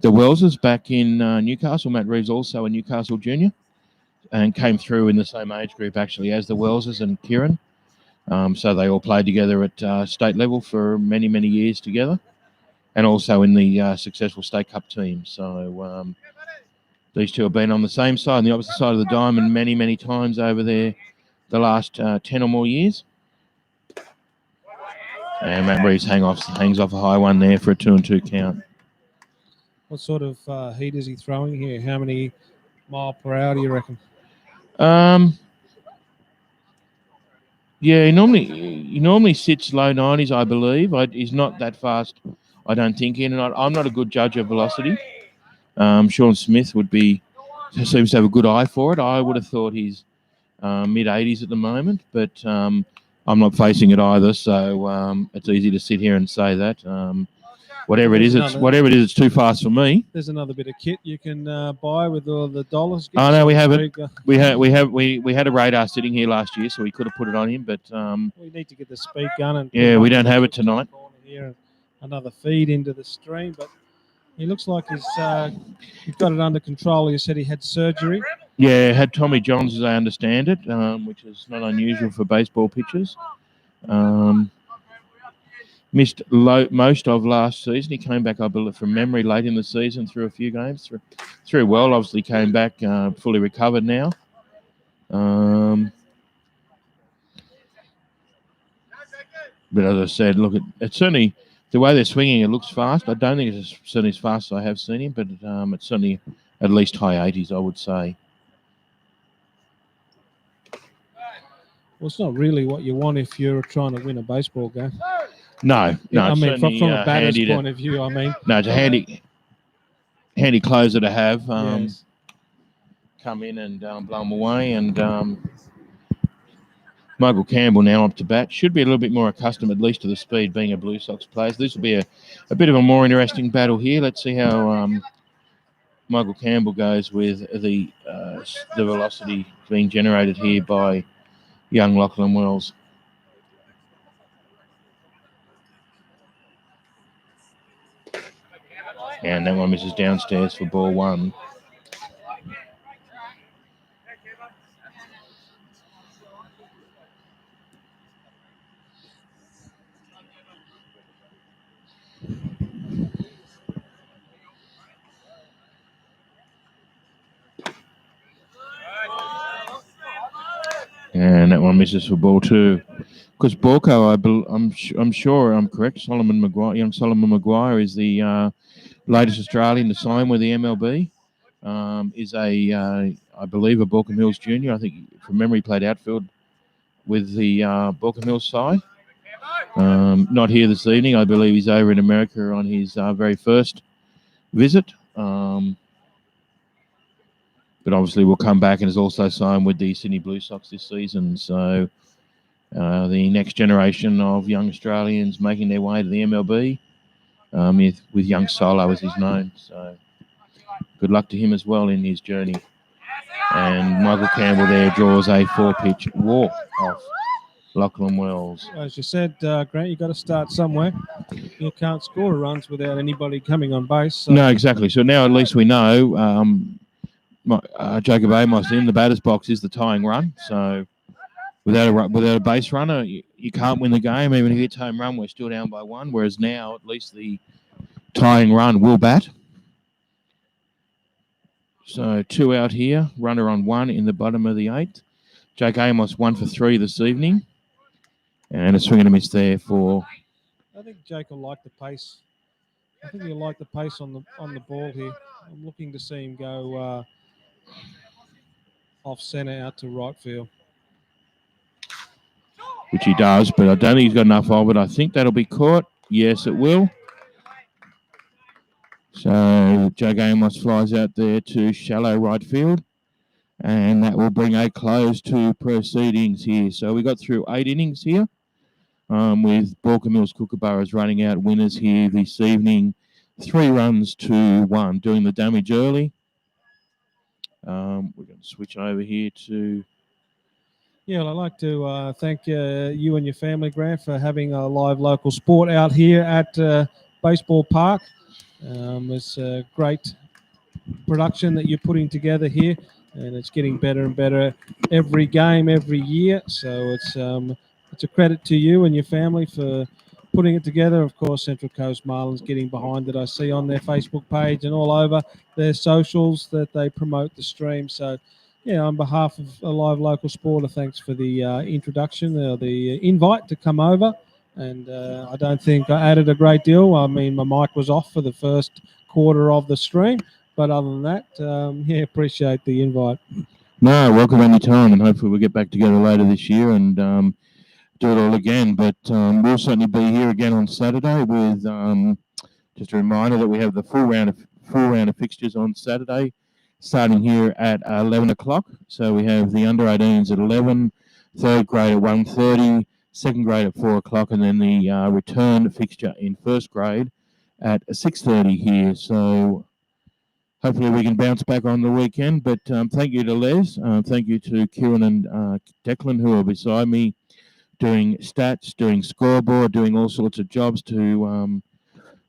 the Welleses back in Newcastle. Matt Reeves also a Newcastle junior and came through in the same age group actually as the Welleses and Kieran. So they all played together at state level for many, many years together, and also in the successful state cup team. So these two have been on the same side, on the opposite side of the diamond, many, many times over the last 10 or more years. And Matt Reeves hangs off a high one there for a 2-2 count. What sort of heat is he throwing here? How many mile per hour do you reckon? Yeah, he normally sits low 90s, I believe. He's not that fast, I don't think. And I'm not a good judge of velocity. Sean Smith seems to have a good eye for it. I would have thought he's mid-80s at the moment, but I'm not facing it either, so it's easy to sit here and say that. Whatever it is, it's too fast for me. There's another bit of kit you can buy with all the dollars. Oh no, we haven't. We had a radar sitting here last year, so we could have put it on him, but we need to get the speed gun and we don't have it tonight. Here, another feed into the stream, but he looks like he's got it under control. You said he had surgery. Yeah, had Tommy Johns, as I understand it, which is not unusual for baseball pitchers. Missed most of last season. He came back, I believe, from memory late in the season through a few games. Through well, obviously came back fully recovered now. But as I said, look, it's certainly the way they're swinging. It looks fast. I don't think it's certainly as fast as I have seen him, but it's certainly at least high 80s, I would say. Well, it's not really what you want if you're trying to win a baseball game. No. I mean, from a batter's point of view, I mean. No, it's a handy closer to have. Yes. Come in and blow them away. And Michael Campbell now up to bat. Should be a little bit more accustomed, at least, to the speed, being a Blue Sox player. So this will be a bit of a more interesting battle here. Let's see how Michael Campbell goes with the velocity being generated here by young Lachlan Wells. And that one misses downstairs for ball 1. And that one misses for ball 2. Because Baulkham, I'm sure I'm correct. Young Solomon Maguire is the latest Australian to sign with the MLB. Is I believe, a Baulkham Hills junior. I think from memory played outfield with the Baulkham Hills side. Not here this evening. I believe he's over in America on his very first visit. But obviously will come back and is also signed with the Sydney Blue Sox this season. So the next generation of young Australians making their way to the MLB with young Solo, as he's known. So good luck to him as well in his journey. And Michael Campbell there draws a 4-pitch walk off. Lachlan Wells. As you said, Grant, you've got to start somewhere. You can't score runs without anybody coming on base. So. No, exactly. So now at least we know Jacob Amos in the batter's box is the tying run. So without a base runner, you can't win the game. Even if he hits home run, we're still down by 1. Whereas now, at least the tying run will bat. So 2 out here, runner on 1 in the bottom of the 8th. Jake Amos 1 for 3 this evening. And a swing and a miss there for... I think Jake will like the pace. I think he'll like the pace on the ball here. I'm looking to see him go off centre out to right field. Which he does, but I don't think he's got enough of it. I think that'll be caught. Yes, it will. So Jake Amos flies out there to shallow right field. And that will bring a close to proceedings here. So we got through 8 innings here. With Baulkham Mills Kookaburras running out winners here this evening. 3 runs to 1, doing the damage early. We're going to switch over here to... Yeah, well, I'd like to thank you and your family, Grant, for having a live local sport out here at Baseball Park. It's a great production that you're putting together here, and it's getting better and better every game, every year. So it's a credit to you and your family for putting it together. Of course, Central Coast Marlins getting behind it. I see on their Facebook page and all over their socials that they promote the stream. So, yeah, on behalf of a live local sporter, thanks for the introduction, the invite to come over. And I don't think I added a great deal. I mean, my mic was off for the first quarter of the stream. But other than that, yeah, appreciate the invite. No, welcome anytime. And hopefully we'll get back together later this year and do it all again. But we'll certainly be here again on Saturday with just a reminder that we have the full round of fixtures on Saturday, starting here at 11 o'clock. So we have the under 18s at 11, third grade at 1:30, second grade at 4 o'clock, and then the return fixture in first grade at 6:30 here. So hopefully we can bounce back on the weekend. But thank you to Les, thank you to Kieran and Declan, who are beside me, doing stats, doing scoreboard, doing all sorts of jobs to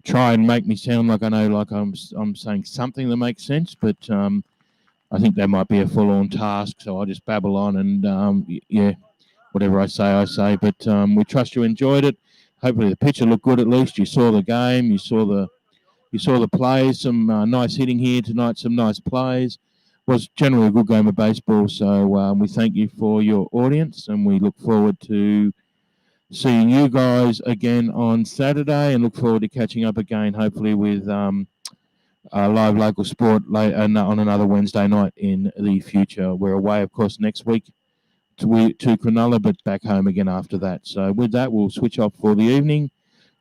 try and make me sound like I know, like I'm saying something that makes sense. But I think that might be a full-on task, so I'll just babble on and, yeah, whatever I say. But we trust you enjoyed it. Hopefully the picture looked good at least. You saw the game. You saw the plays, some nice hitting here tonight, some nice plays. Was generally a good game of baseball, so we thank you for your audience, and we look forward to seeing you guys again on Saturday, and look forward to catching up again, hopefully with live local sport on another Wednesday night in the future. We're away, of course, next week to Cronulla, but back home again after that. So with that, we'll switch off for the evening.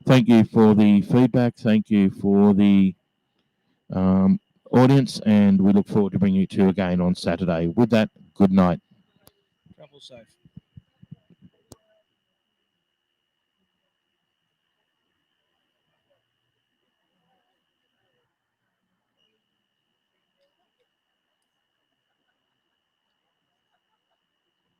Thank you for the feedback. Thank you for the audience, and we look forward to bringing you to again on Saturday. With that, good night. Travel safe.